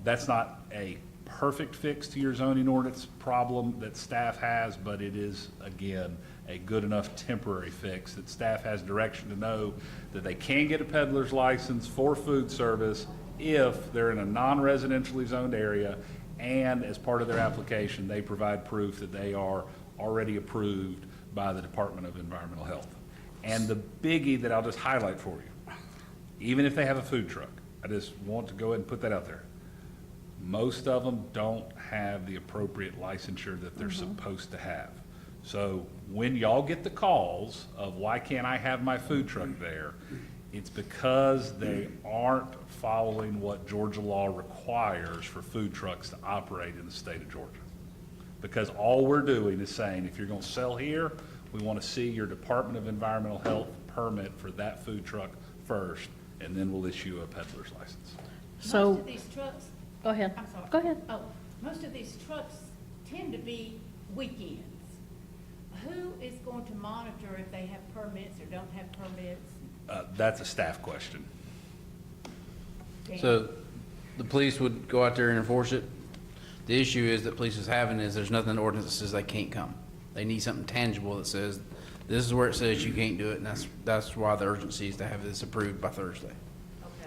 That's not a perfect fix to your zoning ordinance problem that staff has, but it is, again, a good enough temporary fix that staff has direction to know that they can get a peddler's license for food service if they're in a non-residentially zoned area, and as part of their application, they provide proof that they are already approved by the Department of Environmental Health. And the biggie that I'll just highlight for you, even if they have a food truck, I just want to go ahead and put that out there. Most of them don't have the appropriate licensure that they're supposed to have. So when y'all get the calls of why can't I have my food truck there, it's because they aren't following what Georgia law requires for food trucks to operate in the state of Georgia. Because all we're doing is saying, if you're going to sell here, we want to see your Department of Environmental Health permit for that food truck first, and then we'll issue a peddler's license. So, Most of these trucks, go ahead. I'm sorry. Go ahead. Oh, most of these trucks tend to be weekends. Who is going to monitor if they have permits or don't have permits? That's a staff question. So the police would go out there and enforce it. The issue is that police is having is there's nothing in the ordinance that says they can't come. They need something tangible that says, this is where it says you can't do it, and that's why the urgency is to have this approved by Thursday.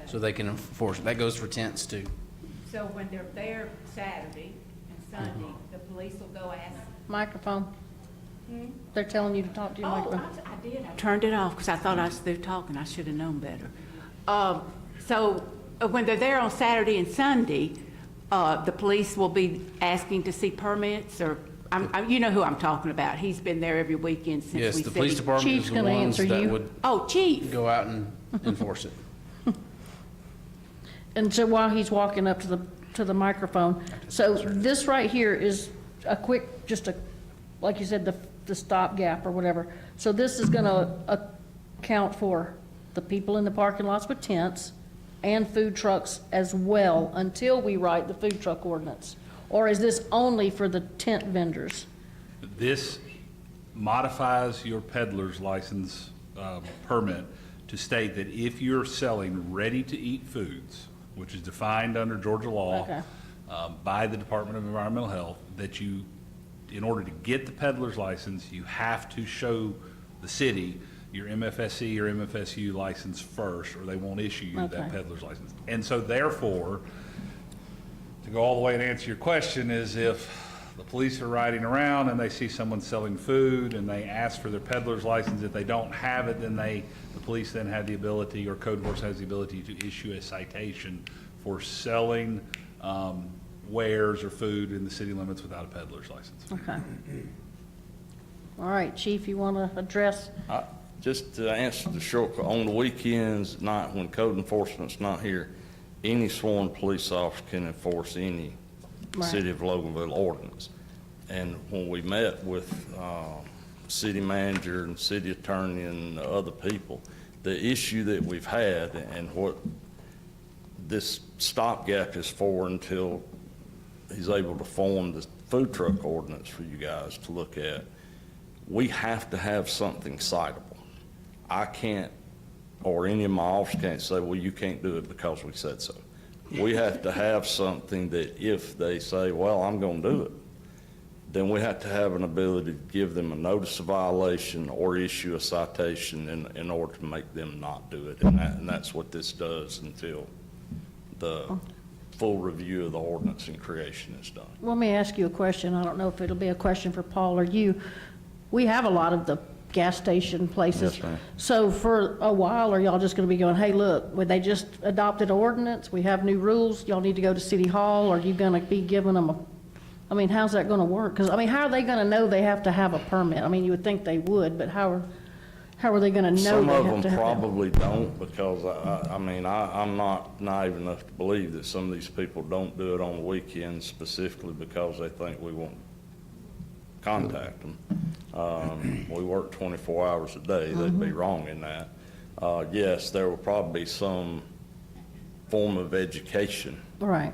So they can enforce it. That goes for tents too. So when they're there Saturday and Sunday, the police will go ask. Microphone. They're telling you to talk to your microphone. I did. I turned it off because I thought I was through talking. I should have known better. So when they're there on Saturday and Sunday, the police will be asking to see permits or, you know who I'm talking about. He's been there every weekend since we Yes, said. the police department Chief's is the gonna ones answer that you. would Oh, chief. go out and enforce it. And so while he's walking up to the microphone, so this right here is a quick, just a, like you said, the stopgap or whatever. So this is gonna account for the people in the parking lots with tents and food trucks as well until we write the food truck ordinance? Or is this only for the tent vendors? This modifies your peddler's license permit to state that if you're selling ready-to-eat foods, which is defined under Georgia law Okay. by the Department of Environmental Health, that you, in order to get the peddler's license, you have to show the city your MFSC or MFSU license first, or they won't issue you Okay. that peddler's license. And so therefore, to go all the way and answer your question, is if the police are riding around and they see someone selling food and they ask for their peddler's license, if they don't have it, then the police then have the ability, or code enforcement has the ability to issue a citation for selling wares or food in the city limits without a peddler's license. Okay. All right, Chief, you want to address? Just to answer the short, on the weekends, night when code enforcement's not here, any sworn police officer can enforce any Right. City of Loganville ordinance. And when we met with city manager and city attorney and other people, the issue that we've had and what this stopgap is for until he's able to form the food truck ordinance for you guys to look at, we have to have something citable. I can't, or any of my officers can't say, well, you can't do it because we said so. We have to have something that if they say, well, I'm going to do it, then we have to have an ability to give them a notice of violation or issue a citation in order to make them not do it. And that's what this does until the full review of the ordinance and creation is done. Let me ask you a question. I don't know if it'll be a question for Paul or you. We have a lot of the gas station places. Yes, ma'am. So for a while, are y'all just going to be going, hey, look, when they just adopted ordinance, we have new rules, y'all need to go to City Hall? Are you going to be giving them how's that going to work? Because, how are they going to know they have to have a permit? You would think they would, but how are they going to know Some they of have them to have that? probably don't, because I'm not naive enough to believe that some of these people don't do it on the weekends specifically because they think we won't contact them. We work 24 hours a day. They'd be wrong in that. Yes, there will probably be some form of education Right.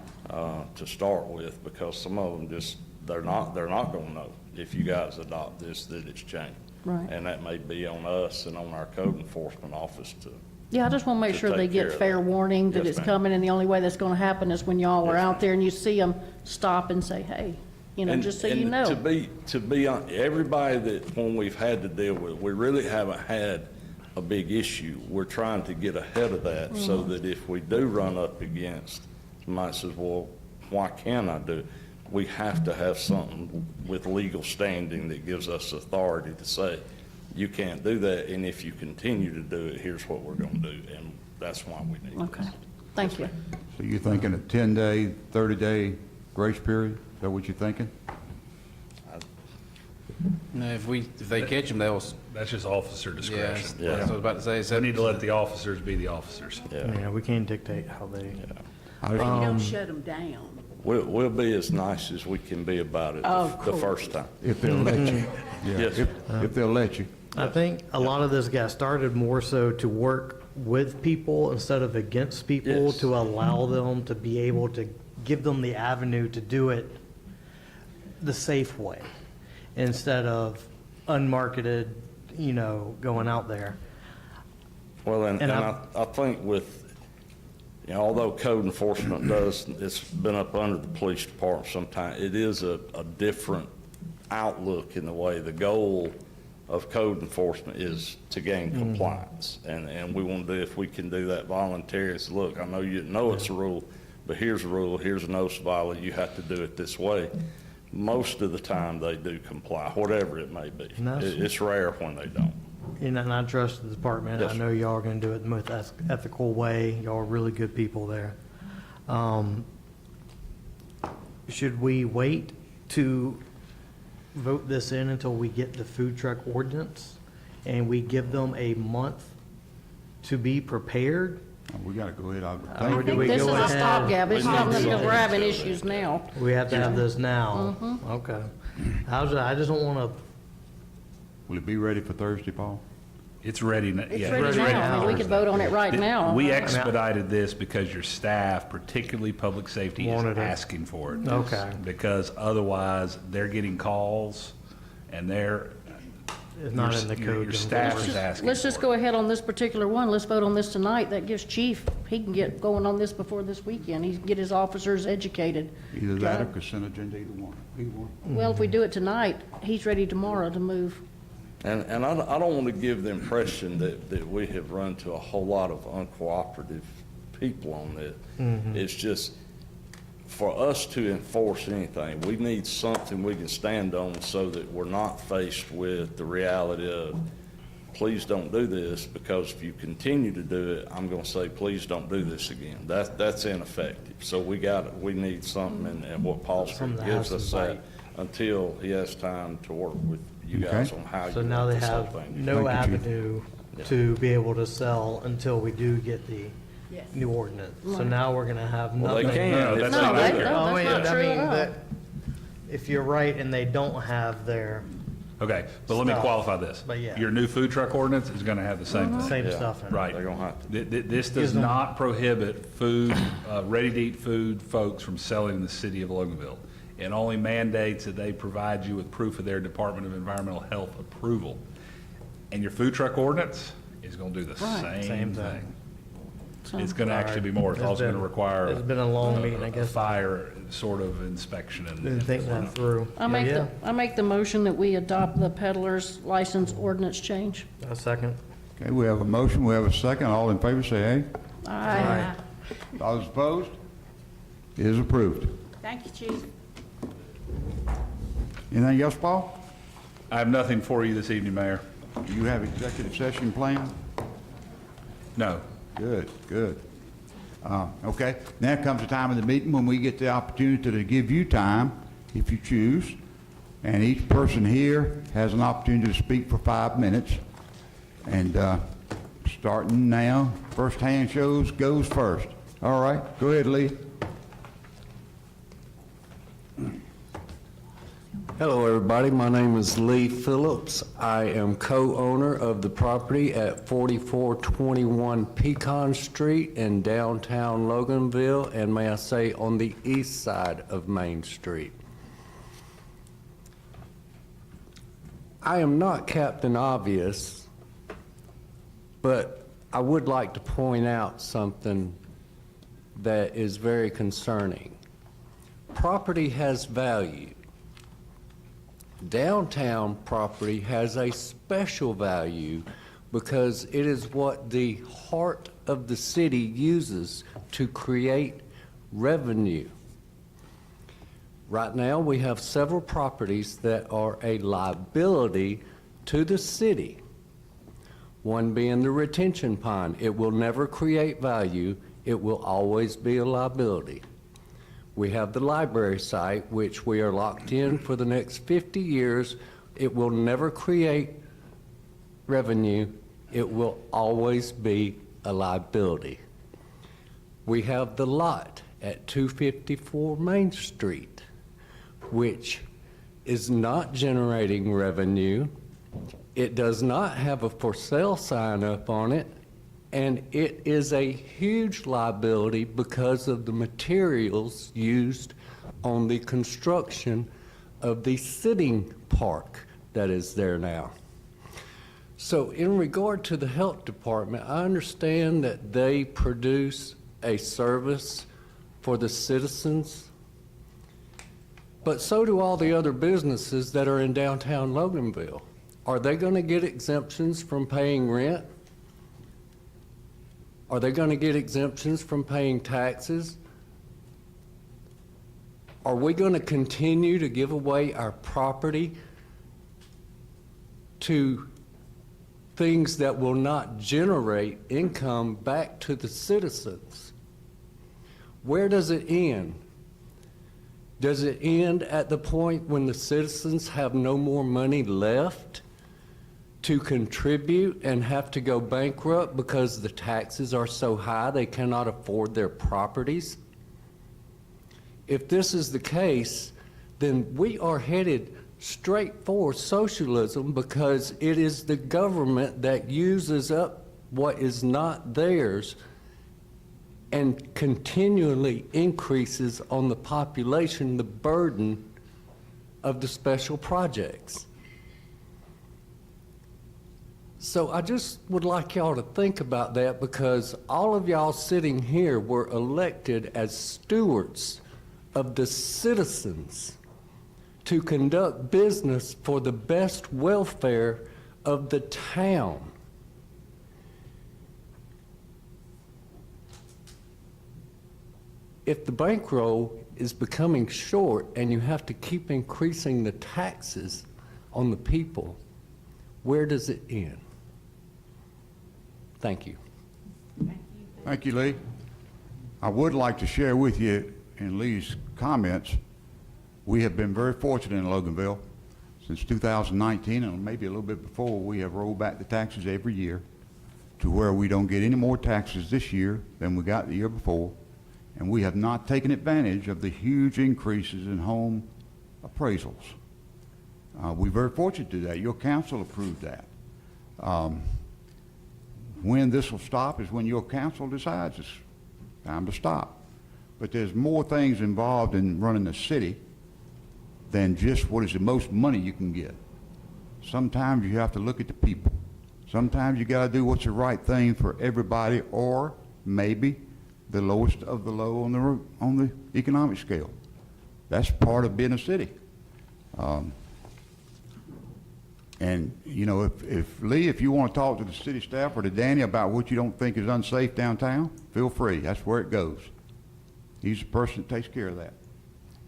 to start with, because some of them just, they're not going to know if you guys adopt this, that it's changed. Right. And that may be on us and on our code enforcement office to, Yeah, I just want to make to sure they take care get of fair that. warning that Yes, it's ma'am. coming, and the only way that's going to happen is when y'all are Yes, out there and you see them stop and say, hey, And- just so you and know. To be everybody that, when we've had to deal with, we really haven't had a big issue. We're trying to get ahead of that so Mm-hmm. that if we do run up against, somebody says, well, why can't I do it? We have to have something with legal standing that gives us authority to say, you can't do that, and if you continue to do it, here's what we're going to do, and that's why we need Okay, this. thank you. So you're thinking a 10-day, 30-day grace period? Is that what you're thinking? No, if they catch them, they'll, That's just officer discretion. yeah, that's what I was about to say. It's We up need to to let the officers be the officers. Yeah, we can't dictate how they. But you don't shut them down. We'll be as nice as we can be about it Of the course. first time. If they'll let you. Yeah, Yes. if they'll let you. I think a lot of this got started more so to work with people instead of against people, Yes. to allow them to be able to give them the avenue to do it the safe way instead of unmarketed, going out there. Well, and And I think with, although code enforcement it's been up under the police department sometime, it is a different outlook in the way the goal of code enforcement is to gain compliance. And we want to do, if we can do that voluntarily, say, look, I know you know it's a rule, but here's a rule, here's a notice of violation, you have to do it this way. Most of the time, they do comply, whatever it may be. And that's- It's rare when they don't. And I trust the department. Yes, I know y'all are gonna do it the most ethical way. Y'all are really good people there. Should we wait to vote this in until we get the food truck ordinance? And we give them a month to be prepared? We gotta go ahead. Or do we This is go a ahead? stopgap. It's not that we're having issues now. We have to have this now? Okay. I just don't wanna, Will it be ready for Thursday, Paul? It's ready, It's yeah. ready now. I mean, we could vote on it right now. We expedited this because your staff, particularly public safety, is Wanted it. asking for it. Okay. Because otherwise, they're getting calls, and it's not in the code. your staff is asking Let's just for go ahead on this particular one. Let's vote on this tonight. That gives Chief, he can get going on this before this weekend. He can get his officers educated. Either that or consent agenda, either one. Either one. Well, if we do it tonight, he's ready tomorrow to move. And I don't want to give the impression that we have run to a whole lot of uncooperative people on this. It's just, for us to enforce anything, we need something we can stand on so that we're not faced with the reality of, please don't do this, because if you continue to do it, I'm going to say, please don't do this again. That's ineffective. So we need something, and what Paul Street Something that gives has us some that bite. until he has time to work with you guys Okay. on how you So now want they this whole have thing. no Thank you, Chief. avenue to be able to sell until we do get the new ordinance. So now we're gonna have Well, they nothing. can. No, if that's they not do right. it. No, I mean, that's not true at all. that- If you're right and they don't have their Okay, but let me Stuff. qualify this. But yeah. Your new food truck ordinance is gonna have the same thing. same Yeah. stuff in it. Right. They're gonna have to. This does Gives them- not prohibit food, ready-to-eat food folks from selling in the city of Loganville. It only mandates that they provide you with proof of their Department of Environmental Health approval. And your food truck ordinance is gonna do the Right. same Same thing. thing. It's gonna actually be more. It's It's also gonna been- require it's been a long meeting, I a guess. fire sort of inspection and. Didn't think that through. I make the motion that we adopt the peddler's license ordinance change. A second. Okay, we have a motion, we have a second. All in favor, say aye. Aye. All those opposed? It is approved. Thank you, Chief. Anything else, Paul? I have nothing for you this evening, Mayor. Do you have executive session planned? No. Good, good. Okay, now comes the time of the meeting when we get the opportunity to give you time, if you choose, and each person here has an opportunity to speak for 5 minutes. And starting now, first hand goes first. All right, go ahead, Lee. Hello, everybody. My name is Lee Phillips. I am co-owner of the property at 4421 Pecan Street in downtown Loganville, and may I say, on the east side of Main Street. I am not Captain Obvious, but I would like to point out something that is very concerning. Property has value. Downtown property has a special value because it is what the heart of the city uses to create revenue. Right now, we have several properties that are a liability to the city. One being the retention pond. It will never create value. It will always be a liability. We have the library site, which we are locked in for the next 50 years. It will never create revenue. It will always be a liability. We have the lot at 254 Main Street, which is not generating revenue. It does not have a for sale sign up on it, and it is a huge liability because of the materials used on the construction of the sitting park that is there now. So in regard to the health department, I understand that they produce a service for the citizens, but so do all the other businesses that are in downtown Loganville. Are they going to get exemptions from paying rent? Are they going to get exemptions from paying taxes? Are we going to continue to give away our property to things that will not generate income back to the citizens? Where does it end? Does it end at the point when the citizens have no more money left to contribute and have to go bankrupt because the taxes are so high they cannot afford their properties? If this is the case, then we are headed straight for socialism, because it is the government that uses up what is not theirs and continually increases on the population the burden of the special projects. So I just would like y'all to think about that, because all of y'all sitting here were elected as stewards of the citizens to conduct business for the best welfare of the town. If the bankroll is becoming short and you have to keep increasing the taxes on the people, where does it end? Thank you. Thank you, Lee. I would like to share with you in Lee's comments, we have been very fortunate in Loganville. Since 2019, and maybe a little bit before, we have rolled back the taxes every year to where we don't get any more taxes this year than we got the year before. And we have not taken advantage of the huge increases in home appraisals. We're very fortunate to do that. Your council approved that. When this will stop is when your council decides it's time to stop. But there's more things involved in running the city than just what is the most money you can get. Sometimes you have to look at the people. Sometimes you got to do what's the right thing for everybody, or maybe the lowest of the low on the economic scale. That's part of being a city. And you know, if Lee, if you want to talk to the city staff or to Danny about what you don't think is unsafe downtown, feel free. That's where it goes. He's the person that takes care of that.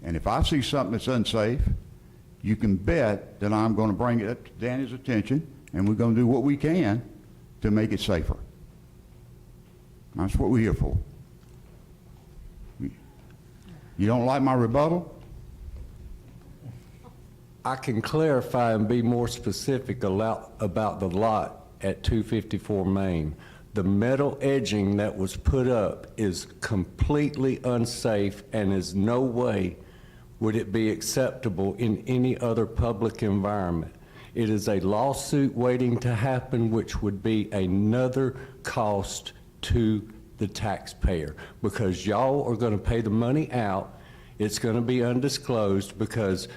And if I see something that's unsafe, you can bet that I'm going to bring it up to Danny's attention, and we're going to do what we can to make it safer. That's what we're here for. You don't like my rebuttal? I can clarify and be more specific about the lot at 254 Main. The metal edging that was put up is completely unsafe, and is no way would it be acceptable in any other public environment. It is a lawsuit waiting to happen, which would be another cost to the taxpayer, because y'all are going to pay the money out. It's going to be undisclosed because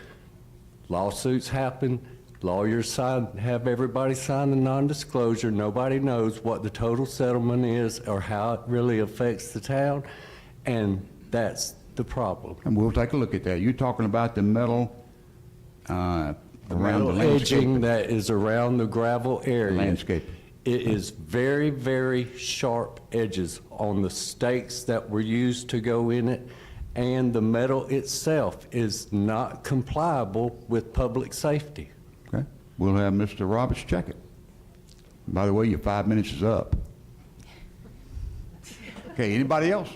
lawsuits happen. Lawyers have everybody sign a non-disclosure. Nobody knows what the total settlement is or how it really affects the town, and that's the problem. And we'll take a look at that. You're talking about the metal around the Edging that is around the gravel area. landscape. It is very, very sharp edges on the stakes that were used to go in it, and the metal itself is not compliable with public safety. Okay. We'll have Mr. Roberts check it. By the way, your 5 minutes is up. Okay, anybody else?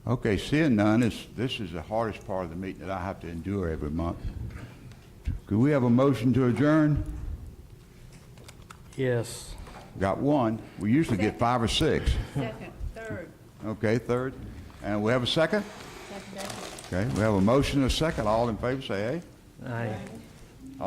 Okay, seeing none, this is the hardest part of the meeting that I have to endure every month. Could we have a motion to adjourn? Yes. Got one. We usually get 5 or 6. Second, third. Okay, third. And we have a second? Okay, we have a motion and a second. All in favor, say aye. Aye.